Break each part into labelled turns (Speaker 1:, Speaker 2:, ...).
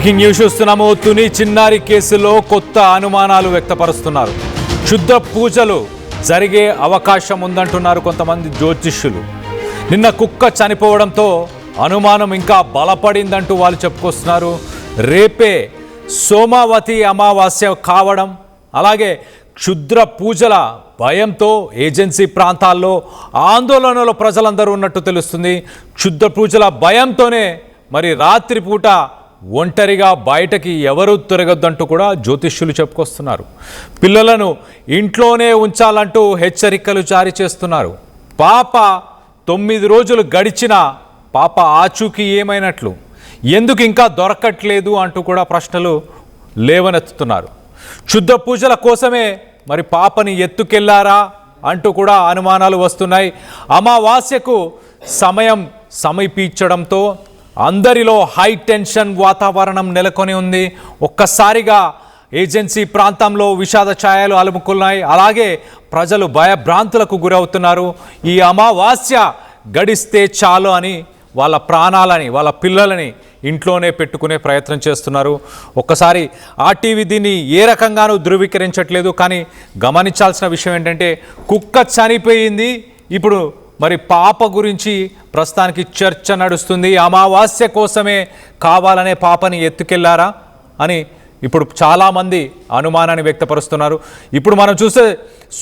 Speaker 1: Breaking news చూస్తున్నాము. తుని చిన్నారి కేసులో కొత్త అనుమానాలు వ్యక్తపరుస్తున్నారు. క్షుద్ర పూజలు జరిగే అవకాశం ఉందంటున్నారు కొంతమంది జ్యోతిష్యులు. నిన్న కుక్క చనిపోవడంతో అనుమానం ఇంకా బలపడిందంటూ వాళ్ళు చెప్పుకొస్తున్నారు. రేపే సోమావతి అమావాస్య కావడం, అలాగే క్షుద్ర పూజల భయంతో ఏజెన్సీ ప్రాంతాల్లో ఆందోళనలో ప్రజలందరూ ఉన్నట్టు తెలుస్తుంది. క్షుద్ర పూజల భయంతోనే మరి రాత్రిపూట ఒంటరిగా బయటకి ఎవరూ తిరగొద్దంటూ కూడా జ్యోతిష్యులు చెప్పుకొస్తున్నారు. పిల్లలను ఇంట్లోనే ఉంచాలంటూ హెచ్చరికలు జారీ చేస్తున్నారు. పాప 9 రోజులు గడిచినా పాప ఆచూకీ ఏమైనట్లు, ఎందుకు ఇంకా దొరకట్లేదు అంటూ కూడా ప్రశ్నలు లేవనెత్తుతున్నారు. క్షుద్ర పూజల కోసమే మరి పాపని ఎత్తుకెళ్లారా అంటూ కూడా అనుమానాలు వస్తున్నాయి. అమావాస్యకు సమయం సమీపించడంతో అందరిలో హై టెన్షన్ వాతావరణం నెలకొని ఉంది. ఒక్కసారిగా ఏజెన్సీ ప్రాంతంలో విషాద ఛాయలు అలుముకున్నాయి. అలాగే ప్రజలు భయభ్రాంతులకు గురవుతున్నారు. ఈ అమావాస్య గడిస్తే చాలు అని వాళ్ళ ప్రాణాలని, వాళ్ళ పిల్లలని ఇంట్లోనే పెట్టుకునే ప్రయత్నం చేస్తున్నారు. ఒక్కసారి ఆర్టీవీ దీన్ని ఏ రకంగానూ ధృవీకరించట్లేదు. కానీ గమనించాల్సిన విషయం ఏంటంటే, కుక్క చనిపోయింది, ఇప్పుడు మరి పాప గురించి ప్రస్తుతానికి చర్చ నడుస్తుంది. అమావాస్య కోసమే కావాలనే పాపని ఎత్తుకెళ్లారా అని ఇప్పుడు చాలామంది అనుమానాన్ని వ్యక్తపరుస్తున్నారు. ఇప్పుడు మనం చూస్తే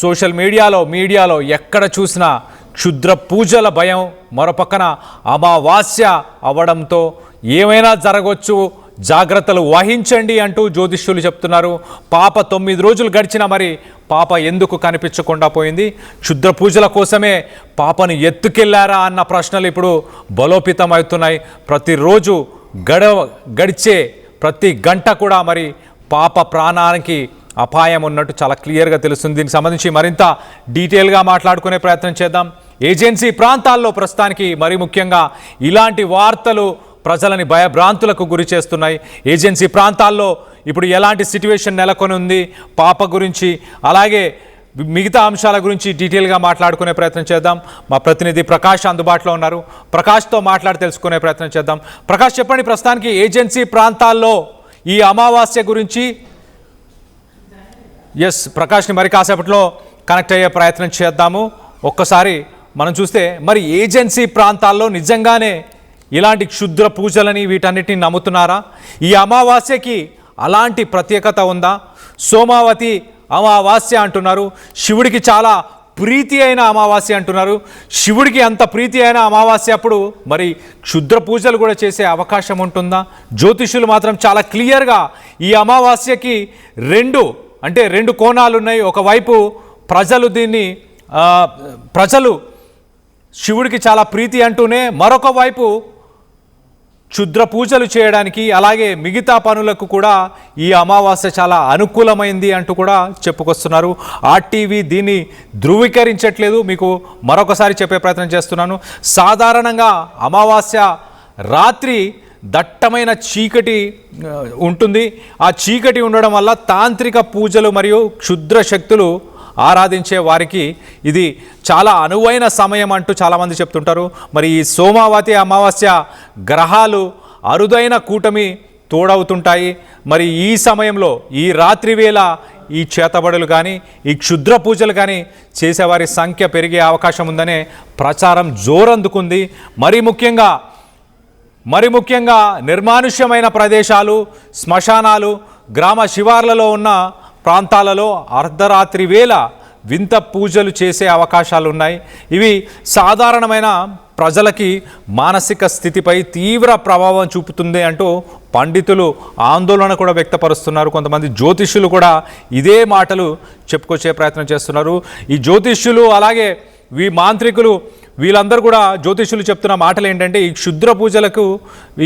Speaker 1: సోషల్ మీడియాలో ఎక్కడ చూసినా క్షుద్ర పూజల భయం, మరోపక్కన అమావాస్య అవడంతో ఏమైనా జరగవచ్చు, జాగ్రత్తలు వహించండి అంటూ జ్యోతిష్యులు చెప్తున్నారు. పాప 9 రోజులు గడిచినా మరి పాప ఎందుకు కనిపించకుండా పోయింది? క్షుద్ర పూజల కోసమే పాపను ఎత్తుకెళ్లారా అన్న ప్రశ్నలు ఇప్పుడు బలోపేతం అవుతున్నాయి. ప్రతిరోజు గడిచే ప్రతి గంట కూడా మరి పాప ప్రాణానికి అపాయం ఉన్నట్టు చాలా క్లియర్గా తెలుస్తుంది. దీనికి సంబంధించి మరింత డీటెయిల్గా మాట్లాడుకునే ప్రయత్నం చేద్దాం. ఏజెన్సీ ప్రాంతాల్లో ప్రస్తుతానికి మరి ముఖ్యంగా ఇలాంటి వార్తలు ప్రజలని భయభ్రాంతులకు గురి చేస్తున్నాయి. ఏజెన్సీ ప్రాంతాల్లో ఇప్పుడు ఎలాంటి సిట్యువేషన్ నెలకొని ఉంది, పాప గురించి అలాగే మిగతా అంశాల గురించి డీటెయిల్గా మాట్లాడుకునే ప్రయత్నం చేద్దాం. మా ప్రతినిధి ప్రకాష్ అందుబాటులో ఉన్నారు. ప్రకాష్తో మాట్లాడి తెలుసుకునే ప్రయత్నం చేద్దాం. ప్రకాష్, చెప్పండి, ప్రస్తుతానికి ఏజెన్సీ ప్రాంతాల్లో ఈ అమావాస్య గురించి. ప్రకాష్ని మరి కాసేపట్లో కనెక్ట్ అయ్యే ప్రయత్నం చేద్దాము. ఒక్కసారి మనం చూస్తే మరి ఏజెన్సీ ప్రాంతాల్లో నిజంగానే ఇలాంటి క్షుద్ర పూజలని వీటన్నిటిని నమ్ముతున్నారా? ఈ అమావాస్యకి అలాంటి ప్రత్యేకత ఉందా? సోమావతి అమావాస్య అంటున్నారు, శివుడికి చాలా ప్రీతి అయిన అమావాస్య అంటున్నారు. శివుడికి అంత ప్రీతి అయిన అమావాస్య అప్పుడు మరి క్షుద్ర పూజలు కూడా చేసే అవకాశం ఉంటుందా? జ్యోతిష్యులు మాత్రం చాలా క్లియర్గా ఈ అమావాస్యకి రెండు కోణాలు ఉన్నాయి. ఒకవైపు ప్రజలు శివుడికి చాలా ప్రీతి అంటూనే, మరొక వైపు క్షుద్ర పూజలు చేయడానికి అలాగే మిగతా పనులకు కూడా ఈ అమావాస్య చాలా అనుకూలమైంది అంటూ కూడా చెప్పుకొస్తున్నారు. ఆర్టీవీ దీన్ని ధృవీకరించట్లేదు. మీకు మరొకసారి చెప్పే ప్రయత్నం చేస్తున్నాను. సాధారణంగా అమావాస్య రాత్రి దట్టమైన చీకటి ఉంటుంది. ఆ చీకటి ఉండడం వల్ల తాంత్రిక పూజలు మరియు క్షుద్ర శక్తులు ఆరాధించే వారికి ఇది చాలా అనువైన సమయం అంటూ చాలామంది చెప్తుంటారు. మరి ఈ సోమావతి అమావాస్య గ్రహాలు అరుదైన కూటమి తోడవుతుంటాయి. మరి ఈ సమయంలో ఈ రాత్రి వేళ ఈ చేతబడులు కానీ ఈ క్షుద్ర పూజలు కానీ చేసేవారి సంఖ్య పెరిగే అవకాశం ఉందనే ప్రచారం జోరందుకుంది. మరీ ముఖ్యంగా నిర్మానుష్యమైన ప్రదేశాలు, శ్మశానాలు, గ్రామ శివార్లలో ఉన్న ప్రాంతాలలో అర్ధరాత్రి వేళ వింత పూజలు చేసే అవకాశాలు ఉన్నాయి. ఇవి సాధారణమైన ప్రజలకి మానసిక స్థితిపై తీవ్ర ప్రభావం చూపుతుంది అంటూ పండితులు ఆందోళన కూడా వ్యక్తపరుస్తున్నారు. కొంతమంది జ్యోతిష్యులు కూడా ఇదే మాటలు చెప్పుకొచ్చే ప్రయత్నం చేస్తున్నారు. ఈ జ్యోతిష్యులు అలాగే మాంత్రికులు వీళ్ళందరూ కూడా జ్యోతిష్యులు చెప్తున్న మాటలు ఏంటంటే, ఈ క్షుద్ర పూజలకు,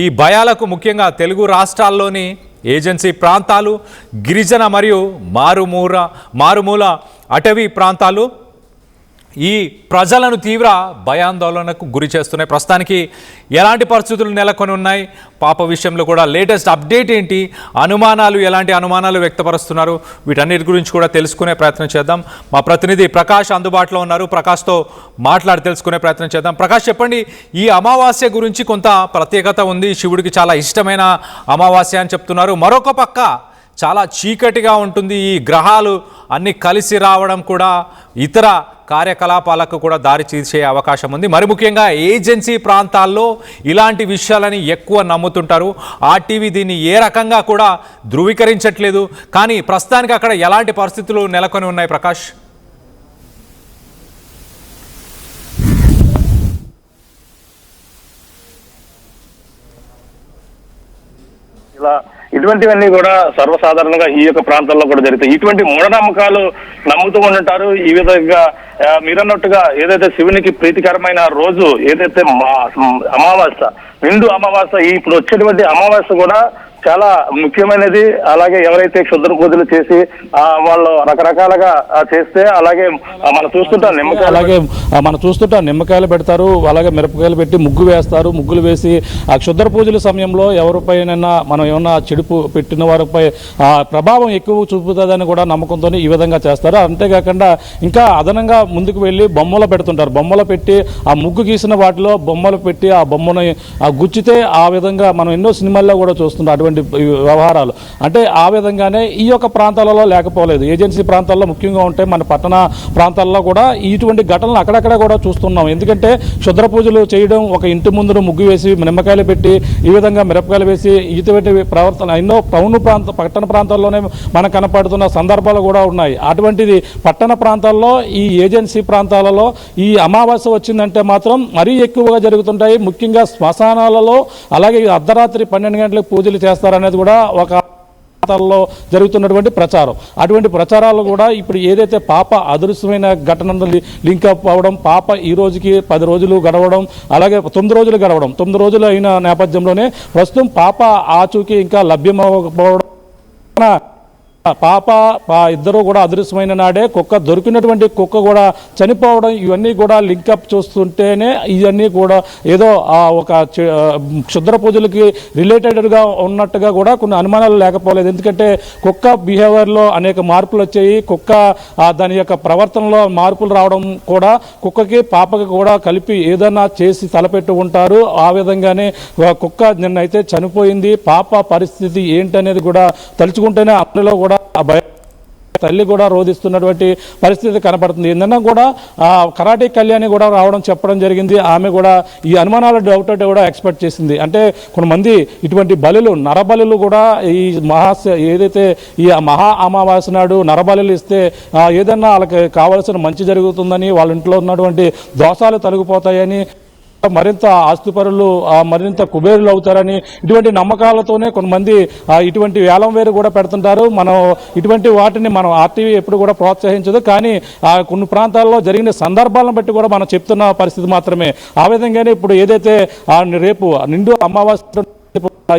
Speaker 1: ఈ భయాలకు ముఖ్యంగా తెలుగు రాష్ట్రాల్లోని ఏజెన్సీ ప్రాంతాలు, గిరిజన మరియు మారుమూల అటవీ ప్రాంతాలు ఈ ప్రజలను తీవ్ర భయాందోళనకు గురి చేస్తున్నాయి. ప్రస్తుతానికి ఎలాంటి పరిస్థితులు నెలకొని ఉన్నాయి, పాప విషయంలో కూడా లేటెస్ట్ అప్డేట్ ఏంటి, ఎలాంటి అనుమానాలు వ్యక్తపరుస్తున్నారు, వీటన్నిటి గురించి కూడా తెలుసుకునే ప్రయత్నం చేద్దాం. మా ప్రతినిధి ప్రకాష్ అందుబాటులో ఉన్నారు. ప్రకాష్తో మాట్లాడి తెలుసుకునే ప్రయత్నం చేద్దాం. ప్రకాష్, చెప్పండి, ఈ అమావాస్య గురించి కొంత ప్రత్యేకత ఉంది, శివుడికి చాలా ఇష్టమైన అమావాస్య అని చెప్తున్నారు. మరొక పక్క చాలా చీకటిగా ఉంటుంది, ఈ గ్రహాలు అన్నీ కలిసి రావడం కూడా ఇతర కార్యకలాపాలకు కూడా దారి తీసే అవకాశం ఉంది. మరి ముఖ్యంగా ఏజెన్సీ ప్రాంతాల్లో ఇలాంటి విషయాలని ఎక్కువ నమ్ముతుంటారు. ఆర్టీవీ దీన్ని ఏ రకంగా కూడా ధృవీకరించట్లేదు. కానీ ప్రస్తుతానికి అక్కడ ఎలాంటి పరిస్థితులు నెలకొని ఉన్నాయి ప్రకాష్?
Speaker 2: ఇటువంటివన్నీ కూడా సర్వసాధారణంగా ఈ యొక్క ప్రాంతాల్లో కూడా జరుగుతాయి. ఇటువంటి మూఢనమ్మకాలు నమ్ముతూ ఉంటారు. ఈ విధంగా మీరన్నట్టుగా ఏదైతే శివునికి ప్రీతికరమైన రోజు ఏదైతే అమావాస్య, నిండు అమావాస్య, ఇప్పుడు వచ్చేటువంటి అమావాస్య కూడా చాలా ముఖ్యమైనది. అలాగే ఎవరైతే క్షుద్ర పూజలు చేసి వాళ్ళు రకరకాలుగా చేస్తే అలాగే మనం చూస్తుంటాం నిమ్మకాయలు పెడతారు, అలాగే మిరపకాయలు పెట్టి ముగ్గు వేస్తారు. ముగ్గులు వేసి ఆ క్షుద్ర పూజల సమయంలో ఎవరిపైనైనా మనం ఏమన్నా చెడుపు పెట్టిన వారిపై ప్రభావం ఎక్కువ చూపుతుందని కూడా నమ్మకంతో ఈ విధంగా చేస్తారు. అంతేకాకుండా ఇంకా అదనంగా ముందుకు వెళ్ళి బొమ్మలు పెడుతుంటారు. బొమ్మలు పెట్టి ఆ ముగ్గు గీసిన వాటిలో బొమ్మలు పెట్టి ఆ బొమ్మని గుచ్చితే ఆ విధంగా మనం ఎన్నో సినిమాల్లో కూడా చూస్తుంటాం అటువంటి వ్యవహారాలు. అంటే ఆ విధంగానే ఈ యొక్క ప్రాంతాలలో లేకపోలేదు. ఏజెన్సీ ప్రాంతాల్లో ముఖ్యంగా ఉంటే మన పట్టణ ప్రాంతాల్లో కూడా ఇటువంటి ఘటనలు అక్కడక్కడ కూడా చూస్తున్నాం. ఎందుకంటే క్షుద్ర పూజలు చేయడం, ఒక ఇంటి ముందు ముగ్గు వేసి నిమ్మకాయలు పెట్టి ఈ విధంగా మిరపకాయలు వేసి ఇటువంటి ప్రవర్తన ఎన్నో పట్టణ ప్రాంతాల్లోనే మనకు కనపడుతున్న సందర్భాలు కూడా ఉన్నాయి. అటువంటిది పట్టణ ప్రాంతాల్లో ఈ ఏజెన్సీ ప్రాంతాలలో ఈ అమావాస్య వచ్చిందంటే మాత్రం మరీ ఎక్కువగా జరుగుతుంటాయి. ముఖ్యంగా శ్మశానాలలో అలాగే అర్ధరాత్రి 12 గంటలకు పూజలు చేస్తారనేది కూడా ఒక ప్రాంతాల్లో జరుగుతున్నటువంటి ప్రచారం. అటువంటి ప్రచారాలు కూడా ఇప్పుడు ఏదైతే పాప అదృశ్యమైన ఘటనలు లింకప్ అవ్వడం, పాప ఈ రోజుకి 10 రోజులు గడవడం, అలాగే 9 రోజులు గడవడం, 9 రోజులు అయిన నేపథ్యంలోనే ప్రస్తుతం పాప ఆచూకీ ఇంకా లభ్యమవ్వకపోవడం, పాప ఇద్దరు కూడా అదృశ్యమైన నాడే దొరికినటువంటి కుక్క కూడా చనిపోవడం, ఇవన్నీ కూడా లింకప్ చూస్తుంటేనే ఇవన్నీ కూడా ఏదో ఒక క్షుద్ర పూజలకి రిలేటెడ్గా ఉన్నట్టుగా కూడా కొన్ని అనుమానాలు లేకపోలేదు. ఎందుకంటే కుక్క బిహేవియర్లో అనేక మార్పులు వచ్చాయి. కుక్క దాని యొక్క ప్రవర్తనలో మార్పులు రావడం కూడా కుక్కకి పాపకి కూడా కలిపి ఏదైనా చేసి తలపెట్టి ఉంటారు. ఆ విధంగానే కుక్క నిన్నైతే చనిపోయింది. పాప పరిస్థితి ఏంటనేది కూడా తలుచుకుంటేనే అందులో కూడా తల్లి కూడా రోధిస్తున్నటువంటి పరిస్థితి కనపడుతుంది. నిన్న కూడా కరాటే కళ్యాణి కూడా చెప్పడం జరిగింది. ఆమె కూడా ఈ అనుమానాల డౌట్ కూడా ఎక్స్పెక్ట్ చేసింది. అంటే కొంతమంది ఇటువంటి బలులు, నరబలులు కూడా ఈ ఏదైతే ఈ మహా అమావాస్య నాడు నరబలులు ఇస్తే ఏదన్నా వాళ్ళకి కావాల్సిన మంచి జరుగుతుందని, వాళ్ళ ఇంట్లో ఉన్నటువంటి దోషాలు తొలగిపోతాయని, మరింత ఆస్తిపరులు మరింత కుబేరులు అవుతారని ఇటువంటి నమ్మకాలతోనే కొంతమంది ఇటువంటి వేలం వేరు కూడా పెడుతుంటారు. మనం ఇటువంటి వాటిని మనం ఆర్టీవీ ఎప్పుడు కూడా ప్రోత్సహించదు. కానీ కొన్ని ప్రాంతాల్లో జరిగిన సందర్భాలను బట్టి కూడా మనం చెప్తున్న పరిస్థితి మాత్రమే. ఆ విధంగానే ఇప్పుడు ఏదైతే రేపు నిండు అమావాస్య,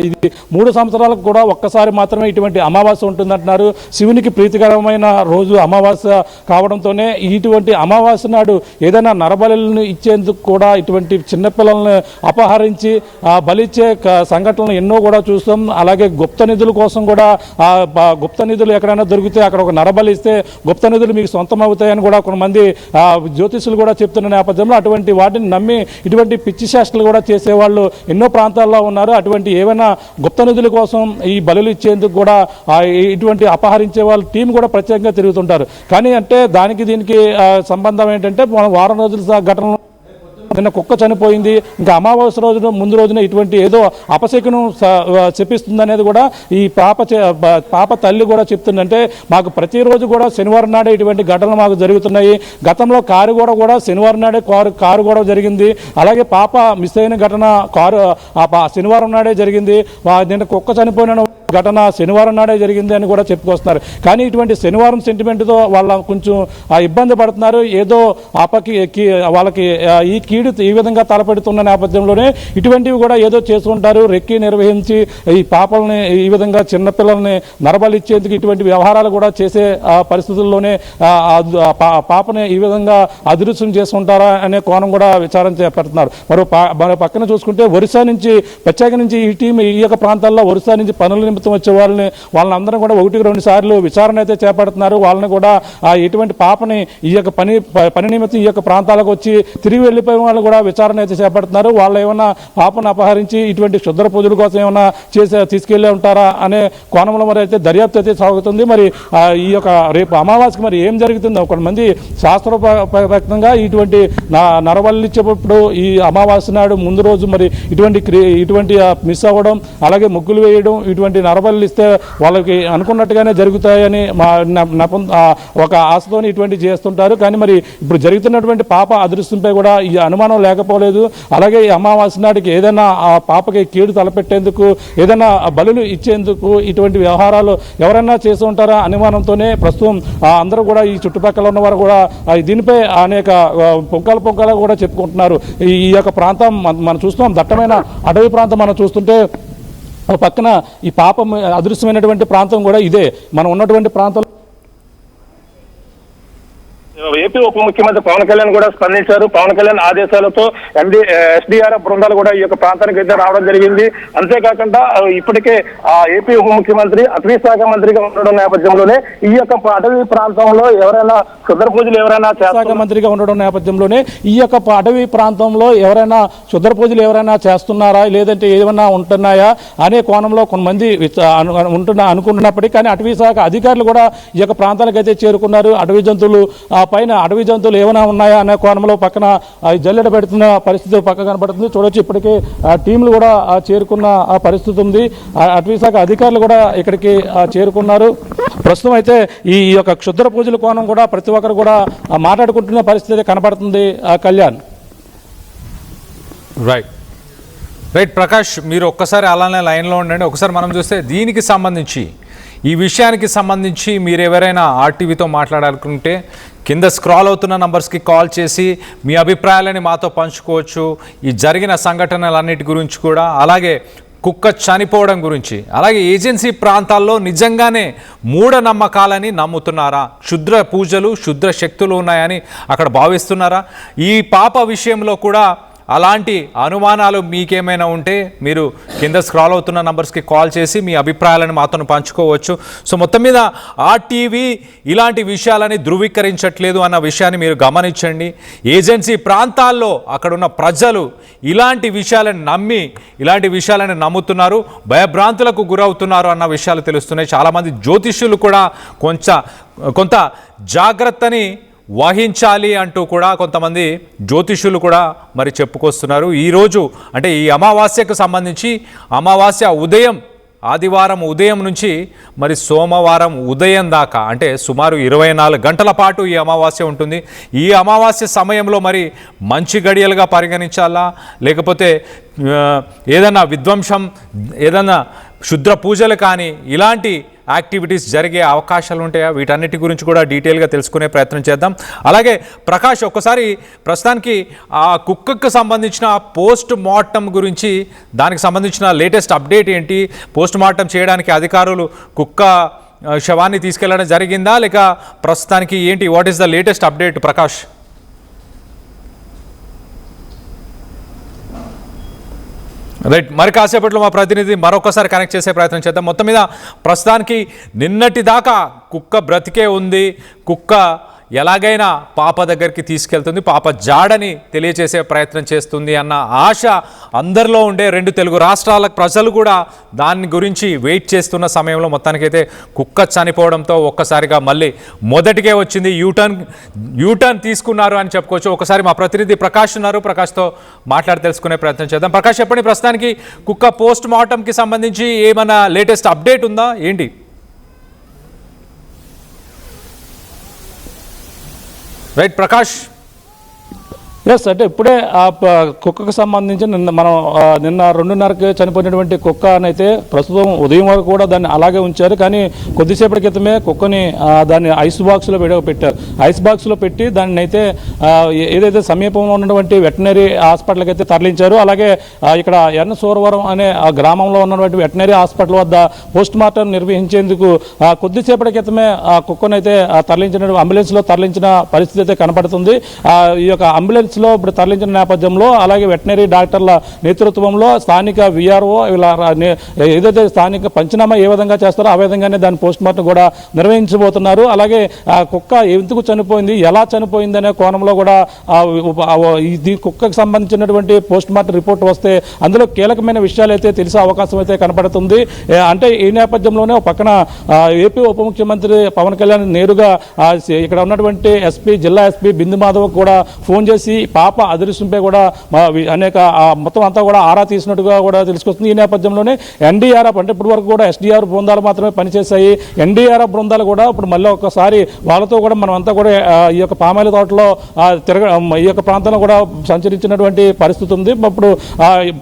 Speaker 2: ఇది 3 సంవత్సరాలకు కూడా ఒక్కసారి మాత్రమే ఇటువంటి అమావాస్య ఉంటుందంటున్నారు. శివునికి ప్రీతికరమైన రోజు అమావాస్య కావడంతోనే ఇటువంటి అమావాస్య నాడు ఏదైనా నరబలులను ఇచ్చేందుకు కూడా ఇటువంటి చిన్నపిల్లల్ని అపహరించి బలిచ్చే సంఘటనలు ఎన్నో కూడా చూస్తాం. అలాగే గుప్త నిధుల కోసం కూడా గుప్త నిధులు ఎక్కడైనా దొరికితే అక్కడ ఒక నరబలి ఇస్తే గుప్త నిధులు మీకు సొంతం అవుతాయని కూడా కొంతమంది జ్యోతిషులు కూడా చెప్తున్న నేపథ్యంలో అటువంటి వాటిని నమ్మి ఇటువంటి పిచ్చి చేష్టలు కూడా చేసేవాళ్ళు ఎన్నో ప్రాంతాల్లో ఉన్నారు. అటువంటి ఏమైనా గుప్త నిధుల కోసం ఈ బలులు ఇచ్చేందుకు కూడా ఇటువంటి అపహరించే వాళ్ళ టీం కూడా ప్రత్యేకంగా తిరుగుతుంటారు. కానీ అంటే దానికి దీనికి సంబంధం ఏంటంటే మనం వారం రోజుల ఘటనలు, నిన్న కుక్క చనిపోయింది, ఇంకా అమావాస్య రోజున ముందు రోజున ఇటువంటి ఏదో అపశకునం చెప్పిస్తుందనేది కూడా ఈ పాప తల్లి కూడా చెప్తుందంటే, మాకు ప్రతిరోజు కూడా శనివారం నాడే ఇటువంటి ఘటనలు మాకు జరుగుతున్నాయి. గతంలో కారు కూడా శనివారం నాడే కారు కూడా జరిగింది. అలాగే పాప మిస్ అయిన ఘటన శనివారం నాడే జరిగింది. నిన్న కుక్క చనిపోయిన ఘటన శనివారం నాడే జరిగింది అని కూడా చెప్పుకొస్తున్నారు. కానీ ఇటువంటి శనివారం సెంటిమెంట్తో వాళ్ళ కొంచెం ఇబ్బంది పడుతున్నారు. ఏదో వాళ్ళకి ఈ కీడు కీడు ఈ విధంగా తలపెడుతున్న నేపథ్యంలోనే ఇటువంటివి కూడా ఏదో చేస్తుంటారు. రెక్కి నిర్వహించి ఈ పాపల్ని ఈ విధంగా చిన్నపిల్లల్ని నరబలిచ్చేందుకు ఇటువంటి వ్యవహారాలు కూడా చేసే పరిస్థితుల్లోనే పాపని ఈ విధంగా అదృశ్యం చేసుకుంటారా అనే కోణం కూడా విచారణ చేపడుతున్నారు. మరో పక్కన చూసుకుంటే ఒరిస్సా నుంచి ప్రత్యేక నుంచి ఈ టీం ఈ యొక్క ప్రాంతాల్లో ఒరిస్సా నుంచి పనుల నిమిత్తం వచ్చే వాళ్ళందరూ కూడా 1-2 సార్లు విచారణ అయితే చేపడుతున్నారు. వాళ్ళని కూడా ఎటువంటి పాపని ఈ యొక్క పని నిమిత్తం ఈ యొక్క ప్రాంతాలకు వచ్చి తిరిగి వెళ్ళిపోయిన వాళ్ళు కూడా విచారణ అయితే చేపడుతున్నారు. వాళ్ళు ఏమన్నా పాపను అపహరించి ఇటువంటి క్షుద్ర పూజల కోసం ఏమన్నా తీసుకెళ్లే ఉంటారా అనే కోణంలో మరి అయితే దర్యాప్తు అయితే సాగుతుంది. మరి ఈ యొక్క రేపు అమావాస్యకి మరి ఏం జరుగుతుందో కొంతమంది శాస్త్రోపయుక్తంగా ఇటువంటి నరబలిచ్చేటప్పుడు ఈ అమావాస్య నాడు ముందు రోజు మరి ఇటువంటి మిస్ అవ్వడం, అలాగే ముగ్గులు వేయడం, ఇటువంటి నరబలి ఇస్తే వాళ్ళకి అనుకున్నట్టుగానే జరుగుతాయని ఒక ఆశతోని ఇటువంటి చేస్తుంటారు. కానీ మరి ఇప్పుడు జరుగుతున్నటువంటి పాప అదృష్టంపై కూడా ఈ అనుమానం లేకపోలేదు. అలాగే ఈ అమావాస్య నాటికి ఏదైనా ఆ పాపకి కీడు తలపెట్టేందుకు, ఏదైనా బలులు ఇచ్చేందుకు ఇటువంటి వ్యవహారాలు ఎవరైనా చేస్తూ ఉంటారా అనుమానంతోనే ప్రస్తుతం అందరూ కూడా ఈ చుట్టుపక్కల ఉన్నవారు కూడా దీనిపై అనేక పొంకాలు కూడా చెప్పుకుంటున్నారు. ఈ యొక్క ప్రాంతం మనం చూస్తున్నాం, దట్టమైన అటవీ ప్రాంతం మనం చూస్తుంటే పక్కన ఈ పాపం అదృశ్యమైనటువంటి ప్రాంతం కూడా ఇదే మనం ఉన్నటువంటి ప్రాంతం.
Speaker 3: ఏపీ ఉప ముఖ్యమంత్రి పవన్ కళ్యాణ్ కూడా స్పందించారు. పవన్ కళ్యాణ్ ఆదేశాలతో ఎస్డీఆర్ఎఫ్ బృందాలు కూడా ఈ యొక్క ప్రాంతానికి అయితే రావడం జరిగింది. అంతేకాకుండా ఇప్పటికే ఏపీ ఉప ముఖ్యమంత్రి అటవీ శాఖ మంత్రిగా ఉండడం నేపథ్యంలోనే ఈ యొక్క అటవీ ప్రాంతంలో ఎవరైనా క్షుద్ర పూజలు
Speaker 2: శాఖ మంత్రిగా ఉండడం నేపథ్యంలోనే ఈ యొక్క అటవీ ప్రాంతంలో ఎవరైనా క్షుద్ర పూజలు ఎవరైనా చేస్తున్నారా, లేదంటే ఏమైనా ఉంటున్నాయా అనే కోణంలో కొంతమంది అనుకుంటున్నప్పటికీ కానీ అటవీ శాఖ అధికారులు కూడా ఈ యొక్క ప్రాంతాలకు అయితే చేరుకున్నారు. అటవీ జంతువులు పైన అటవీ జంతువులు ఏమైనా ఉన్నాయా అనే కోణంలో పక్కన జల్లెడ పెడుతున్న పరిస్థితి పక్క కనబడుతుంది. చూడొచ్చు ఇప్పటికే టీంలు కూడా చేరుకున్న పరిస్థితి ఉంది. అటవీ శాఖ అధికారులు కూడా ఇక్కడికి చేరుకున్నారు. ప్రస్తుతం అయితే ఈ యొక్క క్షుద్ర పూజల కోణం కూడా ప్రతి ఒక్కరు కూడా మాట్లాడుకుంటున్న పరిస్థితి కనబడుతుంది. కళ్యాణ్.
Speaker 1: రైట్ ప్రకాష్, మీరు ఒక్కసారి అలానే లైన్లో ఉండండి. ఒకసారి మనం చూస్తే దీనికి సంబంధించి ఈ విషయానికి సంబంధించి మీరు ఎవరైనా ఆర్టీవీతో మాట్లాడాలనుకుంటే కింద స్క్రాల్ అవుతున్న నంబర్స్కి కాల్ చేసి మీ అభిప్రాయాలని మాతో పంచుకోవచ్చు. ఈ జరిగిన సంఘటనలన్నిటి గురించి కూడా, అలాగే కుక్క చనిపోవడం గురించి, అలాగే ఏజెన్సీ ప్రాంతాల్లో నిజంగానే మూఢనమ్మకాలని నమ్ముతున్నారా, క్షుద్ర పూజలు క్షుద్ర శక్తులు ఉన్నాయని అక్కడ భావిస్తున్నారా, ఈ పాప విషయంలో కూడా అలాంటి అనుమానాలు మీకేమైనా ఉంటే మీరు కింద స్క్రాల్ అవుతున్న నంబర్స్కి కాల్ చేసి మీ అభిప్రాయాలను మాతో పంచుకోవచ్చు. సో మొత్తం మీద ఆర్టీవీ ఇలాంటి విషయాలని ధృవీకరించట్లేదు అన్న విషయాన్ని మీరు గమనించండి. ఏజెన్సీ ప్రాంతాల్లో అక్కడున్న ప్రజలు ఇలాంటి విషయాలను నమ్మి ఇలాంటి విషయాలను నమ్ముతున్నారు, భయభ్రాంతులకు గురవుతున్నారు అన్న విషయాలు తెలుస్తున్నాయి. చాలామంది జ్యోతిష్యులు కూడా కొంత జాగ్రత్తని వహించాలి అంటూ కూడా కొంతమంది జ్యోతిష్యులు కూడా మరి చెప్పుకొస్తున్నారు. ఈరోజు అంటే ఈ అమావాస్యకు సంబంధించి అమావాస్య ఉదయం ఆదివారం ఉదయం నుంచి మరి సోమవారం ఉదయం దాకా అంటే సుమారు 24 గంటల పాటు ఈ అమావాస్య ఉంటుంది. ఈ అమావాస్య సమయంలో మరి మంచి గడియలుగా పరిగణించాలా, లేకపోతే ఏదైనా విధ్వంసం, ఏదైనా క్షుద్ర పూజలు కానీ ఇలాంటి యాక్టివిటీస్ జరిగే అవకాశాలు ఉంటాయా, వీటన్నిటి గురించి కూడా డీటెయిల్గా తెలుసుకునే ప్రయత్నం చేద్దాం. అలాగే ప్రకాష్, ఒక్కసారి ప్రస్తుతానికి ఆ కుక్కకు సంబంధించిన పోస్ట్ మార్టం గురించి, దానికి సంబంధించిన లేటెస్ట్ అప్డేట్ ఏంటి? పోస్ట్ మార్టం చేయడానికి అధికారులు కుక్క శవాన్ని తీసుకెళ్లడం జరిగిందా, లేక ప్రస్తుతానికి ఏంటి? What is the latest update Prakash? Right, మరి కాసేపట్లో మా ప్రతినిధి మరొకసారి కనెక్ట్ చేసే ప్రయత్నం చేద్దాం. మొత్తం మీద ప్రస్తుతానికి నిన్నటి దాకా కుక్క బ్రతికే ఉంది, కుక్క ఎలాగైనా పాప దగ్గరికి తీసుకెళ్తుంది, పాప జాడని తెలియచేసే ప్రయత్నం చేస్తుంది అన్న ఆశ అందరిలో ఉండే 2 తెలుగు రాష్ట్రాల ప్రజలు కూడా దాని గురించి వెయిట్ చేస్తున్న సమయంలో మొత్తానికైతే కుక్క చనిపోవడంతో ఒక్కసారిగా మళ్ళీ మొదటికే వచ్చింది, యూటర్న్ తీసుకున్నారు అని చెప్పుకోవచ్చు. ఒకసారి మా ప్రతినిధి ప్రకాష్ ఉన్నారు, ప్రకాష్తో మాట్లాడి తెలుసుకునే ప్రయత్నం చేద్దాం. ప్రకాష్, చెప్పండి, ప్రస్తుతానికి కుక్క పోస్ట్ మార్టంకి సంబంధించి ఏమైనా లేటెస్ట్ అప్డేట్ ఉందా ఏంటి? రైట్ ప్రకాష్.
Speaker 2: ఎస్ అంటే ఇప్పుడే కుక్కకు సంబంధించి నిన్న 2:30కి చనిపోయినటువంటి కుక్క అయితే ప్రస్తుతం ఉదయం వరకు కూడా దాన్ని అలాగే ఉంచారు. కానీ కొద్దిసేపటి క్రితమే కుక్కని దాన్ని ఐస్ బాక్స్లో పెట్టారు. ఐస్ బాక్స్లో పెట్టి దాన్ని అయితే ఏదైతే సమీపంలో ఉన్నటువంటి వెటనరీ హాస్పిటల్కి అయితే తరలించారు. అలాగే ఇక్కడ ఎర్న సూరవరం అనే ఆ గ్రామంలో ఉన్నటువంటి వెటనరీ హాస్పిటల్ వద్ద పోస్ట్ మార్టం నిర్వహించేందుకు కొద్దిసేపటి క్రితమే ఆ కుక్కనైతే అంబులెన్స్లో తరలించిన పరిస్థితి అయితే కనపడుతుంది. ఈ యొక్క అంబులెన్స్ లో ఇప్పుడు తరలించిన నేపథ్యంలో అలాగే వెటనరీ డాక్టర్ల నేతృత్వంలో స్థానిక విఆర్ఓ ఏదైతే స్థానిక పంచనామా ఏ విధంగా చేస్తారో ఆ విధంగానే దాని పోస్ట్ మార్టం కూడా నిర్వహించబోతున్నారు. అలాగే ఆ కుక్క ఎందుకు చనిపోయింది, ఎలా చనిపోయింది అనే కోణంలో కూడా ఈ కుక్కకు సంబంధించినటువంటి పోస్ట్ మార్టం రిపోర్ట్ వస్తే అందులో కీలకమైన విషయాలు అయితే తెలిసే అవకాశం అయితే కనపడుతుంది. అంటే ఈ నేపథ్యంలోనే పక్కన ఏపీ ఉప ముఖ్యమంత్రి పవన్ కళ్యాణ్ నేరుగా ఇక్కడ ఉన్నటువంటి జిల్లా ఎస్పీ బిందు మాధవ్ కూడా ఫోన్ చేసి పాప అదృశ్యంపై కూడా అనేక మొత్తం అంతా కూడా ఆరా తీసినట్టుగా కూడా తెలుసుకొస్తుంది. ఈ నేపథ్యంలోనే ఎన్డీఆర్ఎఫ్ అంటే ఇప్పటి వరకు కూడా ఎస్డీఆర్ బృందాలు మాత్రమే పనిచేశాయి. ఎన్డీఆర్ఎఫ్ బృందాలు కూడా ఇప్పుడు మళ్ళీ ఒకసారి వాళ్ళతో కూడా మనం అంతా కూడా ఈ యొక్క పామాయిల తోటలో ఈ యొక్క ప్రాంతంలో కూడా సంచరించినటువంటి పరిస్థితి ఉంది. ఇప్పుడు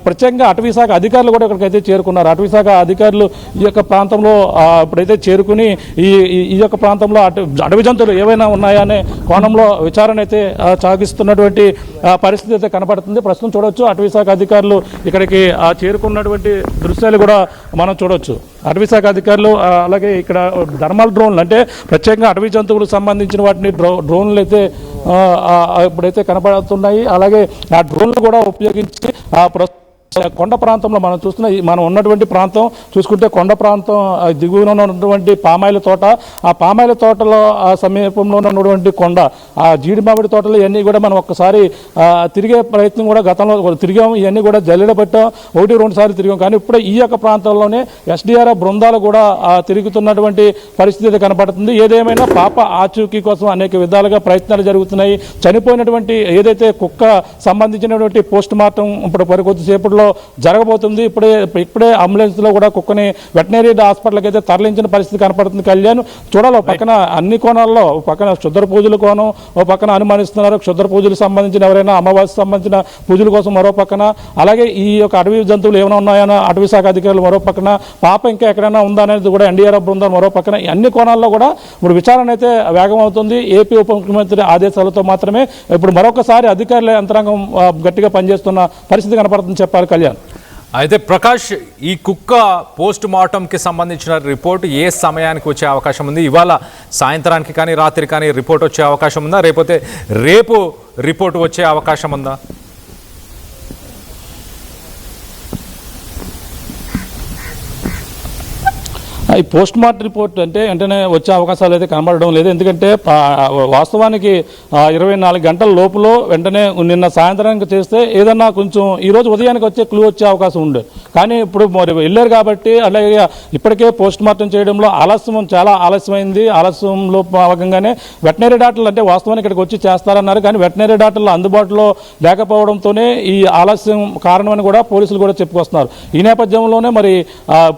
Speaker 2: ప్రత్యేకంగా అటవీ శాఖ అధికారులు కూడా ఇక్కడికైతే చేరుకున్నారు. అటవీ శాఖ అధికారులు ఈ యొక్క ప్రాంతంలో ఇప్పుడైతే చేరుకుని ఈ యొక్క ప్రాంతంలో అడవి జంతువులు ఏవైనా ఉన్నాయా అనే కోణంలో విచారణ అయితే సాగిస్తున్నటువంటి పరిస్థితి అయితే కనపడుతుంది. ప్రస్తుతం చూడవచ్చు అటవీ శాఖ అధికారులు ఇక్కడికి చేరుకున్నటువంటి దృశ్యాలు కూడా మనం చూడవచ్చు. అటవీ శాఖ అధికారులు అలాగే ఇక్కడ థర్మల్ డ్రోన్లు అంటే ప్రత్యేకంగా అటవీ జంతువులకు సంబంధించిన వాటిని డ్రోన్లు అయితే ఇప్పుడైతే కనపడుతున్నాయి. అలాగే ఆ డ్రోన్లు కూడా ఉపయోగించి కొండ ప్రాంతంలో మనం ఉన్నటువంటి ప్రాంతం చూసుకుంటే కొండ ప్రాంతం దిగువన ఉన్నటువంటి పామాయిల తోట, ఆ పామాయిల తోటలో ఆ సమీపంలో ఉన్నటువంటి కొండ, ఆ జీడి మామిడి తోటలు ఇవన్నీ కూడా మనం ఒక్కసారి తిరిగే ప్రయత్నం కూడా గతంలో తిరిగాము. ఇవన్నీ కూడా జల్లెడ పెట్టాం, 1-2 సార్లు తిరిగాం. కానీ ఇప్పుడే ఈ యొక్క ప్రాంతంలోనే ఎస్డీఆర్ఎఫ్ బృందాలు కూడా తిరుగుతున్నటువంటి పరిస్థితి కనపడుతుంది. ఏదేమైనా పాప ఆచూకీ కోసం అనేక విధాలుగా ప్రయత్నాలు జరుగుతున్నాయి. చనిపోయినటువంటి ఏదైతే కుక్క సంబంధించినటువంటి పోస్ట్ మార్టం ఇప్పుడు కొద్దిసేపట్లో జరగబోతుంది. ఇప్పుడే అంబులెన్స్ లో కూడా కుక్కని వెటనరీ హాస్పిటల్కి అయితే తరలించిన పరిస్థితి కనపడుతుంది. కళ్యాణ్ చూడాలి, పక్కన అన్ని కోణాల్లో పక్కన క్షుద్ర పూజల కోణం ఓ పక్కన అనుమానిస్తున్నారు. క్షుద్ర పూజలకు సంబంధించిన ఎవరైనా అమావాస్య సంబంధించిన పూజల కోసం మరో పక్కన, అలాగే ఈ యొక్క అటవీ జంతువులు ఏమైనా ఉన్నాయన్న అటవీ శాఖ అధికారులు మరో పక్కన, పాప ఇంకా ఎక్కడైనా ఉందా అనేది కూడా ఎన్డీఆర్ఎఫ్ బృందాలు మరో పక్కన, అన్ని కోణాల్లో కూడా ఇప్పుడు విచారణ అయితే వేగం అవుతుంది. ఏపీ ఉప ముఖ్యమంత్రి ఆదేశాలతో మాత్రమే ఇప్పుడు మరొకసారి అధికారుల యంత్రాంగం గట్టిగా పనిచేస్తున్న పరిస్థితి కనపడుతుంది చెప్పాలి కళ్యాణ్.
Speaker 1: అయితే ప్రకాష్, ఈ కుక్క పోస్ట్ మార్టంకి సంబంధించిన రిపోర్ట్ ఏ సమయానికి వచ్చే అవకాశం ఉంది? ఇవాళ సాయంత్రానికి కానీ రాత్రి కానీ రిపోర్ట్ వచ్చే అవకాశం ఉందా? రేపు రిపోర్ట్ వచ్చే అవకాశం ఉందా?
Speaker 2: ఈ పోస్ట్ మార్టం రిపోర్ట్ అంటే వెంటనే వచ్చే అవకాశాలు అయితే కనబడడం లేదు. ఎందుకంటే వాస్తవానికి 24 గంటల లోపల వెంటనే నిన్న సాయంత్రానికి చేస్తే ఏదన్నా కొంచెం ఈరోజు ఉదయానికి వచ్చే క్లూ వచ్చే అవకాశం ఉండే. కానీ ఇప్పుడు మరి వెళ్ళారు కాబట్టి అలాగే ఇప్పటికే పోస్ట్ మార్టం చేయడంలో చాలా ఆలస్యమైంది. ఆలస్యంలో భాగంగానే వెటనరీ డాక్టర్లు అంటే వాస్తవానికి ఇక్కడికి వచ్చి చేస్తారన్నారు. కానీ వెటనరీ డాక్టర్లు అందుబాటులో లేకపోవడంతోనే ఈ ఆలస్యం కారణమని కూడా పోలీసులు కూడా చెప్పుకొస్తున్నారు. ఈ నేపథ్యంలోనే మరి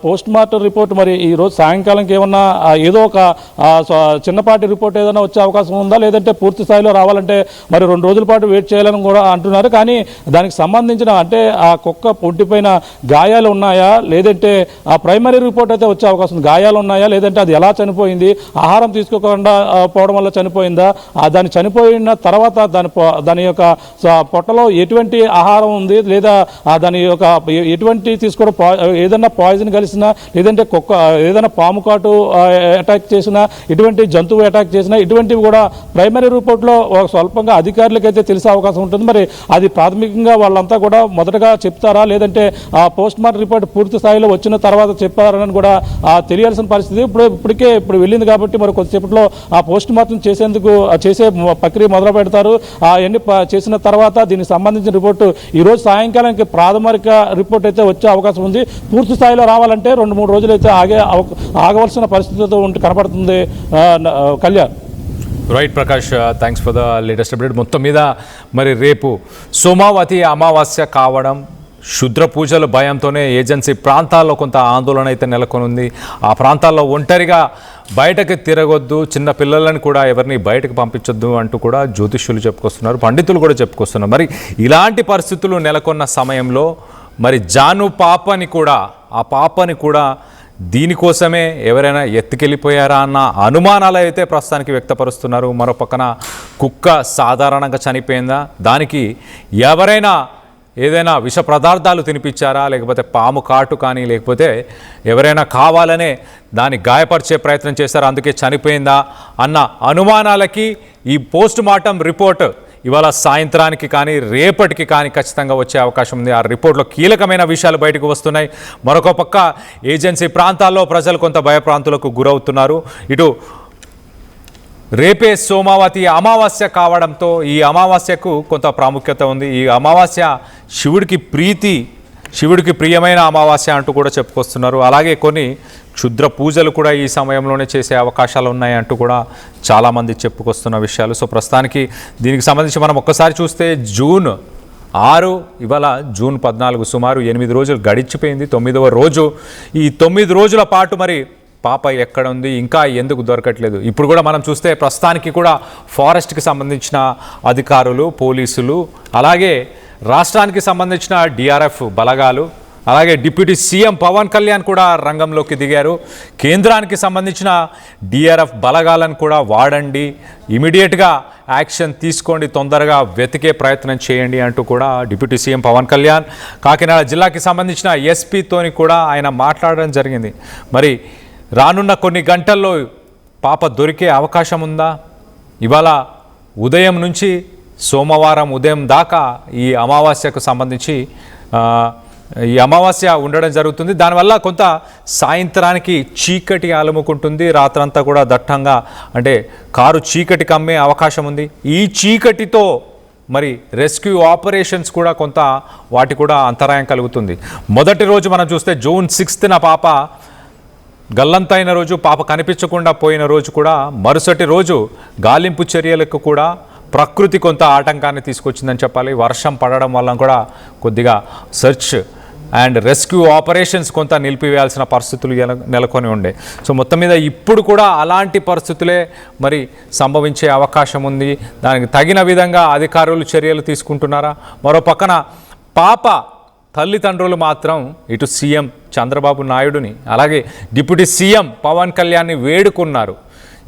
Speaker 2: పోస్ట్ మార్టం రిపోర్ట్ మరి ఈ రోజు సాయంకాలంకి ఏమన్నా ఏదో ఒక చిన్నపాటి రిపోర్ట్ ఏదైనా వచ్చే అవకాశం ఉందా, లేదంటే పూర్తి స్థాయిలో రావాలంటే మరి 2 రోజుల పాటు వెయిట్ చేయాలని కూడా అంటున్నారు. కానీ దానికి సంబంధించిన అంటే ఆ కుక్క పొంటిపైన గాయాలు ఉన్నాయా, లేదంటే ఆ ప్రైమరీ రిపోర్ట్ అయితే వచ్చే అవకాశం ఉంది. గాయాలు ఉన్నాయా, లేదంటే అది ఎలా చనిపోయింది, ఆహారం తీసుకోకుండా పోవడం వల్ల చనిపోయిందా, దాన్ని చనిపోయిన తర్వాత దాని యొక్క పొట్టలో ఎటువంటి ఆహారం ఉంది, లేదా దాని యొక్క ఎటువంటి తీసుకోవడం ఏదన్నా పాయిజన్ కలిసినా, లేదంటే కుక్క ఏదైనా పాము కాటు అటాక్ చేసినా, ఇటువంటి జంతువు అటాక్ చేసినా, ఇటువంటివి కూడా ప్రైమరీ రిపోర్ట్లో స్వల్పంగా అధికారులకైతే తెలిసే అవకాశం ఉంటుంది. మరి అది ప్రాథమికంగా వాళ్ళంతా కూడా మొదటగా చెప్తారా, లేదంటే ఆ పోస్ట్ మార్టం రిపోర్ట్ పూర్తి స్థాయిలో వచ్చిన తర్వాత చెప్పారని కూడా తెలియాల్సిన పరిస్థితి. ఇప్పుడు వెళ్ళింది కాబట్టి మరి కొద్దిసేపట్లో ఆ పోస్ట్ మార్టం చేసే ప్రక్రియ మొదలు పెడతారు. అవన్నీ చేసిన తర్వాత దీనికి సంబంధించిన రిపోర్టు ఈరోజు సాయంకాలానికి ప్రాథమిక రిపోర్ట్ అయితే వచ్చే అవకాశం ఉంది. పూర్తి స్థాయిలో రావాలంటే 2-3 రోజులు అయితే ఆగవలసిన పరిస్థితితో కనపడుతుంది Kalyan.
Speaker 1: Right Prakash, thanks for the latest update. మొత్తం మీద మరి రేపు సోమావతి అమావాస్య కావడం క్షుద్ర పూజల భయంతోనే ఏజెన్సీ ప్రాంతాల్లో కొంత ఆందోళన అయితే నెలకొని ఉంది. ఆ ప్రాంతాల్లో ఒంటరిగా బయటకు తిరగొద్దు, చిన్న పిల్లలను కూడా ఎవరిని బయటకు పంపించొద్దు అంటూ కూడా జ్యోతిష్యులు చెప్పుకొస్తున్నారు, పండితులు కూడా చెప్పుకొస్తున్నారు. మరి ఇలాంటి పరిస్థితులు నెలకొన్న సమయంలో మరి జాను పాపని కూడా దీనికోసమే ఎవరైనా ఎత్తుకెళ్ళిపోయారా అన్న అనుమానాలు అయితే ప్రస్తుతానికి వ్యక్తపరుస్తున్నారు. మరో పక్కన కుక్క సాధారణంగా చనిపోయిందా, దానికి ఎవరైనా ఏదైనా విష పదార్థాలు తినిపించారా, లేకపోతే పాము కాటు కానీ లేకపోతే ఎవరైనా కావాలనే దాన్ని గాయపరిచే ప్రయత్నం చేశారా, అందుకే చనిపోయిందా అన్న అనుమానాలకి ఈ పోస్ట్ మార్టం రిపోర్ట్ ఇవాళ సాయంత్రానికి కానీ రేపటికి కానీ ఖచ్చితంగా వచ్చే అవకాశం ఉంది. ఆ రిపోర్ట్లో కీలకమైన విషయాలు బయటకు వస్తున్నాయి. మరొక పక్క ఏజెన్సీ ప్రాంతాల్లో ప్రజలు కొంత భయప్రాంతులకు గురవుతున్నారు. ఇటు రేపే సోమావతి అమావాస్య కావడంతో ఈ అమావాస్యకు కొంత ప్రాముఖ్యత ఉంది. ఈ అమావాస్య శివుడికి ప్రియమైన అమావాస్య అంటూ కూడా చెప్పుకొస్తున్నారు. అలాగే కొన్ని క్షుద్ర పూజలు కూడా ఈ సమయంలోనే చేసే అవకాశాలు ఉన్నాయి అంటూ కూడా చాలామంది చెప్పుకొస్తున్న విషయాలు. సో ప్రస్తుతానికి దీనికి సంబంధించి మనం ఒక్కసారి చూస్తే జూన్ 6 ఇవాళ జూన్ 14 సుమారు 8 రోజులు గడిచిపోయింది. 9వ రోజు. ఈ 9 రోజుల పాటు మరి పాప ఎక్కడ ఉంది, ఇంకా ఎందుకు దొరకట్లేదు? ఇప్పుడు కూడా మనం చూస్తే ప్రస్తుతానికి కూడా ఫారెస్ట్కి సంబంధించిన అధికారులు, పోలీసులు, అలాగే రాష్ట్రానికి సంబంధించిన డిఆర్ఎఫ్ బలగాలు, అలాగే డిప్యూటీ సీఎం పవన్ కళ్యాణ్ కూడా రంగంలోకి దిగారు. కేంద్రానికి సంబంధించిన డిఆర్ఎఫ్ బలగాలను కూడా వాడండి, ఇమీడియట్గా యాక్షన్ తీసుకోండి, తొందరగా వెతికే ప్రయత్నం చేయండి అంటూ కూడా డిప్యూటీ సీఎం పవన్ కళ్యాణ్ కాకినాడ జిల్లాకి సంబంధించిన ఎస్పీతోని కూడా ఆయన మాట్లాడడం జరిగింది. మరి రానున్న కొన్ని గంటల్లో పాప దొరికే అవకాశం ఉందా? ఇవాళ ఉదయం నుంచి సోమవారం ఉదయం దాకా ఈ అమావాస్యకు సంబంధించి ఈ అమావాస్య ఉండడం జరుగుతుంది. దానివల్ల కొంత సాయంత్రానికి చీకటి అలుముకుంటుంది. రాత్రంతా కూడా దట్టంగా అంటే కారు చీకటి కమ్మే అవకాశం ఉంది. ఈ చీకటితో మరి రెస్క్యూ ఆపరేషన్స్ కూడా కొంత వాటి కూడా అంతరాయం కలుగుతుంది. మొదటి రోజు మనం చూస్తే జూన్ 6న పాప గల్లంతైన రోజు, పాప కనిపించకుండా పోయిన రోజు కూడా మరుసటి రోజు గాలింపు చర్యలకు కూడా ప్రకృతి కొంత ఆటంకాన్ని తీసుకొచ్చిందని చెప్పాలి. వర్షం పడడం వల్ల కూడా కొద్దిగా సెర్చ్ అండ్ రెస్క్యూ ఆపరేషన్స్ కొంత నిలిపివేయాల్సిన పరిస్థితులు నెలకొని ఉండే. సో మొత్తం మీద ఇప్పుడు కూడా అలాంటి పరిస్థితులే మరి సంభవించే అవకాశం ఉంది. దానికి తగిన విధంగా అధికారులు చర్యలు తీసుకుంటున్నారా? మరో పక్కన పాప తల్లిదండ్రులు మాత్రం ఇటు సీఎం చంద్రబాబు నాయుడుని అలాగే డిప్యూటీ సీఎం పవన్ కళ్యాణ్ని వేడుకున్నారు.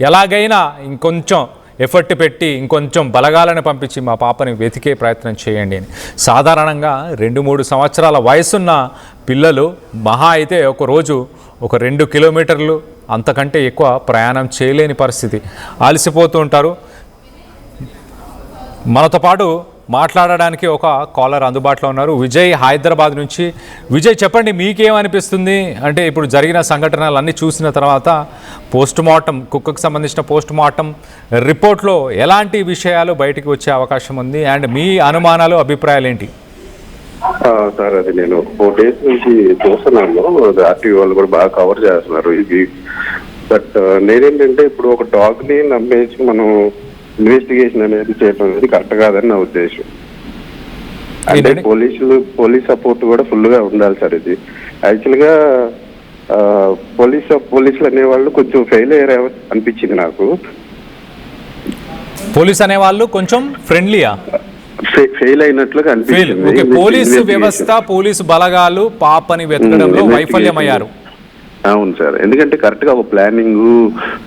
Speaker 1: ఎలాగైనా ఇంకొంచెం ఎఫర్ట్ పెట్టి ఇంకొంచెం బలగాలను పంపించి మా పాపని వెతికే ప్రయత్నం చేయండి అని. సాధారణంగా 2-3 సంవత్సరాల వయసున్న పిల్లలు మహా అయితే ఒక రోజు ఒక 2 కిలోమీటర్లు అంతకంటే ఎక్కువ ప్రయాణం చేయలేని పరిస్థితి, అలసిపోతూ ఉంటారు. మనతో పాటు మాట్లాడడానికి ఒక కాలర్ అందుబాటులో ఉన్నారు. విజయ్ హైదరాబాద్ నుంచి. విజయ్ చెప్పండి, మీకేమనిపిస్తుంది? అంటే ఇప్పుడు జరిగిన సంఘటనలన్నీ చూసిన తర్వాత పోస్ట్ మార్టం, కుక్కకు సంబంధించిన పోస్ట్ మార్టం రిపోర్ట్లో ఎలాంటి విషయాలు బయటికి వచ్చే అవకాశం ఉంది అండ్ మీ అనుమానాలు, అభిప్రాయాలు ఏంటి?
Speaker 4: సార్, అది నేను 4 days నుంచి చూస్తున్నాను. ఆర్టీవీ వాళ్ళు కూడా బాగా కవర్ చేస్తున్నారు ఇది. బట్ నేనేంటంటే ఇప్పుడు ఒక డాగ్ని నమ్మేసి మనం ఇన్వెస్టిగేషన్ అనేది చేయడం అనేది కరెక్ట్ కాదని నా ఉద్దేశం. అంటే పోలీస్ సపోర్ట్ కూడా ఫుల్ గా ఉండాలి సార్. ఇది యాక్చువల్ గా పోలీసులు అనేవాళ్ళు కొంచెం ఫెయిల్ అయ్యారు అనిపించింది నాకు.
Speaker 1: పోలీస్ అనేవాళ్ళు కొంచెం ఫ్రెండ్లీయా?
Speaker 4: ఫెయిల్ అయినట్లుగా అనిపించింది.
Speaker 1: పోలీసు వ్యవస్థ, పోలీసు బలగాలు పాపని వెతకడంలో వైఫల్యమయ్యారు.
Speaker 4: అవును సార్, ఎందుకంటే కరెక్ట్ గా ఒక ప్లానింగ్,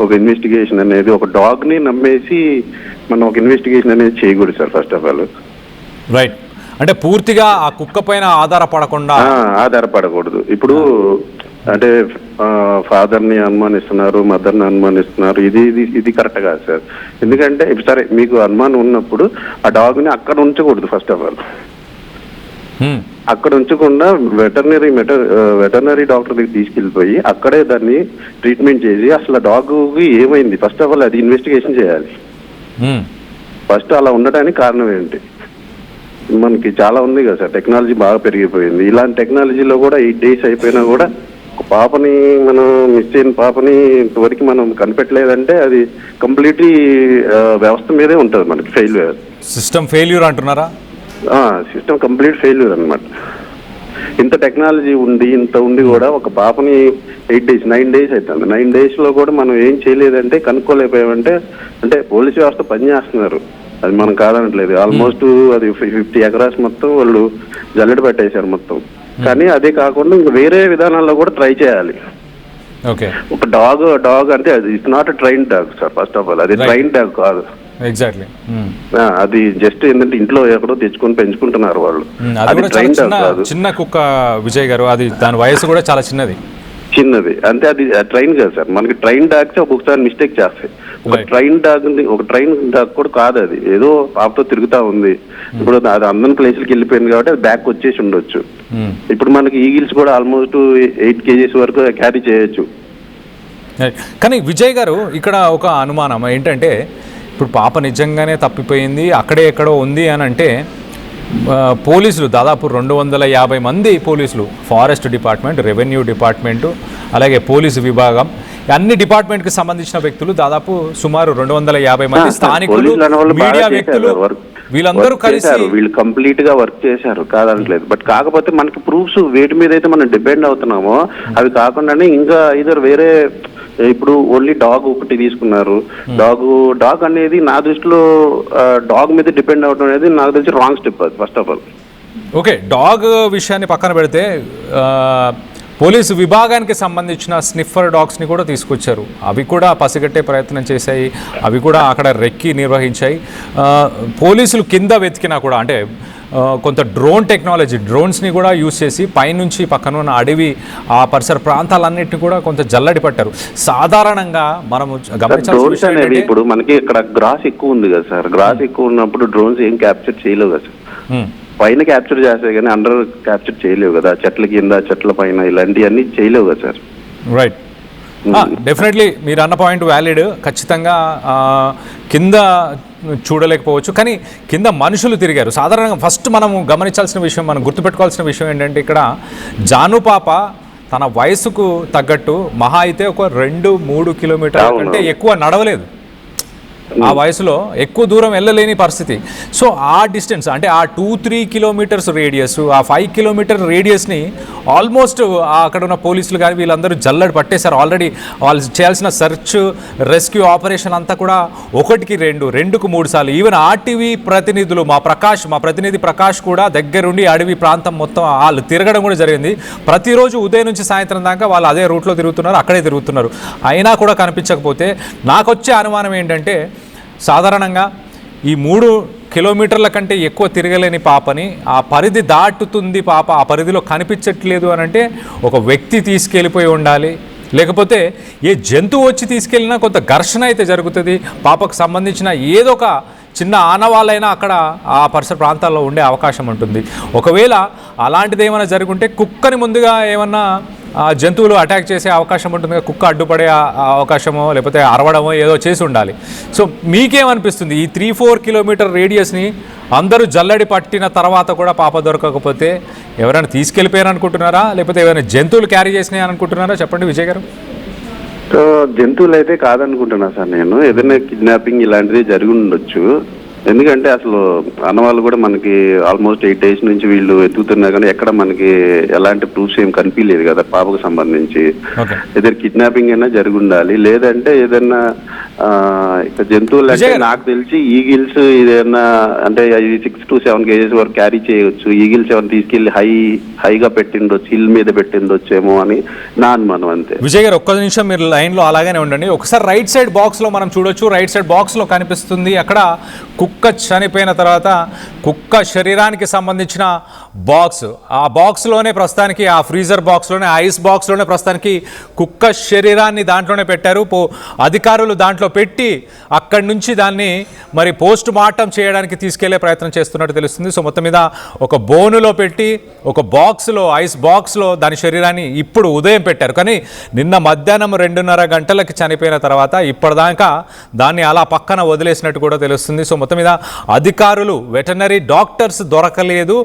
Speaker 4: ఒక ఇన్వెస్టిగేషన్ అనేది, ఒక డాగ్ ని నమ్మేసి మనం ఒక ఇన్వెస్టిగేషన్ అనేది చేయకూడదు sir. First of all
Speaker 1: right, అంటే పూర్తిగా ఆ కుక్క పైన ఆధారపడకూడదు. ఇప్పుడు అంటే ఫాదర్ ని అనుమానిస్తున్నారు, మదర్ ని అనుమానిస్తున్నారు, ఇది కరెక్ట్ కాదు సార్. ఎందుకంటే సరే మీకు అనుమానం ఉన్నప్పుడు ఆ డాగ్ ని అక్కడ ఉంచకూడదు. ఫస్ట్ ఆఫ్ ఆల్ అక్కడ ఉంచకుండా వెటర్నరీ డాక్టర్ దగ్గర తీసుకెళ్ళిపోయి అక్కడే దాన్ని ట్రీట్మెంట్ చేసి అసలు డాగ్ ఏమైంది ఫస్ట్ ఆఫ్ ఆల్ అది ఇన్వెస్టిగేషన్ చేయాలి. ఫస్ట్ అలా ఉండడానికి కారణం ఏంటి? మనకి చాలా ఉంది కదా సార్, టెక్నాలజీ బాగా పెరిగిపోయింది. ఇలాంటి టెక్నాలజీలో కూడా 8 days అయిపోయినా కూడా ఒక పాపని మనం మిస్ అయిన పాపని ఇంతవరకు మనం కనిపెట్టలేదంటే అది కంప్లీట్లీ వ్యవస్థ మీదే ఉంటుంది మనకి ఫెయిల్యూర్. సిస్టమ్ ఫెయిల్యూర్ అంటున్నారా?
Speaker 4: సిస్టమ్ కంప్లీట్ ఫెయిల్యూర్ అనమాట. ఇంత టెక్నాలజీ ఉండి కూడా ఒక పాపని 9 days అవుతుంది. 9 days లో కూడా మనం ఏం చేయలేదంటే, కనుక్కోలేకపోయామంటే, అంటే పోలీసు వ్యవస్థ పనిచేస్తున్నారు, అది మనం కాదనట్లేదు. ఆల్మోస్ట్ అది 50 acres మొత్తం వాళ్ళు జల్లెడ పెట్టేశారు మొత్తం. కానీ అదే కాకుండా ఇంకా వేరే విధానాల్లో కూడా ట్రై చేయాలి. ఒక డాగ్ అంటే అది it's not train dog sir. First of all అది ట్రైన్ డాగ్ కాదు.
Speaker 1: ఎగ్జాక్ట్లీ.
Speaker 4: అది జస్ట్ ఏంటంటే ఇంట్లో ఎక్కడో తెచ్చుకొని పెంచుకుంటున్నారు వాళ్ళు. అది ట్రైన్ డాగ్ కాదు,
Speaker 1: చిన్న కుక్క విజయ్ గారు. అది దాని వయసు కూడా చాలా చిన్నది.
Speaker 4: అంటే అది ట్రైన్ కాదు సార్. మనకి ట్రైన్ డాగ్స్ ఒక్కొక్కసారి మిస్టేక్ చేస్తాయి. ఒక ట్రైన్ డాగ్ కూడా కాదు, అది ఏదో పాపతో తిరుగుతా ఉంది. ఇప్పుడు అది అందరి ప్లేసులకి వెళ్ళిపోయింది కాబట్టి అది బ్యాక్ వచ్చేసి ఉండొచ్చు. ఇప్పుడు మనకి ఈగిల్స్ కూడా ఆల్మోస్ట్ 8 kgs వరకు క్యారీ చేయొచ్చు.
Speaker 1: కానీ విజయ్ గారు ఇక్కడ ఒక అనుమానం ఏంటంటే, ఇప్పుడు పాప నిజంగానే తప్పిపోయింది, అక్కడే ఎక్కడో ఉంది అని అంటే, పోలీసులు దాదాపు 250 మంది పోలీసులు, ఫారెస్ట్ డిపార్ట్మెంట్, రెవెన్యూ డిపార్ట్మెంటు, అలాగే పోలీసు విభాగం, అన్ని డిపార్ట్మెంట్కి సంబంధించిన వ్యక్తులు దాదాపు సుమారు 250 మంది, స్థానికులు, మీడియా వ్యక్తులు, వీళ్ళందరూ కలిసి
Speaker 4: వీళ్ళు కంప్లీట్ గా వర్క్ చేశారు, కాదనట్లేదు. బట్ కాకపోతే మనకి ప్రూఫ్స్ వేటి మీద అయితే మనం డిపెండ్ అవుతున్నామో అవి కాకుండానే ఇంకా ఇద్దరు వేరే, ఇప్పుడు ఓన్లీ డాగ్ ఒకటి తీసుకున్నారు. డాగ్ అనేది నా దృష్టిలో డాగ్ మీద డిపెండ్ అవడం అనేది నాకు తెలిసి రాంగ్ స్టెప్ అది. First of all
Speaker 1: okay, dog విషయాన్ని పక్కన పెడితే పోలీసు విభాగానికి సంబంధించిన స్నిఫర్ డాగ్స్ని కూడా తీసుకొచ్చారు. అవి కూడా పసిగట్టే ప్రయత్నం చేశాయి, అవి కూడా అక్కడ రెక్కి నిర్వహించాయి. పోలీసులు కింద వెతికినా కూడా, అంటే కొంత డ్రోన్ టెక్నాలజీ, డ్రోన్స్ని కూడా యూజ్ చేసి పైనుంచి పక్కన ఉన్న అడవి, ఆ పరిసర ప్రాంతాలన్నింటినీ కూడా కొంత జల్లడి పట్టారు. సాధారణంగా మనము గమనించాల్సిన
Speaker 4: అనేది ఇప్పుడు మనకి ఇక్కడ గ్రాస్ ఎక్కువ ఉంది కదా సార్. గ్రాస్ ఎక్కువ ఉన్నప్పుడు డ్రోన్స్ ఏం క్యాప్చర్ చేయలేవు కదా సార్. పైన క్యాప్చర్ చేస్తాయి కానీ అండర్ క్యాప్చర్ చేయలేవు కదా. చెట్ల కింద, చెట్ల పైన ఇలాంటివన్నీ చేయలేవు కదా సార్.
Speaker 1: రైట్, డెఫినెట్లీ మీరు అన్న పాయింట్ వ్యాలిడ్. ఖచ్చితంగా కింద చూడలేకపోవచ్చు, కానీ కింద మనుషులు తిరిగారు. సాధారణంగా ఫస్ట్ మనము గమనించాల్సిన విషయం, మనం గుర్తుపెట్టుకోవాల్సిన విషయం ఏంటంటే, ఇక్కడ జాను పాప తన వయసుకు తగ్గట్టు మహా అయితే ఒక 2-3 కిలోమీటర్ల కంటే ఎక్కువ నడవలేదు. ఆ వయసులో ఎక్కువ దూరం వెళ్ళలేని పరిస్థితి. సో ఆ డిస్టెన్స్ అంటే ఆ 2-3 కిలోమీటర్స్ రేడియస్, ఆ 5 కిలోమీటర్ రేడియస్ని ఆల్మోస్ట్ అక్కడ ఉన్న పోలీసులు కానీ వీళ్ళందరూ జల్లడి పట్టేశారు. ఆల్రెడీ వాళ్ళు చేయాల్సిన సెర్చ్ రెస్క్యూ ఆపరేషన్ అంతా కూడా 1కి 2, 2కు 3 సార్లు. ఈవెన్ ఆర్టీవీ ప్రతినిధులు, మా ప్రతినిధి ప్రకాష్ కూడా దగ్గరుండి అడవి ప్రాంతం మొత్తం వాళ్ళు తిరగడం కూడా జరిగింది. ప్రతిరోజు ఉదయం నుంచి సాయంత్రం దాకా వాళ్ళు అదే రూట్లో తిరుగుతున్నారు, అక్కడే తిరుగుతున్నారు. అయినా కూడా కనిపించకపోతే నాకు వచ్చే అనుమానం ఏంటంటే, సాధారణంగా ఈ 3 కిలోమీటర్ల కంటే ఎక్కువ తిరగలేని పాపని, ఆ పరిధి దాటుతుంది పాప, ఆ పరిధిలో కనిపించట్లేదు అని అంటే ఒక వ్యక్తి తీసుకెళ్ళిపోయి ఉండాలి, లేకపోతే ఏ జంతువు వచ్చి తీసుకెళ్ళినా కొంత ఘర్షణ అయితే జరుగుతుంది. పాపకు సంబంధించిన ఏదో ఒక చిన్న ఆనవాళ్ళైనా అక్కడ ఆ పరిసర ప్రాంతాల్లో ఉండే అవకాశం ఉంటుంది. ఒకవేళ అలాంటిది ఏమైనా జరుగుంటే కుక్కని ముందుగా ఏమన్నా జంతువులు అటాక్ చేసే అవకాశం ఉంటుంది, కుక్క అడ్డుపడే అవకాశమో లేకపోతే అరవడమో ఏదో చేసి ఉండాలి. సో మీకేమనిపిస్తుంది, ఈ 3-4 కిలోమీటర్ రేడియస్ని అందరూ జల్లడి పట్టిన తర్వాత కూడా పాప దొరకకపోతే ఎవరైనా తీసుకెళ్ళిపోయారు అనుకుంటున్నారా, లేకపోతే ఏమైనా జంతువులు క్యారీ చేసినాయి అనుకుంటున్నారా? చెప్పండి విజయ్ గారు.
Speaker 4: జంతువులు అయితే కాదనుకుంటున్నా సార్ నేను. ఏదైనా కిడ్నాపింగ్ ఇలాంటిది జరిగి ఉండొచ్చు. ఎందుకంటే అసలు అన్నవాళ్ళు కూడా మనకి ఆల్మోస్ట్ 8 days నుంచి వీళ్ళు ఎత్తుకుతున్నా కానీ ఎక్కడ మనకి ఎలాంటి ప్రూఫ్స్ ఏం కనిపించలేదు కదా పాపకు సంబంధించి. ఏదైనా కిడ్నాపింగ్ అయినా జరిగి ఉండాలి, లేదంటే ఏదైనా జంతువులు అంటే నాకు తెలిసి ఈగిల్స్ ఏదైనా అంటే 6 to 7 kgs వరకు క్యారీ చేయవచ్చు. ఈగిల్స్ ఏమైనా తీసుకెళ్లి హైగా పెట్టిండొచ్చు, హిల్ మీద పెట్టిండొచ్చేమో అని నా అనుమానం అంతే.
Speaker 1: విజయ్ గారు ఒక్క నిమిషం మీరు లైన్లో అలాగనే ఉండండి. ఒకసారి రైట్ సైడ్ బాక్స్లో మనం చూడొచ్చు. రైట్ సైడ్ బాక్స్లో కనిపిస్తుంది అక్కడ కుక్క చనిపోయిన తర్వాత కుక్క శరీరానికి సంబంధించిన బాక్స్. ఆ బాక్స్లోనే ప్రస్తుతానికి, ఆ ఫ్రీజర్ బాక్స్లోనే, ఐస్ బాక్స్లోనే ప్రస్తుతానికి కుక్క శరీరాన్ని దాంట్లోనే పెట్టారు. అధికారులు దాంట్లో పెట్టి అక్కడి నుంచి దాన్ని మరి పోస్ట్ మార్టం చేయడానికి తీసుకెళ్లే ప్రయత్నం చేస్తున్నట్టు తెలుస్తుంది. సో మొత్తం మీద ఒక బోనులో పెట్టి ఒక బాక్స్లో, ఐస్ బాక్స్లో దాని శరీరాన్ని ఇప్పుడు ఉదయం పెట్టారు. కానీ నిన్న మధ్యాహ్నం 2:30 గంటలకి చనిపోయిన తర్వాత ఇప్పటిదాకా దాన్ని అలా పక్కన వదిలేసినట్టు కూడా తెలుస్తుంది. సో మొత్తం మీద అధికారులు, వెటర్నరీ డాక్టర్స్ దొరకలేదు,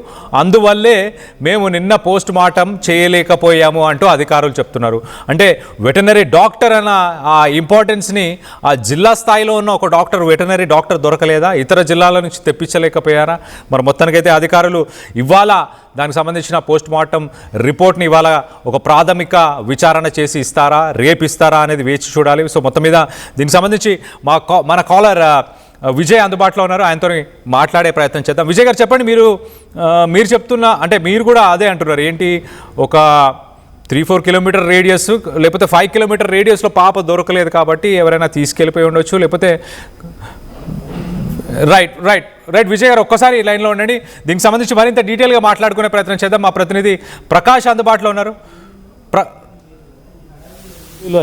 Speaker 1: అందుకు అందువల్లే మేము నిన్న పోస్ట్ మార్టం చేయలేకపోయాము అంటూ అధికారులు చెప్తున్నారు. అంటే వెటనరీ డాక్టర్ అన్న ఆ ఇంపార్టెన్స్ని ఆ జిల్లా స్థాయిలో ఉన్న ఒక డాక్టర్, వెటనరీ డాక్టర్ దొరకలేదా? ఇతర జిల్లాల నుంచి తెప్పించలేకపోయారా? మరి మొత్తానికైతే అధికారులు ఇవాళ దానికి సంబంధించిన పోస్ట్ మార్టం రిపోర్ట్ని ఇవాళ ఒక ప్రాథమిక విచారణ చేసి ఇస్తారా, రేపు ఇస్తారా అనేది వేచి చూడాలి. సో మొత్తం మీద దీనికి సంబంధించి మన కాలర్ విజయ్ అందుబాటులో ఉన్నారు, ఆయనతో మాట్లాడే ప్రయత్నం చేద్దాం. విజయ్ గారు చెప్పండి, మీరు చెప్తున్న అంటే మీరు కూడా అదే అంటున్నారు ఏంటి, ఒక 3-4 కిలోమీటర్ రేడియస్ లేకపోతే 5 కిలోమీటర్ రేడియస్లో పాప దొరకలేదు కాబట్టి ఎవరైనా తీసుకెళ్ళిపోయి ఉండొచ్చు, లేకపోతే రైట్ విజయ్ గారు ఒక్కసారి లైన్లో ఉండండి. దీనికి సంబంధించి మరింత డీటెయిల్గా మాట్లాడుకునే ప్రయత్నం చేద్దాం. మా ప్రతినిధి ప్రకాష్ అందుబాటులో ఉన్నారు.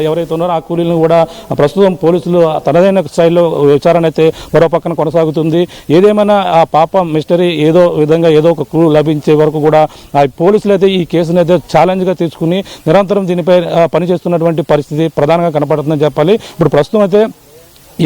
Speaker 2: ఎవరైతే ఉన్నారో ఆ కూలీలను కూడా ప్రస్తుతం పోలీసులు తనదైన స్థాయిలో విచారణ అయితే మరో పక్కన కొనసాగుతుంది. ఏదేమైనా ఆ పాప మిస్టరీ ఏదో విధంగా ఏదో ఒక క్లూ లభించే వరకు కూడా ఆ పోలీసులు అయితే ఈ కేసును అయితే ఛాలెంజ్గా తీసుకుని నిరంతరం దీనిపై పనిచేస్తున్నటువంటి పరిస్థితి ప్రధానంగా కనపడుతుందని చెప్పాలి. ఇప్పుడు ప్రస్తుతం అయితే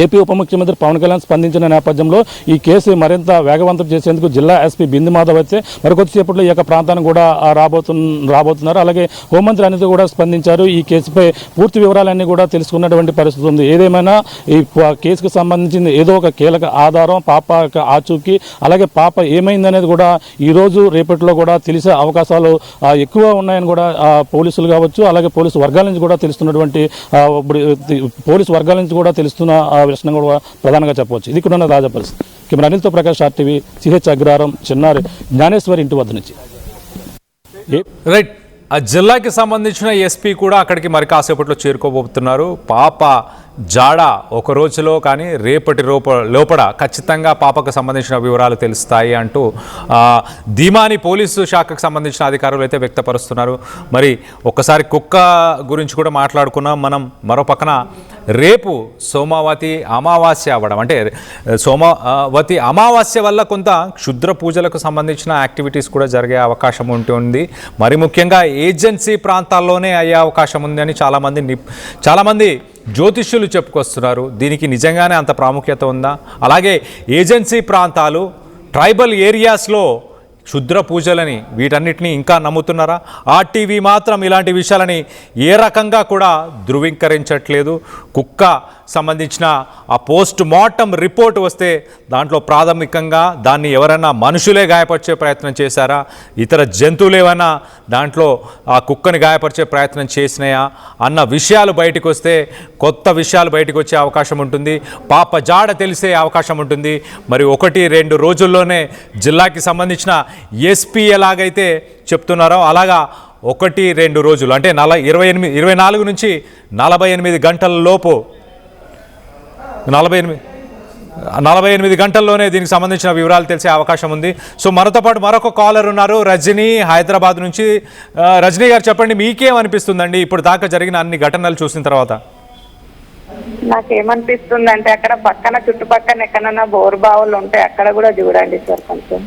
Speaker 2: ఏపీ ఉప ముఖ్యమంత్రి పవన్ కళ్యాణ్ స్పందించిన నేపథ్యంలో ఈ కేసు మరింత వేగవంతం చేసేందుకు జిల్లా ఎస్పీ బిందు మాధవ్ అయితే మరికొద్దిసేపట్లో ఈ యొక్క ప్రాంతానికి కూడా రాబోతున్నారు. అలాగే హోంమంత్రి అనిత కూడా స్పందించారు. ఈ కేసుపై పూర్తి వివరాలన్నీ కూడా తెలుసుకున్నటువంటి పరిస్థితి ఉంది. ఏదేమైనా ఈ కేసుకు సంబంధించిన ఏదో ఒక కీలక ఆధారం, పాప ఆచూకీ, అలాగే పాప ఏమైందనేది కూడా ఈరోజు రేపటిలో కూడా తెలిసే అవకాశాలు ఎక్కువ ఉన్నాయని కూడా పోలీసులు కావచ్చు, అలాగే పోలీసు వర్గాల నుంచి కూడా తెలుస్తున్నటువంటి పోలీసు వర్గాల నుంచి కూడా తెలుస్తున్న విషయం కూడా ప్రధానంగా చెప్పవచ్చు. ఇది కూడా తాజా పరిస్థితి. కెమెరా అనిల్తో ప్రకాష్, RTV, సిహెచ్ అగ్రహారం, చిన్నారి జ్ఞానేశ్వరి ఇంటి వద్ద నుంచి.
Speaker 1: రైట్, ఆ జిల్లాకి సంబంధించిన ఎస్పీ కూడా అక్కడికి మరి కాసేపట్లో చేరుకోబోతున్నారు. పాప జాడ ఒక రోజులో కానీ రేపటి లోపల ఖచ్చితంగా పాపకు సంబంధించిన వివరాలు తెలుస్తాయి అంటూ ధీమాని పోలీసు శాఖకు సంబంధించిన అధికారులు అయితే వ్యక్తపరుస్తున్నారు. మరి ఒక్కసారి కుక్క గురించి కూడా మాట్లాడుకున్నాం మనం. మరో పక్కన రేపు సోమావతి అమావాస్య అవ్వడం, అంటే సోమావతి అమావాస్య వల్ల కొంత క్షుద్ర పూజలకు సంబంధించిన యాక్టివిటీస్ కూడా జరిగే అవకాశం ఉంటుంది. మరి ముఖ్యంగా ఏజెన్సీ ప్రాంతాల్లోనే అయ్యే అవకాశం ఉంది అని చాలామంది జ్యోతిష్యులు చెప్పుకొస్తున్నారు. దీనికి నిజంగానే అంత ప్రాముఖ్యత ఉందా? అలాగే ఏజెన్సీ ప్రాంతాలు, ట్రైబల్ ఏరియాస్లో క్షుద్ర పూజలని వీటన్నిటిని ఇంకా నమ్ముతున్నారా? RTV మాత్రం ఇలాంటి విషయాలని ఏ రకంగా కూడా ధృవీకరించట్లేదు. కుక్క సంబంధించిన ఆ పోస్ట్ మార్టం రిపోర్ట్ వస్తే దాంట్లో ప్రాథమికంగా దాన్ని ఎవరైనా మనుషులే గాయపరిచే ప్రయత్నం చేశారా, ఇతర జంతువులు ఏమైనా దాంట్లో ఆ కుక్కని గాయపరిచే ప్రయత్నం చేసినాయా అన్న విషయాలు బయటకు వస్తే కొత్త విషయాలు బయటకు వచ్చే అవకాశం ఉంటుంది. పాప జాడ తెలిసే అవకాశం ఉంటుంది. మరి 1-2 రోజుల్లోనే జిల్లాకి సంబంధించిన ఎస్పీ ఎలాగైతే చెప్తున్నారో అలాగా 1-2 రోజులు అంటే 24 నుంచి 48 గంటల లోపు 48 గంటల్లోనే దీనికి సంబంధించిన వివరాలు తెలిసే అవకాశం ఉంది. సో మనతో పాటు మరొక కాలర్ ఉన్నారు, రజనీ, హైదరాబాద్ నుంచి. రజనీ గారు చెప్పండి, మీకేమనిపిస్తుందండి ఇప్పుడు దాకా జరిగిన అన్ని ఘటనలు చూసిన తర్వాత?
Speaker 5: నాకేమనిపిస్తుంది అంటే అక్కడ పక్కన చుట్టుపక్కల ఎక్కడన్నా బోర్ బావులు ఉంటే అక్కడ కూడా చూడండి సార్ కొంచెం.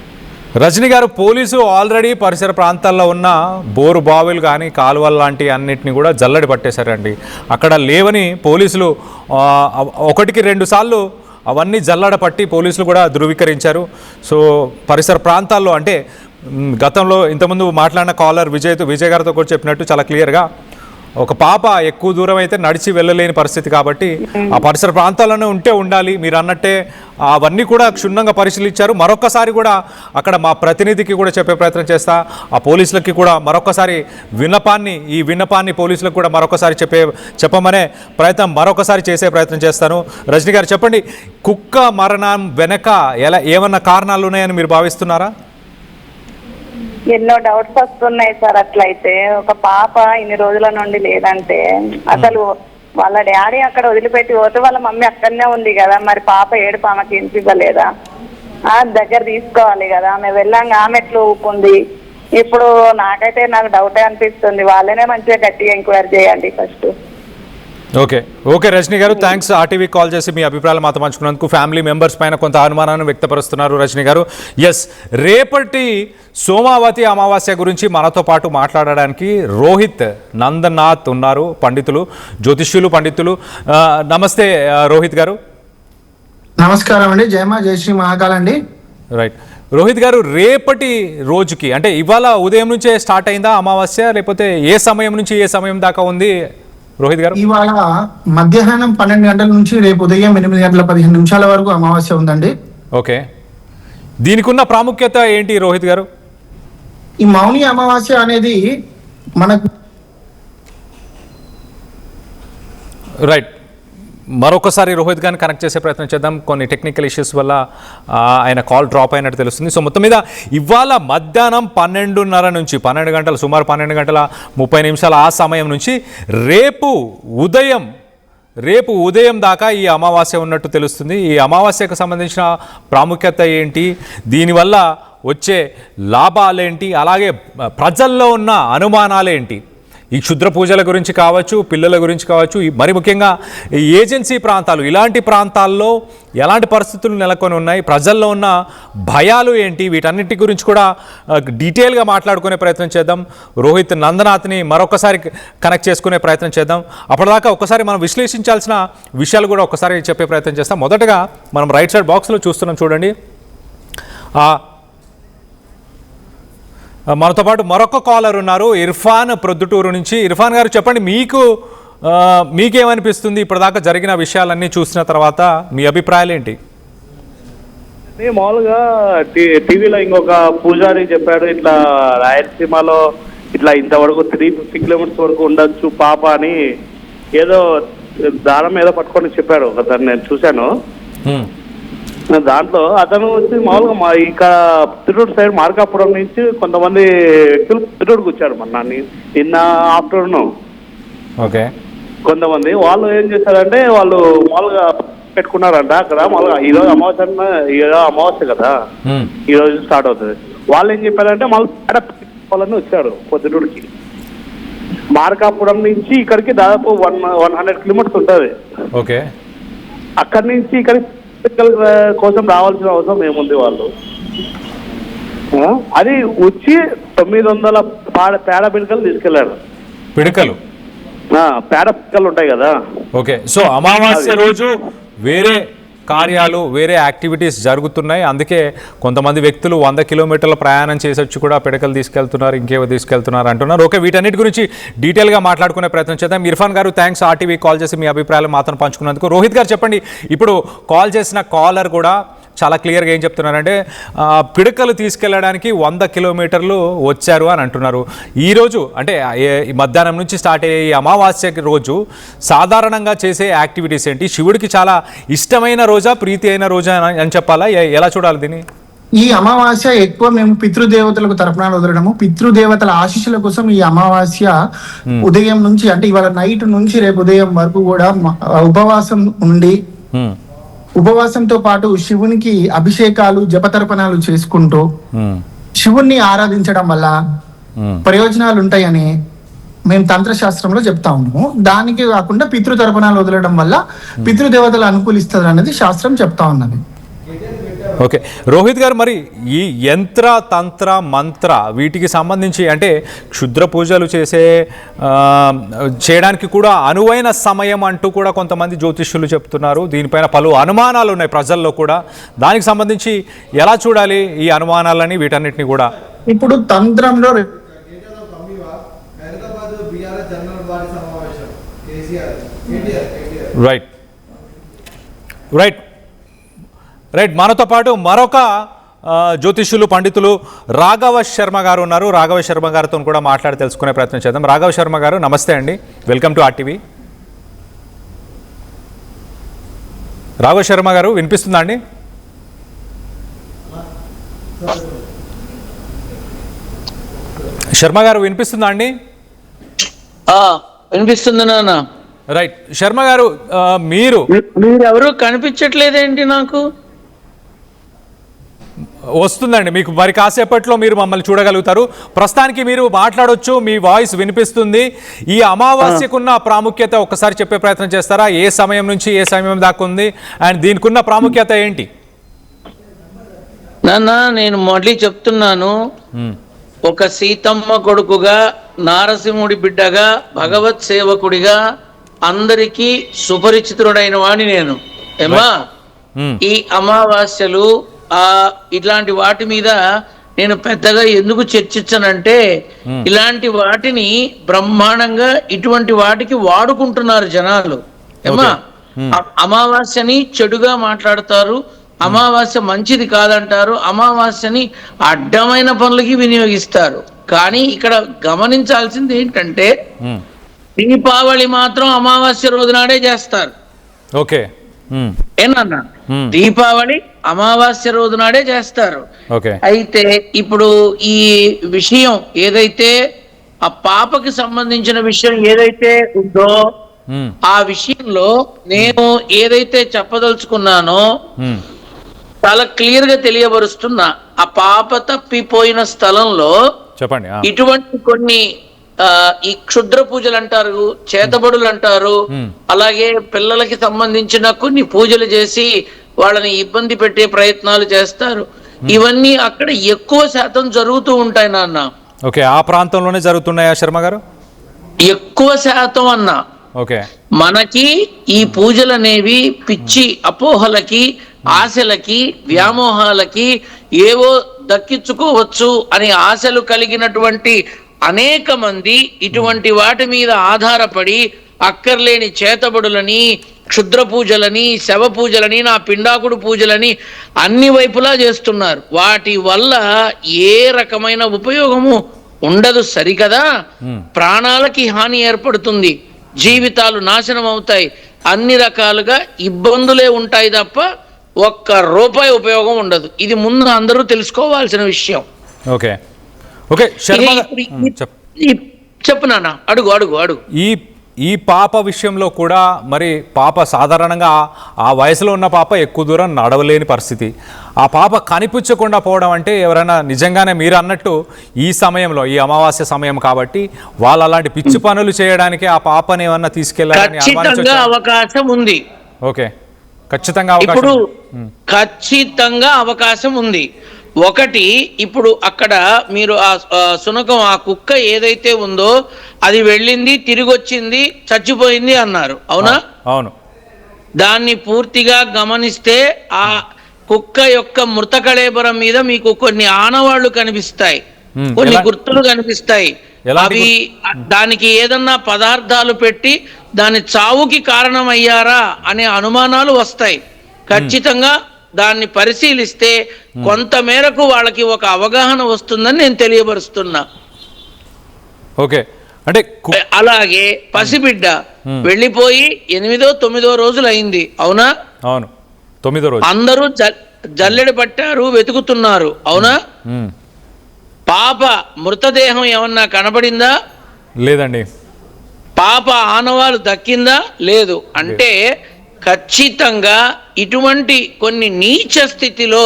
Speaker 1: రజనీ గారు, పోలీసు ఆల్రెడీ పరిసర ప్రాంతాల్లో ఉన్న బోరు బావులు కానీ కాలువలు లాంటి అన్నిటిని కూడా జల్లడి పట్టేశారండి. అక్కడ లేవని పోలీసులు 1-2 సార్లు అవన్నీ జల్లడ పట్టి పోలీసులు కూడా ధృవీకరించారు. సో పరిసర ప్రాంతాల్లో అంటే గతంలో ఇంతకుముందు మాట్లాడిన కాలర్ విజయ్ గారితో కూడా చెప్పినట్టు చాలా క్లియర్గా ఒక పాప ఎక్కువ దూరం అయితే నడిచి వెళ్ళలేని పరిస్థితి కాబట్టి ఆ పరిసర ప్రాంతాల్లోనే ఉండాలి. మీరు అన్నట్టే అవన్నీ కూడా క్షుణ్ణంగా పరిశీలించారు. మరొకసారి కూడా అక్కడ మా ప్రతినిధికి కూడా చెప్పే ప్రయత్నం చేస్తా, ఆ పోలీసులకి కూడా మరొకసారి ఈ విన్నపాన్ని పోలీసులకు కూడా మరొకసారి చెప్పమనే ప్రయత్నం మరొకసారి చేసే ప్రయత్నం చేస్తాను. రజనీ గారు చెప్పండి, కుక్క మరణం వెనక ఏమన్నా కారణాలు ఉన్నాయని మీరు భావిస్తున్నారా?
Speaker 5: ఎన్నో డౌట్స్ వస్తున్నాయి సార్. అట్లయితే ఒక పాప ఇన్ని రోజుల నుండి లేదంటే అసలు వాళ్ళ డాడీ అక్కడ వదిలిపెట్టి పోతే వాళ్ళ మమ్మీ అక్కడనే ఉంది కదా, మరి పాప ఏడుపు ఆమెకి ఇవ్వలేదా? దగ్గర తీసుకోవాలి కదా. ఆమె వెళ్ళాక ఆమె ఎట్లా ఊపుకుంది? ఇప్పుడు నాకు డౌటే అనిపిస్తుంది. వాళ్ళనే మంచిగా గట్టిగా ఎంక్వైరీ చేయండి ఫస్ట్.
Speaker 1: ఓకే రజనీ గారు, థ్యాంక్స్ RTV కాల్ చేసి మీ అభిప్రాయాలు మాతో పంచుకున్నందుకు. ఫ్యామిలీ మెంబర్స్ పైన కొంత అనుమానాన్ని వ్యక్తపరుస్తున్నారు రజనీ గారు. ఎస్, రేపటి సోమావతి అమావాస్య గురించి మనతో పాటు మాట్లాడడానికి రోహిత్ నందనాథ్ ఉన్నారు, జ్యోతిష్యులు పండితులు. నమస్తే రోహిత్ గారు.
Speaker 6: నమస్కారం అండి. జయమా జయశ్రీ మహాకాల్ అండి.
Speaker 1: రైట్. రోహిత్ గారు, రేపటి రోజుకి అంటే ఇవాళ ఉదయం నుంచే స్టార్ట్ అయిందా అమావాస్య, లేకపోతే ఏ సమయం నుంచి ఏ సమయం దాకా ఉంది రోహిత్ గారు?
Speaker 6: ఇవాళ మధ్యాహ్నం 12 గంటల నుంచి రేపు ఉదయం 8 గంటల 15 నిమిషాల వరకు అమావాస్య ఉందండి.
Speaker 1: ఓకే, దీనికి ఉన్న ప్రాముఖ్యత ఏంటి రోహిత్ గారు?
Speaker 6: ఈ మౌని అమావాస్య అనేది మనకు
Speaker 1: రైట్. మరొకసారి రోహిత్ గారిని కనెక్ట్ చేసే ప్రయత్నం చేద్దాం. కొన్ని టెక్నికల్ ఇష్యూస్ వల్ల ఆయన కాల్ డ్రాప్ అయినట్టు తెలుస్తుంది. సో మొత్తం మీద ఇవాళ మధ్యాహ్నం 12:30 నుంచి 12 గంటల, సుమారు 12 గంటల 30 నిమిషాల ఆ సమయం నుంచి రేపు ఉదయం దాకా ఈ అమావాస్య ఉన్నట్టు తెలుస్తుంది. ఈ అమావాస్యకు సంబంధించిన ప్రాముఖ్యత ఏంటి, దీనివల్ల వచ్చే లాభాలేంటి, అలాగే ప్రజల్లో ఉన్న అనుమానాలేంటి, ఈ క్షుద్ర పూజల గురించి కావచ్చు, పిల్లల గురించి కావచ్చు, మరి ముఖ్యంగా ఈ ఏజెన్సీ ప్రాంతాలు, ఇలాంటి ప్రాంతాల్లో ఎలాంటి పరిస్థితులు నెలకొని ఉన్నాయి, ప్రజల్లో ఉన్న భయాలు ఏంటి, వీటన్నిటి గురించి కూడా డీటెయిల్గా మాట్లాడుకునే ప్రయత్నం చేద్దాం. రోహిత్ నందనాథ్ని మరొకసారి కనెక్ట్ చేసుకునే ప్రయత్నం చేద్దాం. అప్పటిదాకా ఒకసారి మనం విశ్లేషించాల్సిన విషయాలు కూడా ఒకసారి చెప్పే ప్రయత్నం చేస్తాం. మొదటగా మనం రైట్ సైడ్ బాక్స్లో చూస్తున్నాం, చూడండి. మనతో పాటు మరొక కాలర్ ఉన్నారు, ఇర్ఫాన్ ప్రొద్దుటూరు నుంచి. ఇర్ఫాన్ గారు, చెప్పండి, మీకేమనిపిస్తుంది ఇప్పటిదాకా జరిగిన విషయాలన్నీ చూసిన తర్వాత మీ అభిప్రాయాలు ఏంటి?
Speaker 7: మామూలుగా టీవీలో ఇంకొక పూజారి చెప్పాడు, ఇట్లా రాయలసీమలో ఇట్లా ఇంతవరకు 350 కిలోమీటర్స్ వరకు ఉండొచ్చు పాప అని, ఏదో దారం ఏదో పట్టుకొని చెప్పాడు ఒకసారి, నేను చూశాను. దాంట్లో అతను వచ్చి మామూలుగా మా ఇక్కడ తిరుడు సైడ్ మార్కాపురం నుంచి కొంతమంది వ్యక్తులు తిరుడుకు వచ్చారు నిన్న ఆఫ్టర్నూన్.
Speaker 1: ఓకే,
Speaker 7: కొంతమంది వాళ్ళు ఏం చేశారంటే వాళ్ళు మామూలుగా పెట్టుకున్నారంట అక్కడ. మామూలుగా ఈరోజు అమావాస్య కదా, ఈ రోజు స్టార్ట్ అవుతుంది. వాళ్ళు ఏం చెప్పారంటే మళ్ళీ పెట్టుకోవాలని వచ్చారు పొద్దుటూడికి. మార్కాపురం నుంచి ఇక్కడికి దాదాపు 100 కిలోమీటర్స్ ఉంటుంది.
Speaker 1: ఓకే,
Speaker 7: అక్కడి నుంచి ఇక్కడికి కోసం రావాల్సిన అవసరం ఏముంది? వాళ్ళు అది వచ్చి 900 పేడ పిడకలు తీసుకెళ్లారు.
Speaker 1: పిడకలు
Speaker 7: పేడ పిడకలు ఉంటాయి కదా.
Speaker 1: ఓకే, సో అమావాస్య రోజు వేరే కార్యాలు, వేరే యాక్టివిటీస్ జరుగుతున్నాయి. అందుకే కొంతమంది వ్యక్తులు 100 కిలోమీటర్ల ప్రయాణం చేసి వచ్చి కూడా పిడకలు తీసుకెళ్తున్నారు, ఇంకేవో తీసుకెళ్తున్నారు అంటున్నారు. ఓకే, వీటన్నిటి గురించి డీటెయిల్గా మాట్లాడుకునే ప్రయత్నం చేద్దాం. ఇర్ఫాన్ గారు, థ్యాంక్స్ ఆర్టీవీ కాల్ చేసి మీ అభిప్రాయాలు మాత్రం పంచుకున్నందుకు. రోహిత్ గారు, చెప్పండి, ఇప్పుడు కాల్ చేసిన కాలర్ కూడా చాలా క్లియర్గా ఏం చెప్తున్నారంటే పిడకలు తీసుకెళ్ళడానికి 100 కిలోమీటర్లు వచ్చారు అని అంటున్నారు. ఈరోజు అంటే మధ్యాహ్నం నుంచి స్టార్ట్ అయ్యే ఈ అమావాస్య రోజు సాధారణంగా చేసే యాక్టివిటీస్ ఏంటి? శివుడికి చాలా ఇష్టమైన రోజా, ప్రీతి అయిన రోజా అని చెప్పాలా, ఎలా చూడాలి దీన్ని?
Speaker 6: ఈ అమావాస్య ఎక్కువ మేము పితృదేవతలకు తర్పణాలు వదలడము, పితృదేవతల ఆశీస్సుల కోసం ఈ అమావాస్య ఉదయం నుంచి అంటే ఇవాళ నైట్ నుంచి రేపు ఉదయం వరకు కూడా ఉపవాసం ఉండి, ఉపవాసంతో పాటు శివునికి అభిషేకాలు, జపతర్పణాలు చేసుకుంటూ శివుణ్ణి ఆరాధించడం వల్ల ప్రయోజనాలు ఉంటాయని మేము తంత్రశాస్త్రంలో చెప్తా ఉన్నాము. దానికి కాకుండా పితృతర్పణాలు వదలడం వల్ల పితృదేవతలు అనుకూలిస్తారు అనేది శాస్త్రం చెప్తా ఉన్నది.
Speaker 1: ఓకే, రోహిత్ గారు, మరి ఈ యంత్ర, తంత్ర, మంత్ర వీటికి సంబంధించి అంటే క్షుద్ర పూజలు చేయడానికి కూడా అనువైన సమయం అంటూ కూడా కొంతమంది జ్యోతిష్యులు చెప్తున్నారు. దీనిపైన పలు అనుమానాలు ఉన్నాయి ప్రజల్లో కూడా. దానికి సంబంధించి ఎలా చూడాలి ఈ అనుమానాలని, వీటన్నిటిని కూడా?
Speaker 6: ఇప్పుడు తంత్రంలో
Speaker 1: రైట్ మనతో పాటు మరొక జ్యోతిష్యులు, పండితులు రాఘవ శర్మ గారు ఉన్నారు. రాఘవ శర్మ గారితో కూడా మాట్లాడి తెలుసుకునే ప్రయత్నం చేద్దాం. రాఘవ శర్మ గారు, నమస్తే అండి, welcome to RTV. Raghava Sharma గారు, వినిపిస్తుందా అండి? శర్మ గారు, వినిపిస్తుందా అండి?
Speaker 8: వినిపిస్తుంది నాన్న.
Speaker 1: రైట్, శర్మ గారు,
Speaker 8: మీరెవరు కనిపించట్లేదేంటి నాకు?
Speaker 1: వస్తుందండి మీకు, మరి కాసేపట్లో మీరు మమ్మల్ని చూడగలుగుతారు. ప్రస్తుతానికి మీరు మాట్లాడొచ్చు, మీ వాయిస్ వినిపిస్తుంది. ఈ అమావాస్యకున్న ప్రాముఖ్యత ఒక్కసారి చెప్పే ప్రయత్నం చేస్తారా? ఏ సమయం నుంచి ఏ సమయం దాకా ఉంది, అండ్ దీనికి ఉన్న ప్రాముఖ్యత ఏంటి?
Speaker 8: నాన్న, నేను మళ్ళీ చెప్తున్నాను, ఒక సీతమ్మ కొడుకుగా, నారసింహుడి బిడ్డగా, భగవత్ సేవకుడిగా అందరికీ సుపరిచితుడైన వాడిని నేను. ఏమా, ఈ అమావాస్యలు ఇట్లాంటి వాటి మీద నేను పెద్దగా ఎందుకు చర్చించనంటే ఇలాంటి వాటిని బ్రహ్మాండంగా ఇటువంటి వాటికి వాడుకుంటున్నారు జనాలు. ఏమా అమావాస్యని చెడుగా మాట్లాడతారు, అమావాస్య మంచిది కాదంటారు, అమావాస్యని అడ్డమైన పనులకి వినియోగిస్తారు. కానీ ఇక్కడ గమనించాల్సింది ఏంటంటే దీపావళి మాత్రం అమావాస్య రోజు నాడే చేస్తారు.
Speaker 1: ఓకే,
Speaker 8: ఏనన్నా దీపావళి అమావాస్య రోజు నాడే చేస్తారు. అయితే ఇప్పుడు ఈ విషయం ఏదైతే ఆ పాపకి సంబంధించిన విషయం ఏదైతే ఉందో ఆ విషయంలో నేను ఏదైతే చెప్పదలుచుకున్నానో చాలా క్లియర్ గా తెలియబరుస్తున్నా. ఆ పాప తప్పిపోయిన స్థలంలో
Speaker 1: చెప్పండి
Speaker 8: ఇటువంటి కొన్ని ఈ క్షుద్ర పూజలు అంటారు, చేతబడులు అంటారు, అలాగే పిల్లలకి సంబంధించిన కొన్ని పూజలు చేసి వాళ్ళని ఇబ్బంది పెట్టే ప్రయత్నాలు చేస్తారు. ఇవన్నీ అక్కడ ఎక్కువ శాతం జరుగుతూ ఉంటాయి నాన్న.
Speaker 1: ఓకే, ఆ ప్రాంతంలోనే జరుగుతున్నాయా శర్మ గారు?
Speaker 8: ఎక్కువ శాతం అన్నా.
Speaker 1: ఓకే,
Speaker 8: మనకి ఈ పూజలు అనేవి పిచ్చి అపోహలకి, ఆశలకి, వ్యామోహాలకి ఏవో దక్కించుకోవచ్చు అని ఆశలు కలిగినటువంటి అనేక మంది ఇటువంటి వాటి మీద ఆధారపడి అక్కర్లేని చేతబడులని, క్షుద్ర పూజలని, శవ పూజలని, నా పిండాకుడు పూజలని అన్ని వైపులా చేస్తున్నారు. వాటి వల్ల ఏ రకమైన ఉపయోగము ఉండదు సరికదా. ప్రాణాలకి హాని ఏర్పడుతుంది, జీవితాలు నాశనం అవుతాయి, అన్ని రకాలుగా ఇబ్బందులే ఉంటాయి తప్ప ఒక్క రూపాయి ఉపయోగం ఉండదు. ఇది ముందు అందరూ తెలుసుకోవాల్సిన విషయం.
Speaker 1: ఓకే ఓకే శర్మ
Speaker 8: చెప్పు నాన్న, అడుగు అడుగు అడుగు.
Speaker 1: ఈ పాప విషయంలో కూడా మరి పాప సాధారణంగా ఆ వయసులో ఉన్న పాప ఎక్కువ దూరం నడవలేని పరిస్థితి. ఆ పాప కనిపించకుండా పోవడం అంటే ఎవరైనా నిజంగానే మీరు అన్నట్టు ఈ సమయంలో, ఈ అమావాస్య సమయం కాబట్టి వాళ్ళు అలాంటి పిచ్చి పనులు చేయడానికి ఆ పాపని ఏమన్నా తీసుకెళ్లాలని
Speaker 8: అవకాశం ఉంది.
Speaker 1: ఓకే, ఖచ్చితంగా
Speaker 8: ఖచ్చితంగా అవకాశం ఉంది. ఒకటి, ఇప్పుడు అక్కడ మీరు ఆ శునకం, ఆ కుక్క ఏదైతే ఉందో అది వెళ్ళింది, తిరిగి వచ్చింది, చచ్చిపోయింది అన్నారు, అవునా?
Speaker 1: అవును.
Speaker 8: దాన్ని పూర్తిగా గమనిస్తే ఆ కుక్క యొక్క మృత కళేబరం మీద మీకు కొన్ని ఆనవాళ్లు కనిపిస్తాయి, కొన్ని గుర్తులు కనిపిస్తాయి. అవి దానికి ఏదన్నా పదార్థాలు పెట్టి దాని చావుకి కారణమయ్యారా అనే అనుమానాలు వస్తాయి. ఖచ్చితంగా దాన్ని పరిశీలిస్తే కొంత మేరకు వాళ్ళకి ఒక అవగాహన వస్తుందని నేను తెలియపరుస్తున్నా.
Speaker 1: ఓకే, అంటే
Speaker 8: అలాగే పసిబిడ్డ వెళ్ళిపోయి 8వ 9వ రోజులు అయింది, అవునా?
Speaker 1: అవును, 9వ రోజు.
Speaker 8: అందరూ జల్లెడ పట్టారు, వెతుకుతున్నారు, అవునా? పాప మృతదేహం ఏమన్నా కనబడిందా?
Speaker 1: లేదండి.
Speaker 8: పాప ఆనవాలు దక్కిందా? లేదు. అంటే ఖచ్చితంగా ఇటువంటి కొన్ని నీచ స్థితిలో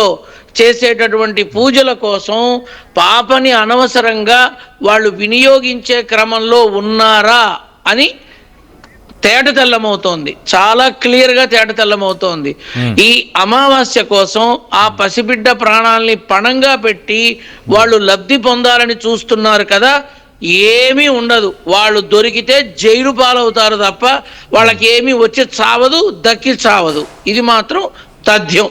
Speaker 8: చేసేటటువంటి పూజల కోసం పాపని అనవసరంగా వాళ్ళు వినియోగించే క్రమంలో ఉన్నారా అని తేటతెల్లమవుతోంది, చాలా క్లియర్గా తేటతెల్లమవుతోంది. ఈ అమావాస్య కోసం ఆ పసిబిడ్డ ప్రాణాలని పణంగా పెట్టి వాళ్ళు లబ్ధి పొందాలని చూస్తున్నారు కదా. ఏమీ ఉండదు, వాళ్ళు దొరికితే జైలు పాలవుతారు తప్ప వాళ్ళకి ఏమీ వచ్చి చావదు, దక్కి చావదు. ఇది మాత్రం తథ్యం.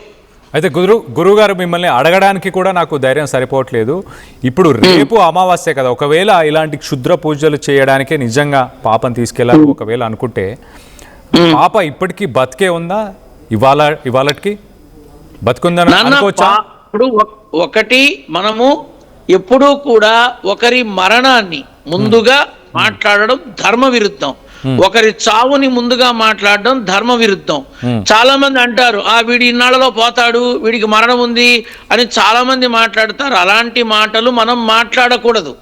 Speaker 1: అయితే గురువు గారు, మిమ్మల్ని అడగడానికి కూడా నాకు ధైర్యం సరిపోవట్లేదు. ఇప్పుడు రేపు అమావాస్య కదా, ఒకవేళ ఇలాంటి క్షుద్ర పూజలు చేయడానికే నిజంగా పాపను తీసుకెళ్ళాలి ఒకవేళ అనుకుంటే, పాప ఇప్పటికీ బతికే ఉందా? ఇవాళకి బతుకుందని అనుకోవచ్చా?
Speaker 8: ఇప్పుడు ఒకటి, మనము ఎప్పుడూ కూడా ఒకరి మరణాన్ని ముందుగా మాట్లాడడం ధర్మ విరుద్ధం, ఒకరి చావుని ముందుగా మాట్లాడడం ధర్మ విరుద్ధం. చాలా మంది అంటారు, వీడి ఇన్నాళ్ళలో పోతాడు, వీడికి మరణం ఉంది అని చాలా మంది మాట్లాడతారు. అలాంటి మాటలు మనం మాట్లాడకూడదు.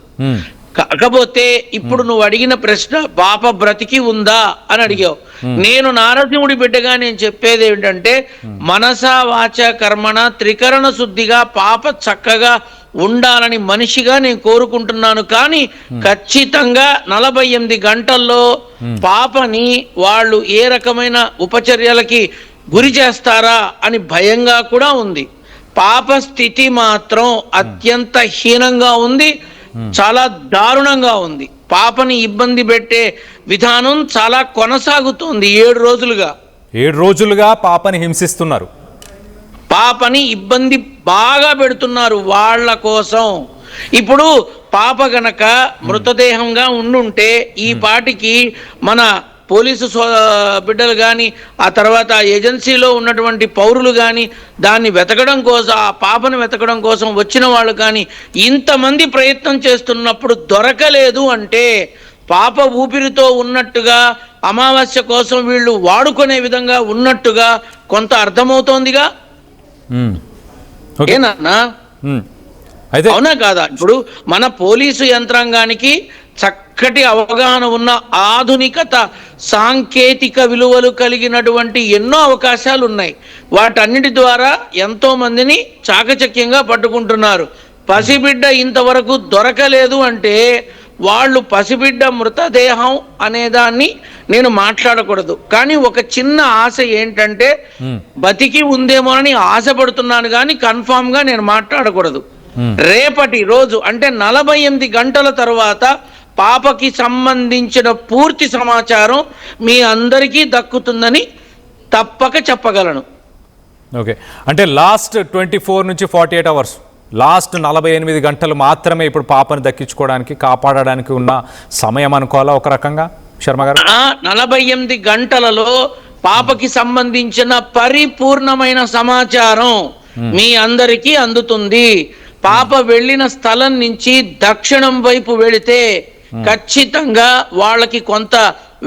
Speaker 8: కాకపోతే ఇప్పుడు నువ్వు అడిగిన ప్రశ్న, పాప బ్రతికి ఉందా అని అడిగావు. నేను నారసింహుడి బిడ్డగా నేను చెప్పేది ఏమిటంటే, మనసా వాచ కర్మణ త్రికరణ శుద్ధిగా పాప చక్కగా ఉండాలని మనిషిగా నేను కోరుకుంటున్నాను. కానీ ఖచ్చితంగా 48 గంటల్లో పాపని వాళ్ళు ఏ రకమైన ఉపచర్యలకి గురి చేస్తారా అని భయంగా కూడా ఉంది. పాప స్థితి మాత్రం అత్యంత హీనంగా ఉంది, చాలా దారుణంగా ఉంది. పాపని ఇబ్బంది పెట్టే విధానం చాలా కొనసాగుతోంది. 7 రోజులుగా
Speaker 1: పాపని హింసిస్తున్నారు.
Speaker 8: పాపని ఇబ్బంది బాగా పెడుతున్నారు వాళ్ళ కోసం. ఇప్పుడు పాప గనక మృతదేహంగా ఉండుంటే ఈ పాటికి మన పోలీసు బిడ్డలు కానీ, ఆ తర్వాత ఏజెన్సీలో ఉన్నటువంటి పౌరులు కానీ దాన్ని వెతకడం కోసం, ఆ పాపను వెతకడం కోసం వచ్చిన వాళ్ళు కానీ ఇంతమంది ప్రయత్నం చేస్తున్నప్పుడు దొరకలేదు అంటే పాప ఊపిరితో ఉన్నట్టుగా, అమావాస్య కోసం వీళ్ళు వాడుకునే విధంగా ఉన్నట్టుగా కొంత అర్థమవుతోందిగా. ఏనా అవునా కాదా? ఇప్పుడు మన పోలీసు యంత్రాంగానికి చక్కటి అవగాహన ఉన్న, ఆధునికత, సాంకేతిక విలువలు కలిగినటువంటి ఎన్నో అవకాశాలు ఉన్నాయి. వాటన్నిటి ద్వారా ఎంతో మందిని చాకచక్యంగా పట్టుకుంటున్నారు. పసిబిడ్డ ఇంతవరకు దొరకలేదు అంటే వాళ్ళు పసిబిడ్డ మృతదేహం అనేదాన్ని నేను మాట్లాడకూడదు. కానీ ఒక చిన్న ఆశ ఏంటంటే బతికి ఉందేమోనని ఆశపడుతున్నాను, కానీ కన్ఫామ్ గా నేను మాట్లాడకూడదు. రేపటి రోజు అంటే 48 గంటల తర్వాత పాపకి సంబంధించిన పూర్తి సమాచారం మీ అందరికీ దక్కుతుందని తప్పక చెప్పగలను.
Speaker 1: ఓకే, అంటే లాస్ట్ 24 నుంచి 48 అవర్స్, లాస్ట్ 48 గంటలు మాత్రమే ఇప్పుడు పాపను దక్కించుకోవడానికి, కాపాడడానికి ఉన్న సమయం అనుకోవాలా ఒక రకంగా శర్మ గారు?
Speaker 8: 48 గంటలలో పాపకి సంబంధించిన పరిపూర్ణమైన సమాచారం మీ అందరికీ అందుతుంది. పాప వెళ్ళిన స్థలం నుంచి దక్షిణం వైపు వెళితే ఖచ్చితంగా వాళ్ళకి కొంత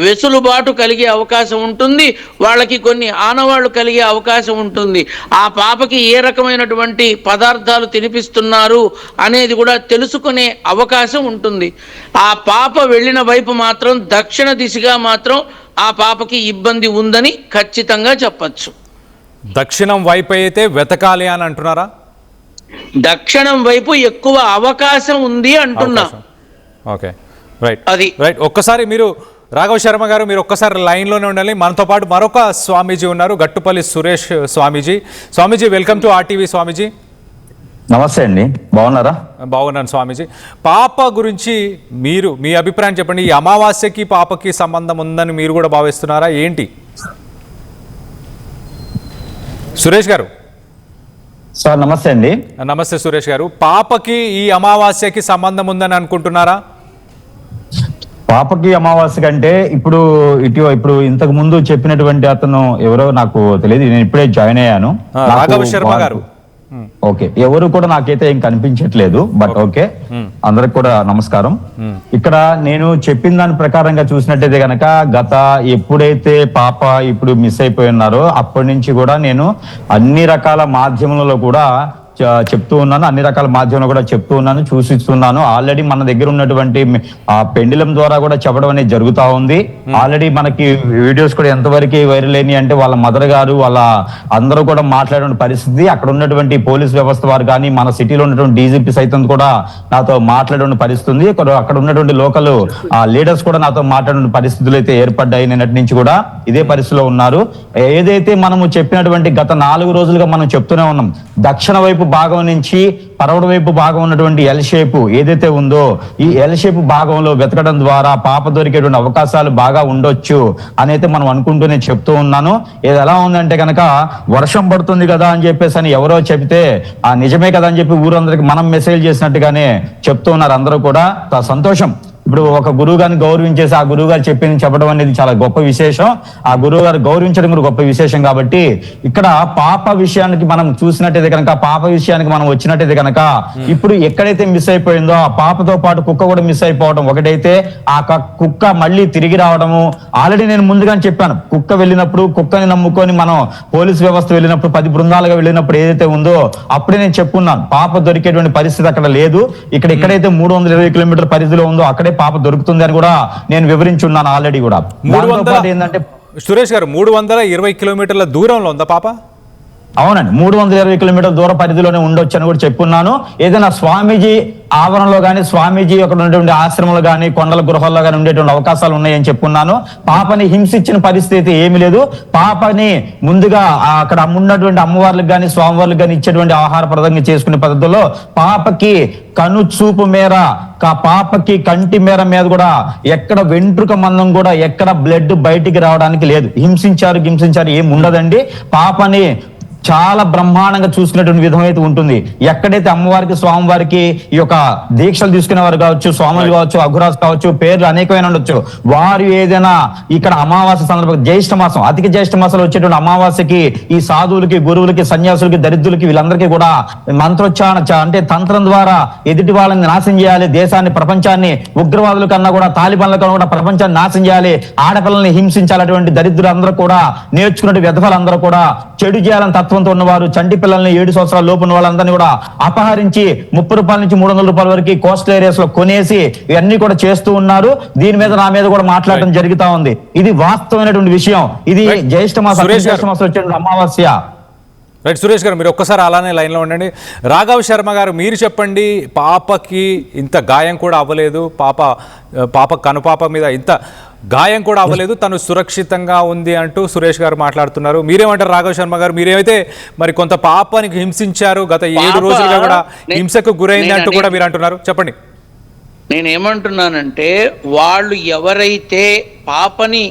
Speaker 8: వెసులుబాటు కలిగే అవకాశం ఉంటుంది, వాళ్ళకి కొన్ని ఆనవాళ్లు కలిగే అవకాశం ఉంటుంది. ఆ పాపకి ఏ రకమైనటువంటి పదార్థాలు తినిపిస్తున్నారు అనేది కూడా తెలుసుకునే అవకాశం ఉంటుంది. ఆ పాప వెళ్ళిన వైపు మాత్రం, దక్షిణ దిశగా మాత్రం ఆ పాపకి ఇబ్బంది ఉందని ఖచ్చితంగా చెప్పచ్చు.
Speaker 1: దక్షిణం వైపు అయితే వెతకాలి అని అంటున్నారా?
Speaker 8: దక్షిణం వైపు ఎక్కువ అవకాశం ఉంది అంటున్నా.
Speaker 1: ఓకే, రైట్,
Speaker 8: అది
Speaker 1: రైట్. ఒక్కసారి మీరు రాఘవ శర్మ గారు, మీరు ఒక్కసారి లైన్లోనే ఉండాలి. మనతో పాటు మరొక స్వామీజీ ఉన్నారు, గట్టుపల్లి సురేష్ స్వామీజీ. స్వామీజీ, వెల్కమ్ టు ఆర్టీవీ. స్వామీజీ
Speaker 9: నమస్తే అండి, బాగున్నారా?
Speaker 1: బాగున్నాను స్వామీజీ. పాప గురించి మీరు మీ అభిప్రాయం చెప్పండి. ఈ అమావాస్యకి పాపకి సంబంధం ఉందని మీరు కూడా భావిస్తున్నారా ఏంటి? సురేష్ గారు.
Speaker 9: సార్ నమస్తే అండి.
Speaker 1: నమస్తే సురేష్ గారు. పాపకి ఈ అమావాస్యకి సంబంధం ఉందని అనుకుంటున్నారా?
Speaker 9: పాపకి అమావాస్య కంటే ఇప్పుడు ఇంతకు ముందు చెప్పినటువంటి అతను ఎవరో నాకు తెలియదు, నేను ఇప్పుడే జాయిన్ అయ్యాను.
Speaker 1: రాఘవ శర్మ గారు.
Speaker 9: ఓకే, ఎవరు కూడా నాకైతే ఏం కనిపించట్లేదు, బట్ ఓకే, అందరికి కూడా నమస్కారం. ఇక్కడ నేను చెప్పిన దాని ప్రకారంగా చూసినట్టయితే గనక ఎప్పుడైతే పాప ఇప్పుడు మిస్ అయిపోయి ఉన్నారో అప్పటి నుంచి కూడా నేను అన్ని రకాల మాధ్యమాలలో కూడా చెప్తూ ఉన్నాను, అన్ని రకాల మాధ్యమాలు కూడా చెప్తూ ఉన్నాను, చూసిస్తున్నాను. ఆల్రెడీ మన దగ్గర ఉన్నటువంటి ఆ పెండిలం ద్వారా కూడా చెప్పడం అనేది జరుగుతూ ఉంది. ఆల్రెడీ మనకి వీడియోస్ కూడా ఎంతవరకు వైరల్ అయినాయి అంటే వాళ్ళ మదర్ గారు వాళ్ళ అందరూ కూడా మాట్లాడే పరిస్థితి, అక్కడ ఉన్నటువంటి పోలీస్ వ్యవస్థ వారు కానీ మన సిటీలో ఉన్నటువంటి డీజీపీ సైతం కూడా నాతో మాట్లాడే పరిస్థితి, అక్కడ ఉన్నటువంటి లోకల్ లీడర్స్ కూడా నాతో మాట్లాడే పరిస్థితులు అయితే ఏర్పడ్డాయి. నిన్నటి నుంచి కూడా ఇదే పరిస్థితిలో ఉన్నారు. ఏదైతే మనము చెప్పినటువంటి గత 4 రోజులుగా మనం చెప్తూనే ఉన్నాం, దక్షిణ వైపు భాగం నుంచి పరవడ వైపు భాగం ఉన్నటువంటి ఎల్ షేప్ ఏదైతే ఉందో ఈ ఎల్ షేప్ భాగంలో వెతకడం ద్వారా పాప దొరికేటువంటి అవకాశాలు బాగా ఉండొచ్చు అనేది మనం అనుకుంటూనే చెప్తూ ఉన్నాను. ఇది ఎలా ఉందంటే కనుక వర్షం పడుతుంది కదా అని చెప్పేసి అని ఎవరో చెప్తే నిజమే కదా అని చెప్పి ఊరందరికి మనం మెసేజ్ చేసినట్టుగానే చెప్తూ ఉన్నారు అందరూ కూడా. సంతోషం. ఇప్పుడు ఒక గురువు గారిని గౌరవించేసి ఆ గురువు గారు చెప్పింది చెప్పడం అనేది చాలా గొప్ప విశేషం. ఆ గురువు గారు గౌరవించడం కూడా గొప్ప విశేషం. కాబట్టి ఇక్కడ పాప విషయానికి మనం చూసినట్టయితే కనుక, పాప విషయానికి మనం వచ్చినట్టయితే కనుక ఇప్పుడు ఎక్కడైతే మిస్ అయిపోయిందో ఆ పాపతో పాటు కుక్క కూడా మిస్ అయిపోవడం ఒకటైతే, ఆ కుక్క మళ్ళీ తిరిగి రావడము. ఆల్రెడీ నేను ముందుగానే చెప్పాను, కుక్క వెళ్ళినప్పుడు, కుక్కని నమ్ముకొని మనం పోలీసు వ్యవస్థ వెళ్ళినప్పుడు 10 బృందాలుగా వెళ్ళినప్పుడు ఏదైతే ఉందో అప్పుడే నేను చెప్పున్నాను పాప దొరికేటువంటి పరిస్థితి అక్కడ లేదు. ఇక్కడ ఎక్కడైతే 320 కిలోమీటర్ల పరిధిలో ఉందో అక్కడే పాప దొరుకుతుంది అని కూడా నేను వివరించున్నాను ఆల్రెడీ కూడా. ఏంటంటే
Speaker 1: సురేష్ గారు 320 కిలోమీటర్ల దూరంలో ఉందా పాప?
Speaker 9: అవునండి, 320 కిలోమీటర్ల దూర పరిధిలోనే ఉండొచ్చు అని కూడా చెప్పున్నాను. ఏదైనా స్వామీజీ ఆవరణలో కానీ, స్వామీజీ అక్కడ ఉన్నటువంటి ఆశ్రమంలో కానీ, కొండల గృహాల్లో కానీ ఉండేటువంటి అవకాశాలు ఉన్నాయని చెప్పున్నాను. పాపని హింసించిన పరిస్థితి ఏమీ లేదు. పాపని ముందుగా అక్కడ ఉన్నటువంటి అమ్మవార్లకు కానీ, స్వామివార్లకు కానీ ఇచ్చేటువంటి ఆహార ప్రదంగా చేసుకునే పద్ధతుల్లో పాపకి కను చూపు మేర, పాపకి కంటి మేర మీద కూడా ఎక్కడ వెంట్రుక మందం కూడా ఎక్కడ బ్లడ్ బయటికి రావడానికి లేదు. హింసించారు ఏం ఉండదండి. పాపని చాలా బ్రహ్మాండంగా చూసుకునేటువంటి విధం అయితే ఉంటుంది. ఎక్కడైతే అమ్మవారికి స్వామివారికి ఈ యొక్క దీక్షలు తీసుకునేవారు కావచ్చు, స్వాములు కావచ్చు, అఘురాజు కావచ్చు, పేర్లు అనేకమైన ఉండొచ్చు. వారు ఏదైనా ఇక్కడ అమావాస్య సందర్భంగా జ్యేష్ఠ మాసం, అధిక జ్యేష్ఠ మాసంలో వచ్చేటువంటి అమావాస్యకి ఈ సాధువులకి, గురువులకి, సన్యాసులకి, దరిద్రులకి వీళ్ళందరికీ కూడా మంత్రోచ్చారణ అంటే తంత్రం ద్వారా ఎదుటి వాళ్ళని నాశనం చేయాలి, దేశాన్ని, ప్రపంచాన్ని, ఉగ్రవాదుల కన్నా కూడా, తాలిబాన్ల కన్నా కూడా ప్రపంచాన్ని నాశనం చేయాలి, ఆడపిల్లల్ని హింసించాలటువంటి దరిద్రులందరూ కూడా నేర్చుకున్న విధవాళ్ళందరూ కూడా చెడు చేయాలని తత్వంతో ఉన్నవారు, చంటి పిల్లల్ని 7 సంవత్సరాల లోపు ఉన్న వాళ్ళందరినీ కూడా అపహరించి 30 రూపాయల నుంచి 300 రూపాయల వరకు కోస్టల్ ఏరియాస్ లో కొనేసి ఇవన్నీ కూడా చేస్తూ ఉన్నారు. దీని మీద నా మీద కూడా మాట్లాడడం జరుగుతా ఉంది. ఇది వాస్తవమైనటువంటి విషయం. ఇది జ్యేష్ఠ మాసం వచ్చే అమావాస్య.
Speaker 1: రైట్ సురేష్ గారు, మీరు ఒక్కసారి అలానే లైన్లో ఉండండి. రాఘవ్ శర్మ గారు, మీరు చెప్పండి. పాపకి ఇంత గాయం కూడా అవ్వలేదు, పాప కనుపాప మీద ఇంత గాయం కూడా అవ్వలేదు, తను సురక్షితంగా ఉంది అంటూ సురేష్ గారు మాట్లాడుతున్నారు. మీరేమంటారు రాఘవ్ శర్మ గారు? మీరేమైతే మరి కొంత పాపనికి హింసించారు, గత 7 రోజులుగా కూడా హింసకు గురైంది అంటూ కూడా మీరు అంటున్నారు, చెప్పండి.
Speaker 8: నేనేమంటున్నానంటే, వాళ్ళు ఎవరైతే పాపని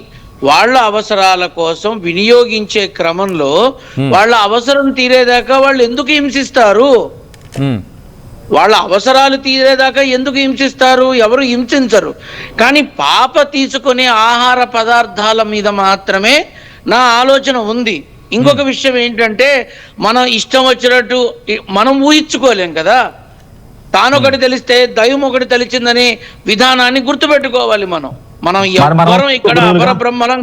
Speaker 8: వాళ్ళ అవసరాల కోసం వినియోగించే క్రమంలో వాళ్ళ అవసరం తీరేదాకా వాళ్ళు ఎందుకు హింసిస్తారు? వాళ్ళ అవసరాలు తీరేదాకా ఎందుకు హింసిస్తారు? ఎవరు హింసించరు. కానీ పాప తీసుకునే ఆహార పదార్థాల మీద మాత్రమే నా ఆలోచన ఉంది. ఇంకొక విషయం ఏంటంటే, మనం ఇష్టం వచ్చినట్టు మనం ఊహించుకోలేం కదా. తానొకటి తెలిస్తే దైవం ఒకటి తెలిసిందనే విధానాన్ని గుర్తుపెట్టుకోవాలి. మనం ఎవ్వరం ఇక్కడ అపరబ్రహ్మలం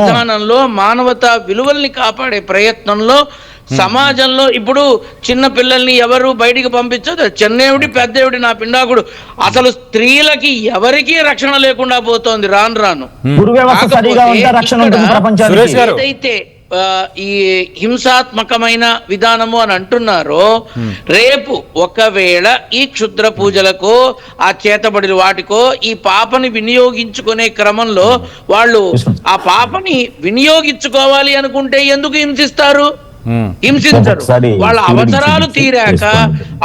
Speaker 8: విధానంలో మానవతా విలువల్ని కాపాడే ప్రయత్నంలో సమాజంలో ఇప్పుడు చిన్న పిల్లల్ని ఎవరు బయటికి పంపించదు. చిన్నేవిడి పెద్దేవిడి నా పిండాకుడు, అసలు స్త్రీలకి ఎవరికీ రక్షణ లేకుండా పోతోంది రాను. ఏదైతే ఈ హింసాత్మకమైన విధానము అని అంటున్నారో, రేపు ఒకవేళ ఈ క్షుద్ర పూజలకో, ఆ చేతబడి వాటికో ఈ పాపని వినియోగించుకునే క్రమంలో వాళ్ళు ఆ పాపని వినియోగించుకోవాలి అనుకుంటే ఎందుకు హింసిస్తారు? హింసించరు. వాళ్ళ అవసరాలు తీరాక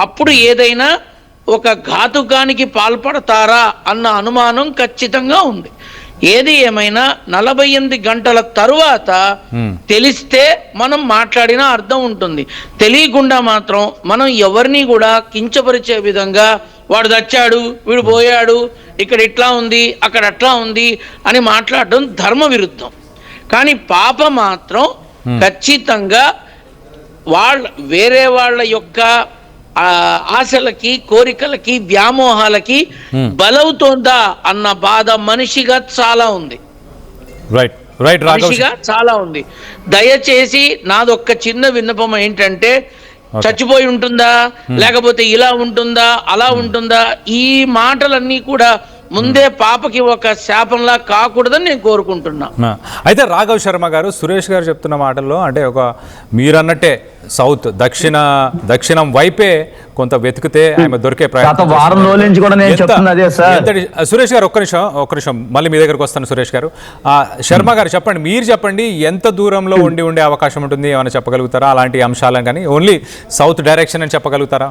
Speaker 8: అప్పుడు ఏదైనా ఒక ఘాతుకానికి పాల్పడతారా అన్న అనుమానం ఖచ్చితంగా ఉంది. ఏది ఏమైనా 48 గంటల తరువాత తెలిస్తే మనం మాట్లాడిన అర్థం ఉంటుంది. తెలియకుండా మాత్రం మనం ఎవరిని కూడా కించపరిచే విధంగా వాడు చచ్చాడు, వీడు పోయాడు, ఇక్కడ ఇట్లా ఉంది, అక్కడ అట్లా ఉంది అని మాట్లాడడం ధర్మ విరుద్ధం. కానీ పాప మాత్రం ఖచ్చితంగా వేరే వాళ్ళ యొక్క ఆశలకి, కోరికలకి, వ్యామోహాలకి బలవుతోందా అన్న బాధ మనిషిగా చాలా ఉంది. మనిషిగా చాలా ఉంది. దయచేసి నాదొక్క చిన్న విన్నపం ఏంటంటే, చచ్చిపోయి ఉంటుందా, లేకపోతే ఇలా ఉంటుందా, అలా ఉంటుందా, ఈ మాటలన్నీ కూడా ముందే పాపకి ఒక శాపంలా కాకూడదని నేను కోరుకుంటున్నా.
Speaker 1: అయితే రాఘవ్ శర్మ గారు, సురేష్ గారు చెప్తున్న మాటల్లో అంటే ఒక మీరన్నట్టే సౌత్ దక్షిణం వైపే కొంత వెతికితే ఆమె దొరికే ప్రయత్నం. సురేష్ గారు ఒక్క నిమిషం మళ్ళీ మీ దగ్గరకు వస్తాను. సురేష్ గారు, శర్మ గారు చెప్పండి, మీరు చెప్పండి, ఎంత దూరంలో ఉండే అవకాశం ఉంటుంది, ఏమైనా చెప్పగలుగుతారా అలాంటి అంశాలను? కానీ ఓన్లీ సౌత్ డైరెక్షన్ అని చెప్పగలుగుతారా?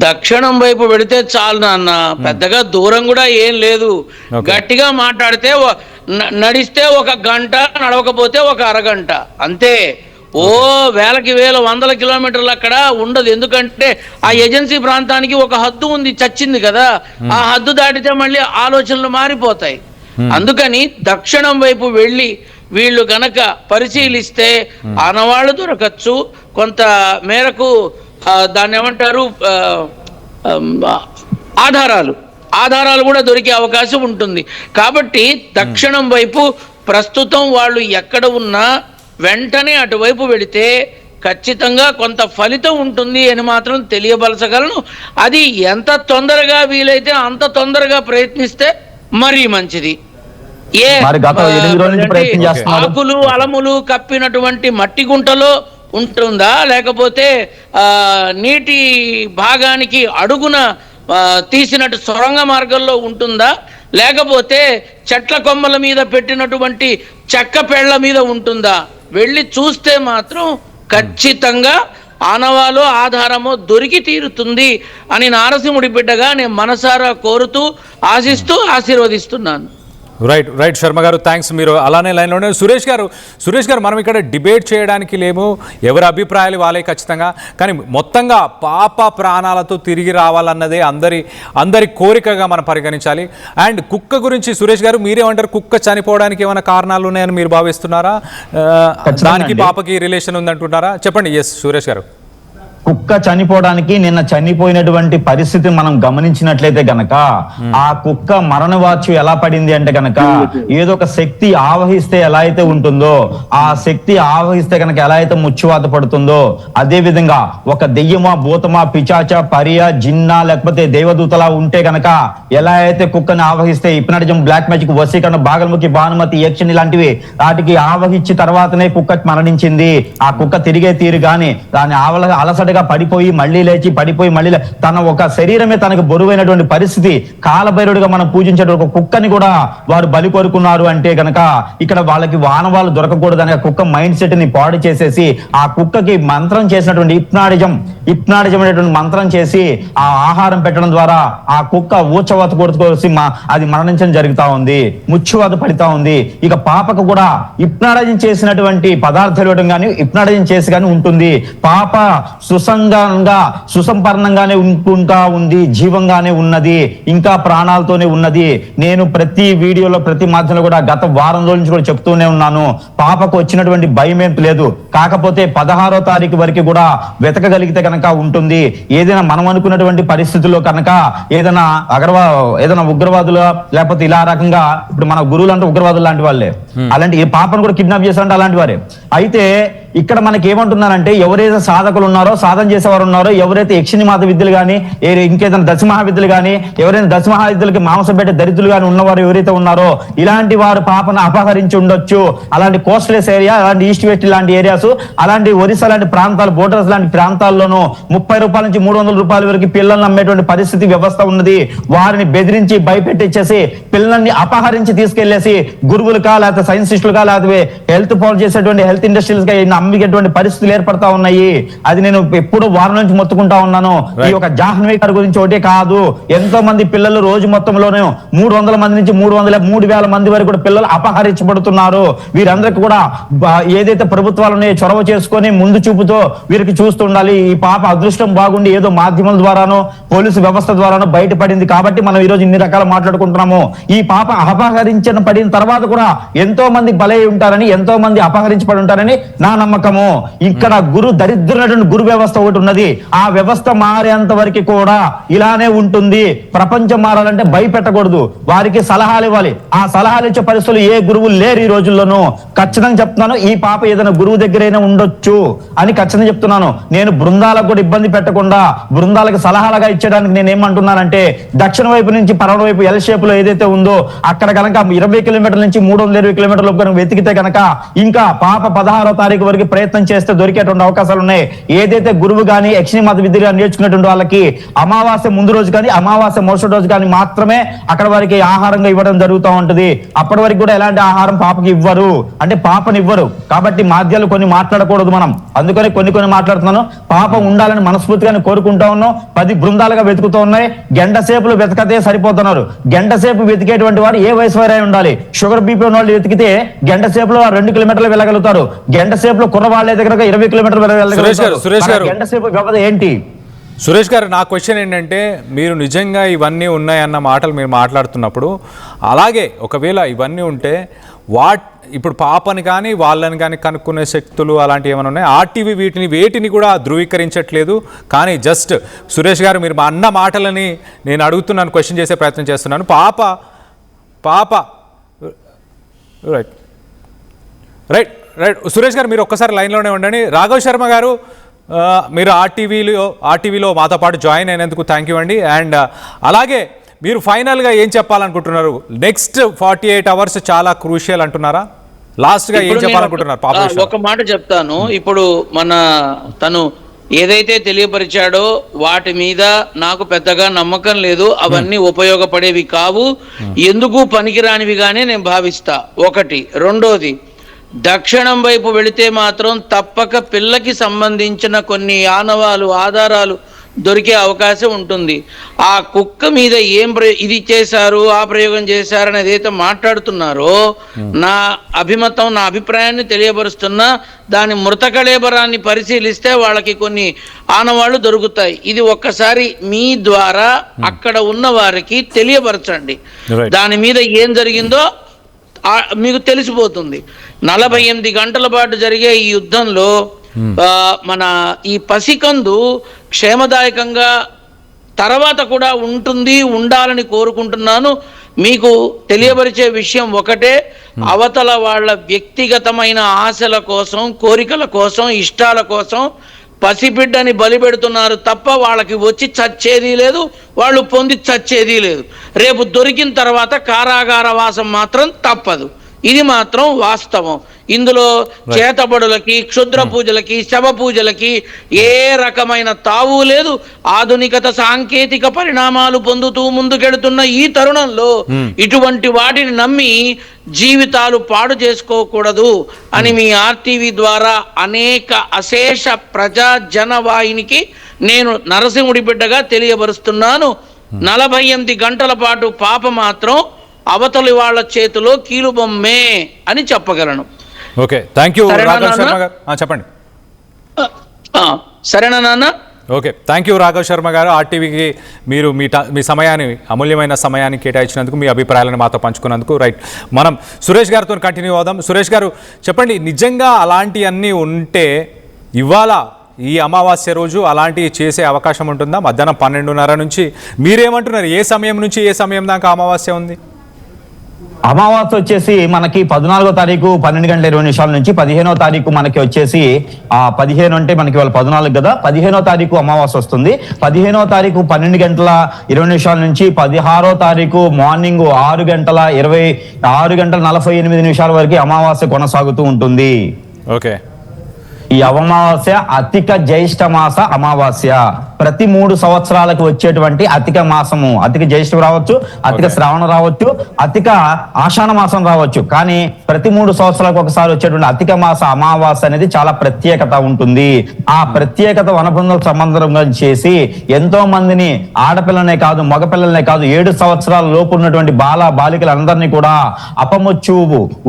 Speaker 8: దక్షిణం వైపు పెడితే చాలు నాన్న, పెద్దగా దూరం కూడా ఏం లేదు. గట్టిగా మాట్లాడితే నడిస్తే 1 గంట, నడవకపోతే 1 అరగంట అంతే. వేలకి వేల 100 కిలోమీటర్లు అక్కడ ఉండదు. ఎందుకంటే ఆ ఏజెన్సీ ప్రాంతానికి ఒక హద్దు ఉంది, చచ్చింది కదా. ఆ హద్దు దాటితే మళ్ళీ ఆలోచనలు మారిపోతాయి. అందుకని దక్షిణం వైపు వెళ్ళి వీళ్ళు గనక పరిశీలిస్తే ఆనవాళ్ళు దొరకచ్చు. కొంత మేరకు దాన్ని ఏమంటారు, ఆధారాలు కూడా దొరికే అవకాశం ఉంటుంది. కాబట్టి దక్షిణం వైపు ప్రస్తుతం వాళ్ళు ఎక్కడ ఉన్నా వెంటనే అటువైపు వెళితే ఖచ్చితంగా కొంత ఫలితం ఉంటుంది అని మాత్రం తెలియబలచగలను. అది ఎంత తొందరగా వీలైతే అంత తొందరగా ప్రయత్నిస్తే మరీ మంచిది. ఆకులు అలములు కప్పినటువంటి మట్టి గుంటలో ఉంటుందా, లేకపోతే నీటి భాగానికి అడుగున తీసినట్టు సొరంగ మార్గంలో ఉంటుందా, లేకపోతే చెట్ల కొమ్మల మీద పెట్టినటువంటి చెక్క పెళ్ల మీద ఉంటుందా? వెళ్ళి చూస్తే మాత్రం ఖచ్చితంగా ఆనవాలో ఆధారమో దొరికి తీరుతుంది అని నారసింహుడి బిడ్డగా నేను మనసారా కోరుతూ, ఆశిస్తూ, ఆశీర్వదిస్తున్నాను.
Speaker 1: రైట్ శర్మ గారు, థ్యాంక్స్. మీరు అలానే లైన్లోనే. సురేష్ గారు మనం ఇక్కడ డిబేట్ చేయడానికి లేము, ఎవరి అభిప్రాయాలు వాళ్ళే ఖచ్చితంగా. కానీ మొత్తంగా పాప ప్రాణాలతో తిరిగి రావాలన్నదే అందరి కోరికగా మనం పరిగణించాలి. అండ్ కుక్క గురించి సురేష్ గారు మీరేమంటారు? కుక్క చనిపోవడానికి ఏమైనా కారణాలు ఉన్నాయని మీరు భావిస్తున్నారా? దానికి పాపకి రిలేషన్ ఉందంటున్నారా? చెప్పండి. ఎస్ సురేష్ గారు.
Speaker 9: కుక్క చనిపోవడానికి నిన్న చనిపోయినటువంటి పరిస్థితి మనం గమనించినట్లయితే గనక ఆ కుక్క మరణవాచు ఎలా పడింది అంటే గనక ఏదో ఒక శక్తి ఆవహిస్తే ఎలా అయితే ఉంటుందో, ఆ శక్తి ఆవహిస్తే గనక ఎలా అయితే ముచ్చువాత పడుతుందో, అదే విధంగా ఒక దెయ్యమా, భూతమా, పిచాచ, పరియ, జిన్నా లేకపోతే దేవదూతలా ఉంటే గనక ఎలా అయితే కుక్కని ఆవహిస్తే హిప్నాటిజం, బ్లాక్ మ్యాజిక్, వశీకరణ, బాగల్ముఖి, భానుమతి, యక్షిణి లాంటివి వాటికి ఆవహించి తర్వాతనే కుక్క మరణించింది. ఆ కుక్క తిరిగే తీరు గాని దాని అలసట పడిపోయి మళ్ళీ లేచి పడిపోయి మళ్ళీ తన ఒక శరీరమే తనకు బరువైనటువంటి పరిస్థితి. కాలభైరుడిగా మనం పూజించే ఒక కుక్కని కూడా వారు బలి కోరుకున్నారు అంటే గనక ఇక్కడ వాళ్ళకి వానవాళ్ళు దొరకకూడదని ఆ కుక్క మైండ్ సెట్ ని పాడు చేసేసి ఆ కుక్కకి మంత్రం చేసినటువంటి హిప్నాటిజం అనేటువంటి మంత్రం చేసి ఆ ఆహారం పెట్టడం ద్వారా ఆ కుక్క ఊచవాత కొడుకోసి అది మరణించడం జరుగుతా ఉంది, ముచ్చువాత పడుతా ఉంది. ఇక పాపకు కూడా హిప్నాటిజం చేసినటువంటి పదార్థాలు ఇవ్వడం కానీ హిప్నాటిజం చేసి కానీ ఉంటుంది. పాప సుసంగంగా సుసంపన్నంగానే ఉంటుంటా ఉంది, జీవంగానే ఉన్నది, ఇంకా ప్రాణాలతోనే ఉన్నది. నేను ప్రతి వీడియోలో ప్రతి మాధ్యమంలో కూడా గత వారం రోజుల నుంచి కూడా చెప్తూనే ఉన్నాను, పాపకు వచ్చినటువంటి భయం ఏం లేదు. కాకపోతే 16వ తారీఖు వరకు కూడా వెతకగలిగితే కనుక ఉంటుంది. ఏదైనా మనం అనుకున్నటువంటి పరిస్థితుల్లో కనుక ఏదైనా ఉగ్రవాదులు లేకపోతే ఇలా రకంగా ఇప్పుడు మన గురువులు అంటే ఉగ్రవాదులు లాంటి వాళ్ళే, అలాంటి ఈ పాపను కూడా కిడ్నాప్ చేశారంటే అలాంటి వారే. అయితే ఇక్కడ మనకి ఏమంటున్నారంటే ఎవరైతే సాధకులు ఉన్నారో, సాధన చేసేవారు ఉన్నారో, ఎవరైతే యక్షిణి మాత విద్యలు కానీ ఇంకేదైనా దశమహా విద్యలు కానీ ఎవరైనా దశమహా విద్యలకి మాంసం పెట్టే దరిద్రులు కానీ ఉన్నవారు ఎవరైతే ఉన్నారో ఇలాంటి వారు పాపను అపహరించి ఉండొచ్చు. అలాంటి కోస్టలెస్ ఏరియా, అలాంటి ఈస్ట్ వెస్ట్ లాంటి ఏరియాస్, అలాంటి ఒరిస్సా లాంటి ప్రాంతాలు, బోర్డర్స్ లాంటి ప్రాంతాల్లోనూ 30 రూపాయల నుంచి 300 రూపాయల వరకు పిల్లల్ని అమ్మేటువంటి పరిస్థితి వ్యవస్థ ఉన్నది. వారిని బెదిరించి భయపెట్టించేసి పిల్లల్ని అపహరించి తీసుకెళ్లేసి గురువులుగా లేకపోతే సైన్సిస్టులుగా లేకపోతే హెల్త్ పాలు చేసేటువంటి హెల్త్ ఇండస్ట్రీస్ గా అమ్మికేటువంటి పరిస్థితులు ఏర్పడతా ఉన్నాయి. అది నేను ఎప్పుడు వారం నుంచి మొత్తుకుంటా ఉన్నాను. ఈ యొక్క జాహ్నవి గారి గురించి ఒకటే కాదు, ఎంతో మంది పిల్లలు రోజు మొత్తంలోనే 300 మంది నుంచి 3,000 మంది వరకు కూడా పిల్లలు అపహరించబడుతున్నారు. వీరందరికీ కూడా ఏదైతే ప్రభుత్వాలు ఉన్నాయో చొరవ చేసుకొని ముందు చూపుతో వీరికి చూస్తుండాలి. ఈ పాప అదృష్టం బాగుండి ఏదో మాధ్యమాల ద్వారానో పోలీసు వ్యవస్థ ద్వారానో బయటపడింది కాబట్టి మనం ఈ రోజు ఇన్ని రకాలు మాట్లాడుకుంటున్నాము. ఈ పాప అపహరించిన పడిన తర్వాత కూడా ఎంతో మంది బలై ఉంటారని, ఎంతో మంది అపహరించబడి ఉంటారని నా నమ్మకము. ఇక్కడ దరిద్రమైనటువంటి గురు వ్యవస్థ ఒకటి ఉన్నది. ఆ వ్యవస్థ మారేంత వరకు కూడా ఇలానే ఉంటుంది. ప్రపంచం మారాలంటే భయపెట్టకూడదు, వారికి సలహాలు ఇవ్వాలి. ఆ సలహాలు ఇచ్చే పరిస్థితులు ఏ గురువు లేరు ఈ రోజుల్లోనూ. ఖచ్చితంగా చెప్తున్నాను, ఈ పాప ఏదైనా గురువు దగ్గరైనా ఉండొచ్చు అని ఖచ్చితంగా చెప్తున్నాను. నేను బృందాలకు కూడా ఇబ్బంది పెట్టకుండా బృందాలకు సలహాలుగా ఇచ్చడానికి నేను ఏమంటున్నానంటే దక్షిణ వైపు నుంచి పరమ వైపు ఎల్ షేప్ లో ఏదైతే ఉందో అక్కడ కనుక 20 కిలోమీటర్ల నుంచి 320 కిలోమీటర్ల కనుక వెతికితే కనుక ఇంకా పాప 16వ తారీఖు వరకు ప్రయత్నం చేస్తే దొరికేటువంటి అవకాశాలు ఉన్నాయి. ఏదైతే గురువు గాని యక్షిణి మాత విద్య నేర్చుకునేటువంటి వాళ్ళకి అమావాస్య ముందు రోజు కానీ అమావాస్య మరుసటి రోజు కానీ మాత్రమే అక్కడ వారికి ఆహారంగా ఇవ్వడం జరుగుతూ ఉంటుంది. అప్పటి వరకు కూడా ఎలాంటి ఆహారం పాపకి ఇవ్వరు, అంటే పాపని ఇవ్వరు. కాబట్టి మాధ్యాలు కొన్ని మాట్లాడకూడదు మనం, అందుకని కొన్ని మాట్లాడుతున్నాను. పాప ఉండాలని మనస్ఫూర్తిగా కోరుకుంటా ఉన్నాం. 10 బృందాలుగా వెతుకుతూ ఉన్నాయి. గంట సేపులు వెతకతే సరిపోతున్నారు. గంట సేపు వెతికేటువంటి వారు ఏ వయసు వారే ఉండాలి. షుగర్ బీపీ ఉన్న వాళ్ళు వెతికితే గంట సేపులో 2 కిలోమీటర్లు వెళ్ళగలుగుతారు. గంట సేపులో కుర్ర వాళ్ళ దగ్గర 20 కిలోమీటర్లు వెళ్ళగలుగుతారు. గంట సేపు వ్యవధి ఏంటి?
Speaker 1: సురేష్ గారు, నా క్వశ్చన్ ఏంటంటే మీరు నిజంగా ఇవన్నీ ఉన్నాయన్న మాటలు మీరు మాట్లాడుతున్నప్పుడు, అలాగే ఒకవేళ ఇవన్నీ ఉంటే ఇప్పుడు పాపని కానీ వాళ్ళని కానీ కనుక్కునే శక్తులు అలాంటివి ఏమైనా ఉన్నాయి? ఆర్టీవీ వేటిని కూడా ధృవీకరించట్లేదు. కానీ జస్ట్ సురేష్ గారు మీరు మా అన్న మాటలని నేను అడుగుతున్నాను, క్వశ్చన్ చేసే ప్రయత్నం చేస్తున్నాను. పాప రైట్ సురేష్ గారు మీరు ఒక్కసారి లైన్లోనే ఉండండి. రాఘవ్ శర్మ గారు, మీరు ఆర్టీవీలో మాతో పాటు జాయిన్ అయినందుకు థ్యాంక్ యూ అండి. అండ్ అలాగే మీరు ఫైనల్గా ఏం చెప్పాలనుకుంటున్నారు? నెక్స్ట్ 48 అవర్స్ చాలా క్రూషియల్ అంటున్నారా? లాస్ట్గా ఏం చెప్పాలనుకుంటున్నారు?
Speaker 8: ఒక మాట చెప్తాను. ఇప్పుడు తను ఏదైతే తెలియపరిచాడో వాటి మీద నాకు పెద్దగా నమ్మకం లేదు. అవన్నీ ఉపయోగపడేవి కావు, ఎందుకు పనికిరానివిగానే నేను భావిస్తా. ఒకటి. రెండోది, దక్షిణం వైపు వెళితే మాత్రం తప్పక పిల్లకి సంబంధించిన కొన్ని ఆనవాలు ఆధారాలు దొరికే అవకాశం ఉంటుంది. ఆ కుక్క మీద ఇది చేశారు, ఆ ప్రయోగం చేశారు అనేది ఏదైతే మాట్లాడుతున్నారో, నా అభిమతం, నా అభిప్రాయాన్ని తెలియపరుస్తున్నా. దాని మృతకళేబరాన్ని పరిశీలిస్తే వాళ్ళకి కొన్ని ఆనవాళ్లు దొరుకుతాయి. ఇది ఒక్కసారి మీ ద్వారా అక్కడ ఉన్న వారికి తెలియపరచండి. దాని మీద ఏం జరిగిందో మీకు తెలిసిపోతుంది. 48 గంటల పాటు జరిగే ఈ యుద్ధంలో మన ఈ పసికందు క్షేమదాయకంగా తర్వాత కూడా ఉండాలని కోరుకుంటున్నాను. మీకు తెలియపరిచే విషయం ఒకటే, అవతల వాళ్ళ వ్యక్తిగతమైన ఆశల కోసం, కోరికల కోసం, ఇష్టాల కోసం పసిబిడ్డని బలి పెడుతున్నారు తప్ప వాళ్ళకి వచ్చి చచ్చేది లేదు, వాళ్ళు పొంది చచ్చేది లేదు. రేపు దొరికిన తర్వాత కారాగార వాసం మాత్రం తప్పదు. ఇది మాత్రం వాస్తవం. ఇందులో చేతబడులకి, క్షుద్ర పూజలకి, శవ పూజలకి ఏ రకమైన తావు లేదు. ఆధునికత, సాంకేతిక పరిణామాలు పొందుతూ ముందుకెడుతున్న ఈ తరుణంలో ఇటువంటి వాటిని నమ్మి జీవితాలు పాడు చేసుకోకూడదు అని మీ ఆర్టీవీ ద్వారా అనేక అశేష ప్రజా జనవాహినికి నేను నరసింహుడి బిడ్డగా తెలియపరుస్తున్నాను. 48 గంటల పాటు పాప మాత్రం అవతలి వాళ్ళ చేతిలో కీలుబొమ్మే అని చెప్పగలను.
Speaker 1: Okay, thank you Raghav Sharma గారు. చెప్పండి.
Speaker 8: సరేనా నాన్న?
Speaker 1: Okay, thank you Raghav Sharma గారు. ఆర్టీవీకి మీరు మీ సమయాన్ని, అమూల్యమైన సమయాన్ని కేటాయించినందుకు, మీ అభిప్రాయాలను మాతో పంచుకున్నందుకు. రైట్, మనం సురేష్ గారితో కంటిన్యూ అవుదాం. సురేష్ గారు చెప్పండి, నిజంగా అలాంటివన్నీ ఉంటే ఇవాళ ఈ అమావాస్య రోజు అలాంటివి చేసే అవకాశం ఉంటుందా? మధ్యాహ్నం 12:30 నుంచి మీరేమంటున్నారు? ఏ సమయం నుంచి ఏ సమయం దాకా అమావాస్య ఉంది?
Speaker 9: అమావాస్య వచ్చేసి మనకి 14వ తారీఖు 12:20 నుంచి 15వ తారీఖు మనకి వచ్చేసి 15 అంటే మనకి వాళ్ళ 14 కదా, 15వ తారీఖు అమావాస్య వస్తుంది. 15వ తారీఖు 12:20 నుంచి 16వ తారీఖు మార్నింగ్ 6:48 వరకు అమావాస్య కొనసాగుతూ ఉంటుంది.
Speaker 1: ఓకే,
Speaker 9: ఈ అమావాస్య అధిక జ్యేష్ఠ మాస అమావాస్య. ప్రతి 3 సంవత్సరాలకు వచ్చేటువంటి అధిక మాసము. అధిక జ్యేష్ఠం రావచ్చు, అధిక శ్రావణం రావచ్చు, అధిక ఆషాఢ మాసం రావచ్చు. కానీ ప్రతి 3 సంవత్సరాలకు ఒకసారి వచ్చేటువంటి అధిక మాస అమావాస్య అనేది చాలా ప్రత్యేకత ఉంటుంది. ఆ ప్రత్యేకత అనుబంధం సంబంధంగా చేసి ఎంతో మందిని, ఆడపిల్లనే కాదు మగపిల్లలనే కాదు, 7 సంవత్సరాల లోపు ఉన్నటువంటి బాలికలందరినీ కూడా అపమొచ్చు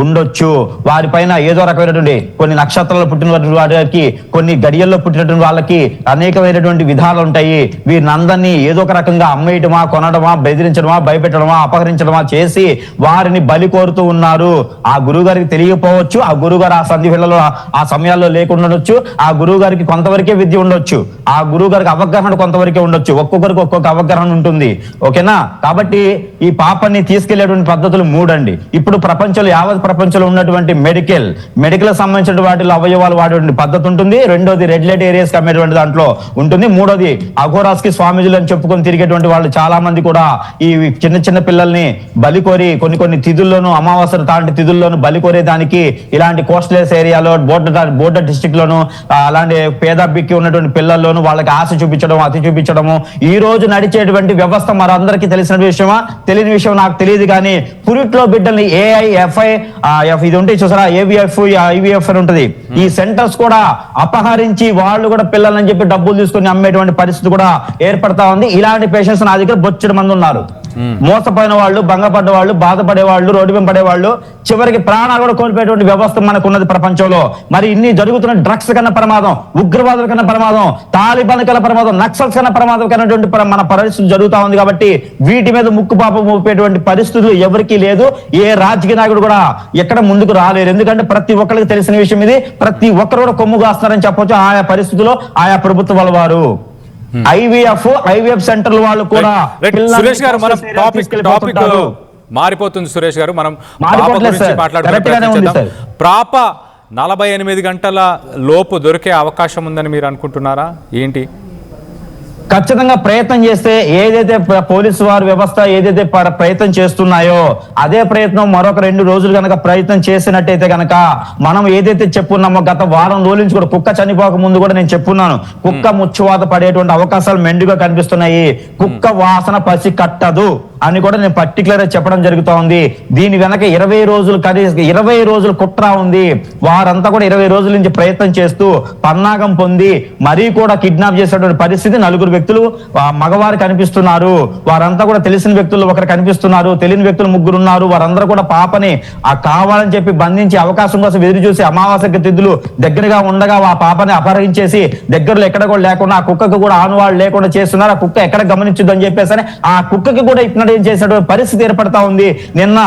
Speaker 9: ఉండొచ్చు, వారిపైన ఏదో రకమైనటువంటి కొన్ని నక్షత్రాలు పుట్టినటువంటి వారికి, కొన్ని గడియల్లో పుట్టినటువంటి వాళ్ళకి అనేకమైనటువంటి విధాలు ఉంటాయి. వీరినందరినీ ఏదో ఒక రకంగా అమ్మేయటమా, కొనడమా, బెదిరించడమా, భయపెట్టడమా, అపహరించడమా చేసి వారిని బలి కోరుతూ ఉన్నారు. ఆ గురువు గారికి తెలియకపోవచ్చు, ఆ గురువు గారు ఆ సంధివేళలో ఆ సమయాల్లో లేకుండొచ్చు, ఆ గురువు గారికి కొంతవరకే విద్య ఉండొచ్చు, ఆ గురువు గారికి అవగాహన కొంతవరకే ఉండొచ్చు, ఒక్కొక్కరికి ఒక్కొక్క అవగాహన ఉంటుంది. ఓకేనా? కాబట్టి ఈ పాపని తీసుకెళ్లేటువంటి పద్ధతులు 3 అండి. ఇప్పుడు ప్రపంచంలో, యావత్ ప్రపంచంలో ఉన్నటువంటి మెడికల్ సంబంధించిన వాటిలో అవయవాలు వాడేటువంటి పద్ధతి ఉంటుంది. రెండోది రెడ్ లైట్ ఏరియాస్ అమ్మేటువంటి దాంట్లో ఉంటుంది. మూడోది అఘోరాస్కి స్వామీజులు అని చెప్పుకొని తిరిగేటువంటి వాళ్ళు చాలా మంది కూడా ఈ చిన్న చిన్న పిల్లల్ని బలి కోరి కొన్ని తిథుల్లోనూ, అమావాస్య తాంటి తిథుల్లోనూ బలి కోరే దానికి ఇలాంటి కోస్టల్స్ ఏరియాలో, బోర్డర్ డిస్ట్రిక్ట్ లోను, అలాంటి పేద బిక్కి ఉన్నటువంటి పిల్లల్లోనూ వాళ్ళకి ఆశ చూపించడం, అతి చూపించడము ఈ రోజు నడిచేటువంటి వ్యవస్థ మనందరికీ తెలిసిన విషయమా? తెలియని విషయం నాకు తెలియదు. కానీ పురిట్లో బిడ్డల్ని AIFI ఇది ఉంటే చూసారా, AVF IVF అని ఉంటుంది. ఈ సెంటర్స్ కూడా అపహరించి వాళ్ళు కూడా పిల్లలని చెప్పి డబ్బులు తీసుకుని అమ్మేటువంటి పరిస్థితి కూడా ఏర్పడతా ఉంది. ఇలాంటి పేషెంట్స్ నా దగ్గర బొచ్చెడు మంది ఉన్నారు. మోసపోయిన వాళ్ళు, భంగపడ్డ వాళ్ళు, బాధపడే వాళ్ళు, రోడ్డు మీద పడే వాళ్ళు, చివరికి ప్రాణాలు కూడా కోల్పోయేటువంటి వ్యవస్థ మనకు ఉన్నది ప్రపంచంలో. మరి ఇన్ని జరుగుతున్న డ్రగ్స్ కన్నా ప్రమాదం, ఉగ్రవాదుల కన్నా ప్రమాదం, తాలిబాన్ కన్నా ప్రమాదం, నక్సల్స్ కన్నా ప్రమాదం కన్నటువంటి మన పరిస్థితి జరుగుతా ఉంది. కాబట్టి వీటి మీద ముక్కుపాప మోపేటువంటి పరిస్థితులు ఎవరికీ లేదు. ఏ రాజకీయ నాయకుడు కూడా ఎక్కడ ముందుకు రాలేరు. ఎందుకంటే ప్రతి ఒక్కరికి తెలిసిన విషయం ఇది. ప్రతి ఒక్కరు కూడా కొమ్ము కాస్తున్నారని చెప్పొచ్చు ఆయా పరిస్థితుల్లో, ఆయా ప్రభుత్వాల వారు. IVF సెంటర్ల వాళ్ళు కూడా.
Speaker 1: సురేష్ గారు, మనం టాపిక్ మారిపోతుంది. సురేష్ గారు, మనం మాట్లాడుతున్నాం. ప్రాప 48 గంటల లోపు దొరికే అవకాశం ఉందని మీరు అనుకుంటున్నారా? ఏంటి?
Speaker 9: ఖచ్చితంగా ప్రయత్నం చేస్తే, ఏదైతే పోలీసు వారి వ్యవస్థ ఏదైతే ప్రయత్నం చేస్తున్నాయో అదే ప్రయత్నం మరొక 2 రోజులు కనుక ప్రయత్నం చేసినట్టయితే కనుక మనం ఏదైతే చెప్పున్నామో గత వారం రోజుల నుంచి కూడా, కుక్క చనిపోక ముందు కూడా నేను చెప్పున్నాను, కుక్క ముచ్చువాత పడేటువంటి అవకాశాలు మెండుగా కనిపిస్తున్నాయి. కుక్క వాసన పసి కట్టదు. అని కూడా నేను పర్టికులర్ గా చెప్పడం జరుగుతా ఉంది. దీని వెనక 20 రోజులు 20 రోజులు కుట్ర ఉంది. వారంతా కూడా 20 రోజుల నుంచి ప్రయత్నం చేస్తూ పన్నాగం పొంది మరీ కూడా కిడ్నాప్ చేసేటువంటి పరిస్థితి. 4 వ్యక్తులు మగవారు కనిపిస్తున్నారు. వారంతా కూడా తెలిసిన వ్యక్తులు ఒకరు కనిపిస్తున్నారు, తెలియని వ్యక్తులు 3 ఉన్నారు. వారందరూ కూడా పాపని కావాలని చెప్పి బంధించి అవకాశం కోసం ఎదురు చూసి అమావాస్యకి తిథులు దగ్గరగా ఉండగా ఆ పాపని అపహరించేసి దగ్గరలో ఎక్కడ కూడా లేకుండా ఆ కుక్కకు కూడా ఆనువాళ్ళు లేకుండా చేస్తున్నారు. ఆ కుక్క ఎక్కడ గమనించదు అని చెప్పేసి ఆ కుక్కకి కూడా హిప్నటైజ్ చేసేటువంటి పరిస్థితి ఏర్పడతా ఉంది. నిన్న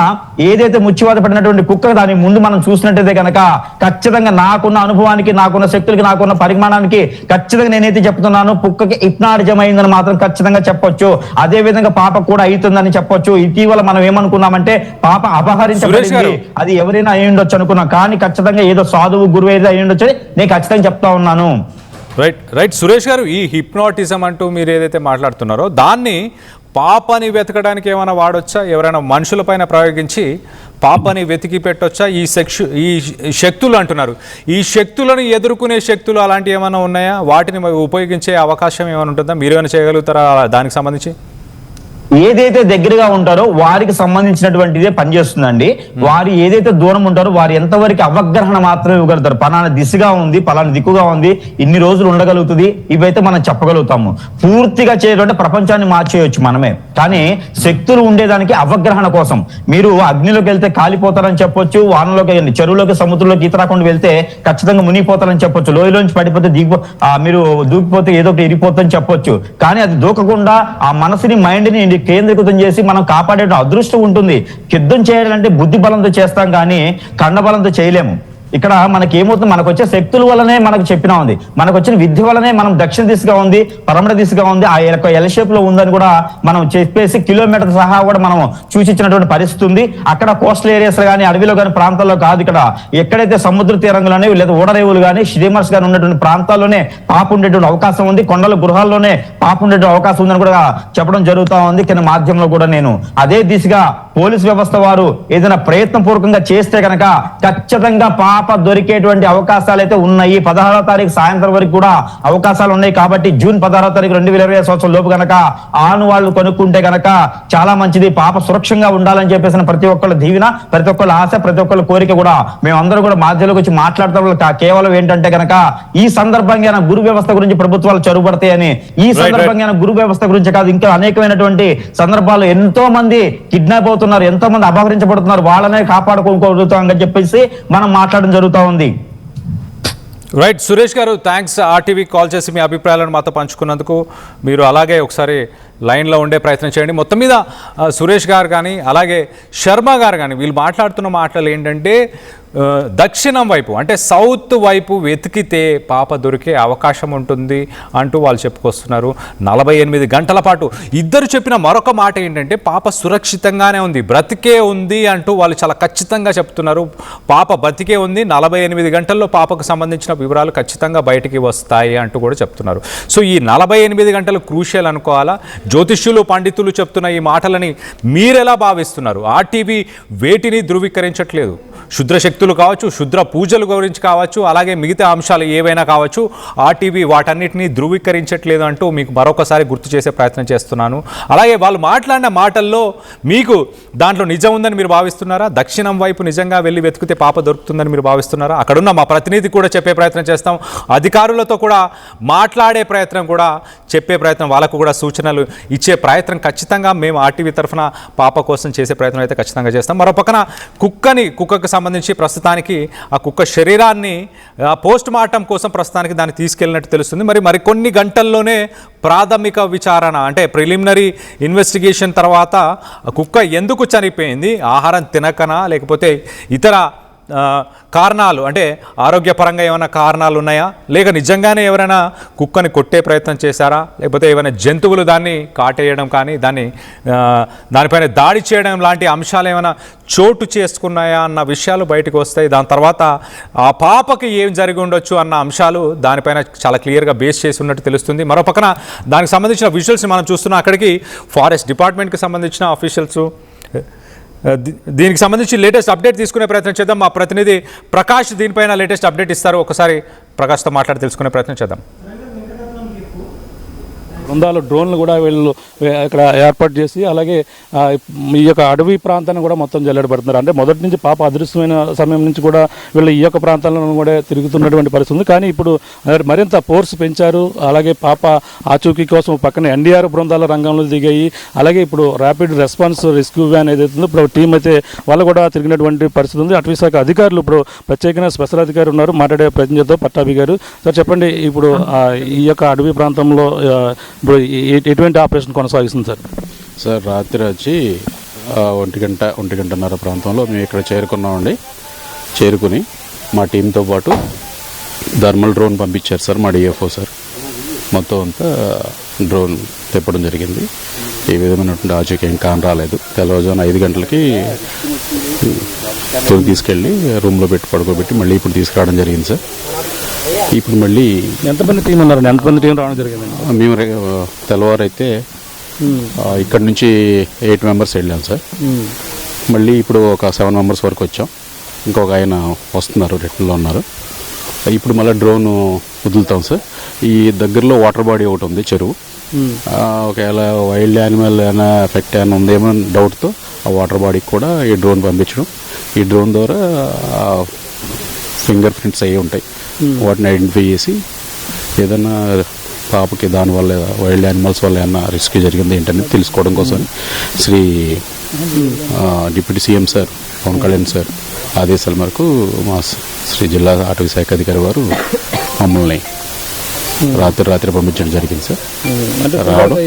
Speaker 9: ఏదైతే ముచ్చివాత పడినటువంటి కుక్క దాని ముందు మనం చూసినట్టయితే కనుక ఖచ్చితంగా నాకున్న అనుభవానికి, నాకున్న శక్తులకి, నాకున్న పరిమాణానికి ఖచ్చితంగా నేనైతే చెప్తున్నాను, కుక్కకి హిప్నాటిజం అయిందని మాత్రం ఖచ్చితంగా చెప్పొచ్చు. అదే విధంగా పాప కూడా అవుతుందని చెప్పొచ్చు. ఇటీవల మనం ఏమనుకున్నామంటే పాప అపహరించబడింది, అది ఎవరైనా అయి ఉండొచ్చు అనుకున్నాం. కానీ ఖచ్చితంగా ఏదో సాధువు గురువు ఏదో అయి ఉండొచ్చు నేను ఖచ్చితంగా చెప్తా ఉన్నాను.
Speaker 1: రైట్ సురేష్ గారు, ఈ హిప్నాటిజం అంటూ మీరు ఏదైతే మాట్లాడుతున్నారో దాన్ని పాపని వెతకడానికి ఏమైనా వాడొచ్చా? ఎవరైనా మనుషులపైన ప్రయోగించి పాపని వెతికి పెట్టొచ్చా? ఈ శక్తులు అంటున్నారు, ఈ శక్తులను ఎదుర్కొనే శక్తులు అలాంటివి ఏమైనా ఉన్నాయా? వాటిని ఉపయోగించే అవకాశం ఏమైనా ఉంటుందా? మీరు ఏమైనా చేయగలుగుతారా దానికి సంబంధించి?
Speaker 9: ఏదైతే దగ్గరగా ఉంటారో వారికి సంబంధించినటువంటిదే పనిచేస్తుందండి. వారు ఏదైతే దూరం ఉంటారో వారు ఎంతవరకు అవగాహన మాత్రమే ఇవ్వగలుగుతారు. పలానా దిశగా ఉంది, పలానా దిక్కుగా ఉంది, ఇన్ని రోజులు ఉండగలుగుతుంది, ఇవైతే మనం చెప్పగలుగుతాము. పూర్తిగా చేయడం ప్రపంచాన్ని మార్చేయచ్చు మనమే. కానీ శక్తులు ఉండేదానికి అవగాహన కోసం మీరు అగ్నిలోకి వెళ్తే కాలిపోతారని చెప్పొచ్చు, వానలోకి చెరువులోకి సముద్రంలోకి ఈత రాకుండా వెళ్తే ఖచ్చితంగా మునిగిపోతారని చెప్పొచ్చు, లోయలోంచి పడిపోతే మీరు దూకిపోతే ఏదో ఒకటి ఇరిగిపోతుందని చెప్పొచ్చు. కానీ అది దూకకుండా ఆ మనసుని మైండ్ని కేంద్రీకృతం చేసి మనం కాపాడే అదృష్టం ఉంటుంది. యుద్ధం చేయాలంటే బుద్ధి బలంతో చేస్తాం కానీ కండబలంతో చేయలేము. ఇక్కడ మనకి ఏమవుతుంది, మనకు వచ్చే శక్తుల వల్లనే మనకు చెప్పినా ఉంది, మనకు వచ్చిన విద్య వల్లనే మనం దక్షిణ దిశగా ఉంది, పరమణ దిశగా ఉంది, ఆ ఎల్ షేప్ లో ఉందని కూడా మనం చెప్పేసి కిలోమీటర్ సహా కూడా మనం సూచించినటువంటి పరిస్థితి ఉంది. అక్కడ కోస్టల్ ఏరియాస్ కానీ అడవిలో కానీ ప్రాంతాల్లో కాదు, ఇక్కడ ఎక్కడైతే సముద్ర తీరంలోనే లేదా ఓడరేవులు కానీ స్టీమర్స్ కానీ ఉన్నటువంటి ప్రాంతాల్లోనే పాప ఉండేటువంటి అవకాశం ఉంది. కొండల గృహాల్లోనే పాప ఉండేటువంటి అవకాశం ఉందని కూడా చెప్పడం జరుగుతూ ఉంది. కింద మాధ్యమంలో కూడా నేను అదే దిశగా పోలీస్ వ్యవస్థ వారు ఏదైనా ప్రయత్న పూర్వకంగా చేస్తే కనుక ఖచ్చితంగా పాప దొరికేటువంటి అవకాశాలు అయితే ఉన్నాయి. 16వ తారీఖు సాయంత్రం వరకు కూడా అవకాశాలు ఉన్నాయి. కాబట్టి జూన్ 16వ తారీఖు 2020 సంవత్సరం లోపు కనుక ఆను వాళ్ళు కొనుక్కుంటే కనుక చాలా మంచిది. పాప సురక్షంగా ఉండాలని చెప్పేసిన ప్రతి ఒక్కళ్ళ దీవెన, ప్రతి ఒక్కళ్ళ ఆశ, ప్రతి ఒక్కళ్ళ కోరిక కూడా మేమందరూ కూడా మాధ్యలోకి వచ్చి మాట్లాడతాం. కేవలం ఏంటంటే కనుక ఈ సందర్భంగా గురు వ్యవస్థ గురించి ప్రభుత్వాలు చొరబడతాయని, ఈ సందర్భంగా గురు వ్యవస్థ గురించి కాదు ఇంకా అనేకమైనటువంటి సందర్భాలు ఎంతో మంది కిడ్నాప్ అవుతున్నారు, ఎంతో మంది అపహరించబడుతున్నారు, వాళ్ళనే కాపాడుకోగలుగుతాం అని చెప్పేసి మనం మాట్లాడడం జరుగుతూ ఉంది.
Speaker 1: రైట్ సురేష్ గారు, థ్యాంక్స్ ఆర్టీవీ కాల్ చేసి మీ అభిప్రాయాలను మాతో పంచుకున్నందుకు. మీరు అలాగే ఒకసారి లైన్లో ఉండే ప్రయత్నం చేయండి. మొత్తం మీద సురేష్ గారు కానీ అలాగే శర్మ గారు కానీ వీళ్ళు మాట్లాడుతున్న మాటలు ఏంటంటే దక్షిణం వైపు అంటే సౌత్ వైపు వెతికితే పాప దొరికే అవకాశం ఉంటుంది అంటూ వాళ్ళు చెప్పుకొస్తున్నారు. 48 గంటల పాటు ఇద్దరు చెప్పిన మరొక మాట ఏంటంటే పాప సురక్షితంగానే ఉంది, బ్రతికే ఉంది అంటూ వాళ్ళు చాలా ఖచ్చితంగా చెప్తున్నారు. పాప బ్రతికే ఉంది, 48 గంటల్లో పాపకు సంబంధించిన వివరాలు ఖచ్చితంగా బయటికి వస్తాయి అంటూ కూడా చెప్తున్నారు. సో ఈ 48 గంటలు క్రూషియల్ అనుకోవాలా? జ్యోతిష్యులు పండితులు చెప్తున్న ఈ మాటలని మీరెలా భావిస్తున్నారు? ఆర్టీవీ వేటిని ధృవీకరించట్లేదు. శుద్ర శక్తులు కావచ్చు, శుద్ర పూజల గురించి కావచ్చు, అలాగే మిగతా అంశాలు ఏవైనా కావచ్చు, ఆర్టీవీ వాటన్నిటినీ ధృవీకరించట్లేదు అంటూ మీకు మరొకసారి గుర్తు చేసే ప్రయత్నం చేస్తున్నాను. అలాగే వాళ్ళు మాట్లాడిన మాటల్లో మీకు దాంట్లో నిజం ఉందని మీరు భావిస్తున్నారా? దక్షిణం వైపు నిజంగా వెళ్ళి వెతికితే పాప దొరుకుతుందని మీరు భావిస్తున్నారా? అక్కడున్న మా ప్రతినిధి కూడా చెప్పే ప్రయత్నం చేస్తాం, అధికారులతో కూడా మాట్లాడే ప్రయత్నం కూడా చెప్పే ప్రయత్నం, వాళ్ళకు కూడా సూచనలు ఇచ్చే ప్రయత్నం ఖచ్చితంగా మేము ఆర్టీవీ తరఫున పాప కోసం చేసే ప్రయత్నం అయితే ఖచ్చితంగా చేస్తాం. మరో పక్కన కుక్కకు సంబంధించి ప్రస్తుతానికి ఆ కుక్క శరీరాన్ని పోస్ట్ మార్టం కోసం ప్రస్తుతానికి దాన్ని తీసుకెళ్ళినట్టు తెలుస్తుంది. మరికొన్ని గంటల్లోనే ప్రాథమిక విచారణ అంటే ప్రిలిమినరీ ఇన్వెస్టిగేషన్ తర్వాత కుక్క ఎందుకు చనిపోయింది, ఆహారం తినకనా లేకపోతే ఇతర కారణాలు అంటే ఆరోగ్యపరంగా ఏమైనా కారణాలు ఉన్నాయా, లేక నిజంగానే ఎవరైనా కుక్కని కొట్టే ప్రయత్నం చేశారా, లేకపోతే ఏమైనా జంతువులు దాన్ని కాటేయడం కానీ దానిపైన దాడి చేయడం లాంటి అంశాలు ఏమైనా చోటు చేసుకున్నాయా అన్న విషయాలు బయటకు వస్తాయి. దాని తర్వాత ఆ పాపకి ఏం జరిగి ఉండొచ్చు అన్న అంశాలు దానిపైన చాలా క్లియర్గా బేస్ చేసి ఉన్నట్టు తెలుస్తుంది. మరో పక్కన దానికి సంబంధించిన విజువల్స్ మనం చూస్తున్నాం. అక్కడికి ఫారెస్ట్ డిపార్ట్మెంట్కి సంబంధించిన ఆఫీషియల్స్ దీనికి సంబంధించి లేటెస్ట్ అప్డేట్ తీసుకునే ప్రయత్నం చేద్దాం. మా ప్రతినిధి ప్రకాష్ దీనిపైన లేటెస్ట్ అప్డేట్ ఇస్తారు. ఒకసారి ప్రకాష్తో మాట్లాడి తెలుసుకునే ప్రయత్నం చేద్దాం.
Speaker 2: బృందాలు డ్రోన్లు కూడా వీళ్ళు ఇక్కడ ఏర్పాటు చేసి అలాగే ఈ యొక్క అడవి ప్రాంతాన్ని కూడా మొత్తం జల్లెడబడుతున్నారు. అంటే మొదటి నుంచి పాప అదృశ్యమైన సమయం నుంచి కూడా వీళ్ళు ఈ యొక్క ప్రాంతాలను కూడా తిరుగుతున్నటువంటి పరిస్థితి ఉంది. కానీ ఇప్పుడు మరింత ఫోర్స్ పెంచారు. అలాగే పాప ఆచూకీ కోసం పక్కన ఎన్డీఆర్ బృందాల రంగంలో దిగాయి. అలాగే ఇప్పుడు ర్యాపిడ్ రెస్పాన్స్ రెస్క్యూ వ్యాన్ ఏదైతే ఉందో ఇప్పుడు టీం అయితే వాళ్ళు కూడా తిరిగినటువంటి పరిస్థితి ఉంది. అటవీ శాఖ అధికారులు ఇప్పుడు ప్రత్యేకంగా స్పెషల్ అధికారి ఉన్నారు, మాట్లాడే ప్రతినిధితో పట్టాభి గారు. సార్ చెప్పండి, ఇప్పుడు ఈ యొక్క అడవి ప్రాంతంలో ఇప్పుడు ఎటువంటి ఆపరేషన్ కొనసాగిస్తుంది సార్?
Speaker 10: సార్ రాత్రి వచ్చి 1:30 ప్రాంతంలో మేము ఇక్కడ చేరుకున్నామండి. చేరుకుని మా టీంతో పాటు థర్మల్ డ్రోన్ పంపించారు సార్, మా డిఎఫ్ఓ సార్. మొత్తం అంతా డ్రోన్ తిప్పడం జరిగింది. ఏ విధమైనటువంటి ఆచూకీ ఏం కాని రాలేదు. తెల్లవారుజామున 5 గంటలకి తీసుకెళ్ళి రూమ్లో పెట్టి పడుకోబెట్టి మళ్ళీ ఇప్పుడు తీసుకురావడం జరిగింది సార్. ఇప్పుడు మళ్ళీ
Speaker 2: ఎంతమంది టీం ఉన్నారండి? ఎంతమంది టీం రావడం జరిగింది?
Speaker 10: మేము తెల్లవారు అయితే ఇక్కడ నుంచి 8 మెంబర్స్ వెళ్ళాం సార్. మళ్ళీ ఇప్పుడు ఒక 7 మెంబర్స్ వరకు వచ్చాం. ఇంకొక ఆయన వస్తున్నారు, రిటర్న్లో ఉన్నారు. ఇప్పుడు మళ్ళీ డ్రోన్ వదులుతాం సార్. ఈ దగ్గరలో వాటర్ బాడీ ఒకటి ఉంది, చెరువు. ఒకవేళ వైల్డ్ యానిమల్ ఏమైనా ఎఫెక్ట్ ఏమైనా ఉందేమో డౌట్తో ఆ వాటర్ బాడీకి కూడా ఈ డ్రోన్ పంపించడం. ఈ డ్రోన్ ద్వారా ఫింగర్ ప్రింట్స్ అయ్యి ఉంటాయి, వాటిని ఐడెంటిఫై చేసి ఏదైనా పాపకి దానివల్ల వైల్డ్ యానిమల్స్ వల్ల ఏమన్నా రిస్క్ జరిగింది ఏంటనేది తెలుసుకోవడం కోసం Shri deputy CM sir Pawan Kalyan sir ఆదేశాల మేరకు మా శ్రీ జిల్లా అటవీ శాఖ అధికారి వారు మమ్మల్ని రాత్రి పంపించడం జరిగింది సార్. రావడం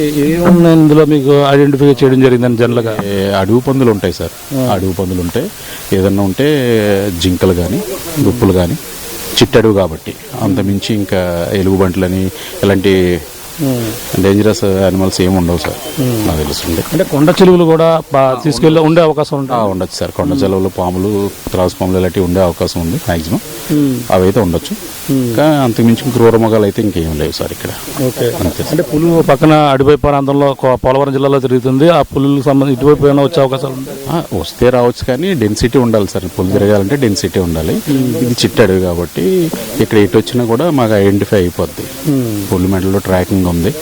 Speaker 2: ఇందులో మీకు ఐడెంటిఫై చేయడం జరిగిందని జనరల్గా
Speaker 10: అడవి పందులు ఉంటాయి సార్. అడవి పందులు ఉంటాయి, ఏదన్నా ఉంటే జింకలు కానీ దుప్పులు కానీ, చిట్టడుగు కాబట్టి అంతమించి ఇంకా ఎలుగుబంట్లని ఇలాంటి డేంజరస్ యానిమల్స్ ఏమి ఉండవు సార్ నాకు తెలుస్తుంది.
Speaker 2: అంటే కొండ చెలువులు కూడా తీసుకెళ్ళి ఉండే అవకాశం
Speaker 10: ఉండొచ్చు సార్. కొండ చెలువులు, పాములు, త్రాసు పాములు ఇలాంటివి ఉండే అవకాశం ఉంది మ్యాక్సిమం. అవి అయితే ఉండొచ్చు. కానీ అంతకుమించి క్రూర మొగాలు అయితే ఇంకేం లేవు సార్ ఇక్కడ.
Speaker 2: అంతే. అంటే పులులు పక్కన అడిపై ప్రాంతంలో పోలవరం జిల్లాలో తిరుగుతుంది. ఆ పులులకు సంబంధించి ఇటువైపు ఏమైనా వచ్చే అవకాశాలు
Speaker 10: వస్తే రావచ్చు, కానీ డెన్సిటీ ఉండాలి సార్. పులు తిరగాలంటే డెన్సిటీ ఉండాలి. ఇది చిట్టడుగు కాబట్టి ఇక్కడ ఎటు వచ్చినా కూడా మాకు ఐడెంటిఫై అయిపోద్ది. పులి మెడలో ట్రాకింగ్ ఉంది,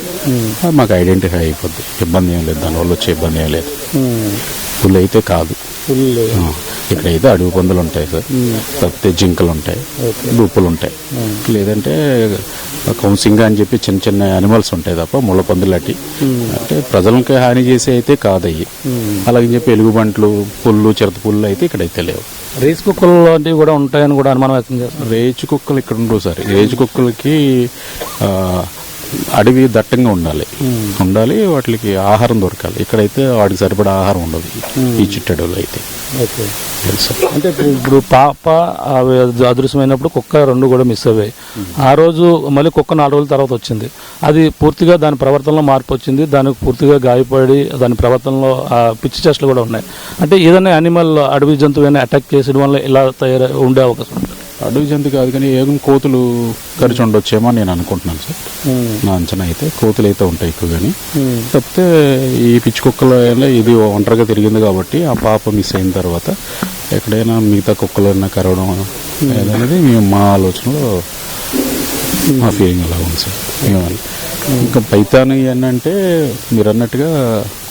Speaker 10: మాకు ఐడెంటిఫై అయిపోద్ది. ఇబ్బంది ఏం లేదు, దానివల్ల వచ్చే ఇబ్బంది ఏం లేదు. పులి అయితే కాదు. ఇక్కడైతే అడవి పందులు ఉంటాయి సార్, తప్పితే జింకలు ఉంటాయి, దుప్పులు ఉంటాయి, లేదంటే కౌన్సింగ్ అని చెప్పి చిన్న చిన్న యానిమల్స్ ఉంటాయి తప్ప ముళ్ళ పందులు అట్టి అంటే ప్రజలకి హాని చేసి అయితే కాదయ్యి. అలాగని చెప్పి ఎలుగుబంట్లు, పుల్లు, చిరత పుల్లు అయితే ఇక్కడైతే లేవు.
Speaker 2: రేచు కుక్కలు లాంటివి కూడా ఉంటాయని కూడా అనుమానం వ్యక్తం చేస్తారు.
Speaker 10: రేచు కుక్కలు ఇక్కడ ఉండవు సార్. రేచు కుక్కలకి అడవి దట్టంగా ఉండాలి, వాటికి ఆహారం దొరకాలి. ఇక్కడైతే వాటికి సరిపడా ఆహారం ఉండదు ఈ చిట్టడవులు అయితే.
Speaker 2: అంటే ఇప్పుడు పాప అదృశ్యమైనప్పుడు కుక్క 2 కూడా మిస్ అయ్యాయి. ఆ రోజు మళ్ళీ కుక్క 4 రోజుల తర్వాత వచ్చింది. అది పూర్తిగా దాని ప్రవర్తనలో మార్పు వచ్చింది, దానికి పూర్తిగా గాయపడి దాని ప్రవర్తనలో పిచ్చి చేష్టలు కూడా ఉన్నాయి. అంటే ఏదైనా యానిమల్ అడవి జంతువు ఏమైనా అటాక్ చేసడం వల్ల ఇలా ఉండే అవకాశం ఉంటుంది.
Speaker 10: అడవి జంతు కాదు కానీ ఏం కోతులు కరిచి ఉండొచ్చేమో అని నేను అనుకుంటున్నాను సార్. నా అంచనా అయితే కోతులు అయితే ఉంటాయి ఎక్కువ. కానీ తప్పితే ఈ పిచ్చి కుక్కలు ఇది ఒంటరిగా తిరిగింది కాబట్టి ఆ పాప మిస్ అయిన తర్వాత ఎక్కడైనా మిగతా కుక్కలు ఏమైనా కరవడం అనేది మా ఆలోచనలో మా ఫీలింగ్ అలా ఉంది సార్. ఇంకా పైతాను ఏంటంటే మీరు అన్నట్టుగా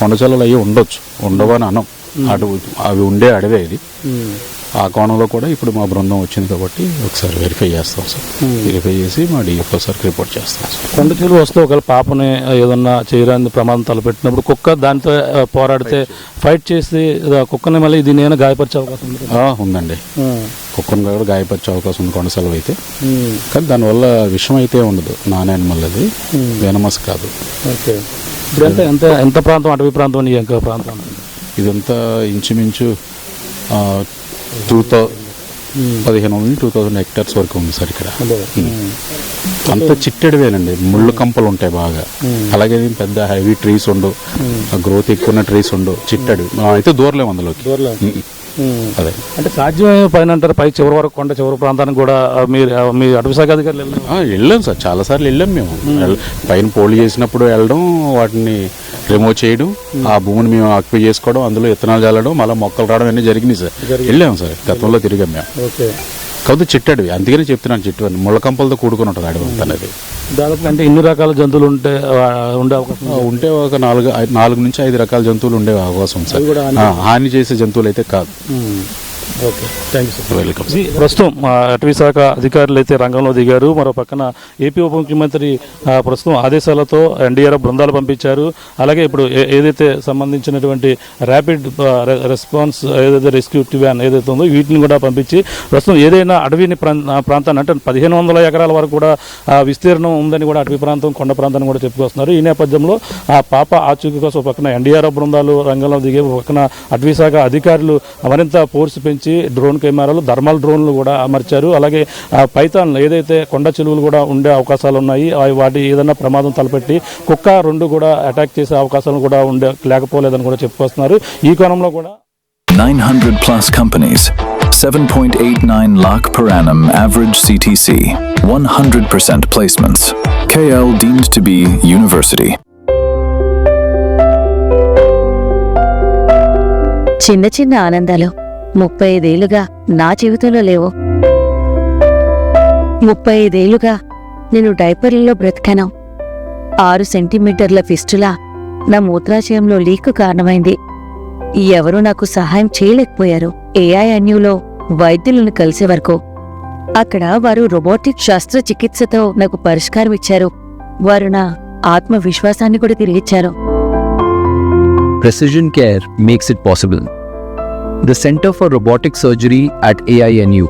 Speaker 10: కొండచల్లలు అవి ఉండొచ్చు, ఉండవని అనం. అవి ఉండే అడవే ఇది. ఆ కోణంలో కూడా ఇప్పుడు మా బృందం వచ్చింది కాబట్టి ఒకసారి వెరిఫై చేస్తాం సార్. వెరిఫై చేసి మా డిఎఫ్ఓ సార్కి రిపోర్ట్ చేస్తాం సార్.
Speaker 2: కొండ చెరువు వస్తే ఒకవేళ పాపని ఏదన్నా చేయడానికి ప్రమాదం తలపెట్టినప్పుడు కుక్క దాంతో పోరాడితే ఫైట్ చేసి కుక్కని మళ్ళీ దీని ఏమైనా గాయపరిచే అవకాశం
Speaker 10: ఉందండి. కుక్కను కూడా గాయపరిచే అవకాశం ఉంది కొండ సెలవు అయితే. కానీ దానివల్ల విషం అయితే ఉండదు. నాన్ యానిమల్ అది, వెనమస్ కాదు.
Speaker 2: ఓకే. ఇదంతా ఎంత ప్రాంతం, అటవీ ప్రాంతం, ఇంకా ప్రాంతం?
Speaker 10: ఇదంతా ఇంచుమించు 1500-2000 హెక్టార్స్ వరకు ఉంది సార్ ఇక్కడ. అంత చిట్టడివేనండి, ముళ్ళు కంపలు ఉంటాయి బాగా. అలాగే పెద్ద హెవీ ట్రీస్ ఉండవు, గ్రోత్ ఎక్కువ ఉన్న ట్రీస్ ఉండవు. చిట్టడి అయితే దూరలేము అందులోకి. అదే
Speaker 2: అంటే సాధ్యమే పైన అంటారు, పై చివరి వరకు కొండ చివరి ప్రాంతానికి కూడా మీ అటవీ శాఖ అధికారులు
Speaker 10: వెళ్ళాం సార్. చాలాసార్లు వెళ్ళాం మేము. పైన పోల్ చేసినప్పుడు వెళ్ళడం, వాటిని రిమూవ్ చేయడం, ఆ భూమిని మేము ఆక్యుపై చేసుకోవడం, అందులో విత్తనాలు చల్లడం, మళ్ళీ మొక్కలు రావడం అన్నీ జరిగినాయి సార్. వెళ్ళాం సార్, గతంలో తిరిగాం మేము. కాకపోతే చెట్టు అడవి, అందుకనే చెప్తున్నాను చెట్టు అని, ముళ్ళ కంపలతో కూడుకుని ఉంటుంది అడవి అంతా అనేది.
Speaker 2: దాదాపు అంటే ఇన్ని రకాల జంతువులు ఉండే అవకాశం
Speaker 10: ఉంటే ఒక 4 నుంచి 5 రకాల జంతువులు ఉండే అవకాశం సార్. హాని చేసే జంతువులు అయితే కాదు.
Speaker 2: Okay, thank you sir.
Speaker 10: Welcome.
Speaker 2: ప్రస్తుతం అటవీ శాఖ అధికారులు అయితే రంగంలో దిగారు. మరో పక్కన ఏపీ ఉప ముఖ్యమంత్రి ప్రస్తుతం ఆదేశాలతో ఎన్డీఆర్ఎఫ్ బృందాలు పంపించారు. అలాగే ఇప్పుడు ఏదైతే సంబంధించినటువంటి ర్యాపిడ్ రెస్పాన్స్ ఏదైతే రెస్క్యూ వ్యాన్ ఏదైతే ఉందో వీటిని కూడా పంపించి ప్రస్తుతం ఏదైనా అడవిని ప్రాంతాన్ని అంటే 1500 ఎకరాల వరకు కూడా విస్తీర్ణం ఉందని కూడా అటవీ ప్రాంతం కొండ ప్రాంతాన్ని కూడా చెప్పుకొస్తున్నారు. ఈ నేపథ్యంలో ఆ పాప ఆచూకీ కోసం పక్కన ఎన్డీఆర్ఎఫ్ బృందాలు రంగంలో దిగే, పక్కన అటవీ శాఖ అధికారులు మరింత ఫోర్స్ పెంచి డ్రోన్ కెమెరాలు, థర్మల్ డ్రోన్లు కూడా అమర్చారు. అలాగే పైథాన్ ఏదైతే కొండ చెలువులు కూడా ఉండే అవకాశాలు ఉన్నాయి, వాటి ఏదైనా ప్రమాదం తలపెట్టి కుక్క 2 కూడా అటాక్ చేసే అవకాశాలు కూడా లేకపోలేదని కూడా చెప్పుకొస్తున్నారు. ఈ కోణంలో కూడా
Speaker 11: 900 plus companies, 7.89 lakh per annum average CTC, 100% placements. KL deemed to be university.
Speaker 12: చిన్న చిన్న ఆనందాలు 35 ఏళ్లుగా నా జీవితంలో లేవు. 35 ఏళ్లుగా నేను డైపర్లలో బ్రతికాను. 6 సెంటీమీటర్ల ఫిస్టులా నా మూత్రాశయంలో లీక్ కారణమైంది. ఎవరూ నాకు సహాయం చేయలేకపోయారు. AINUలో వైద్యులను కలిసే వరకు అక్కడ వారు రోబోటిక్ శస్త్రచికిత్సతో నాకు పరిష్కారం ఇచ్చారు. వారు నా ఆత్మవిశ్వాసాన్ని కూడా తిరిగిచ్చారు.
Speaker 13: Precision care makes it possible. The Center for Robotic Surgery at AINU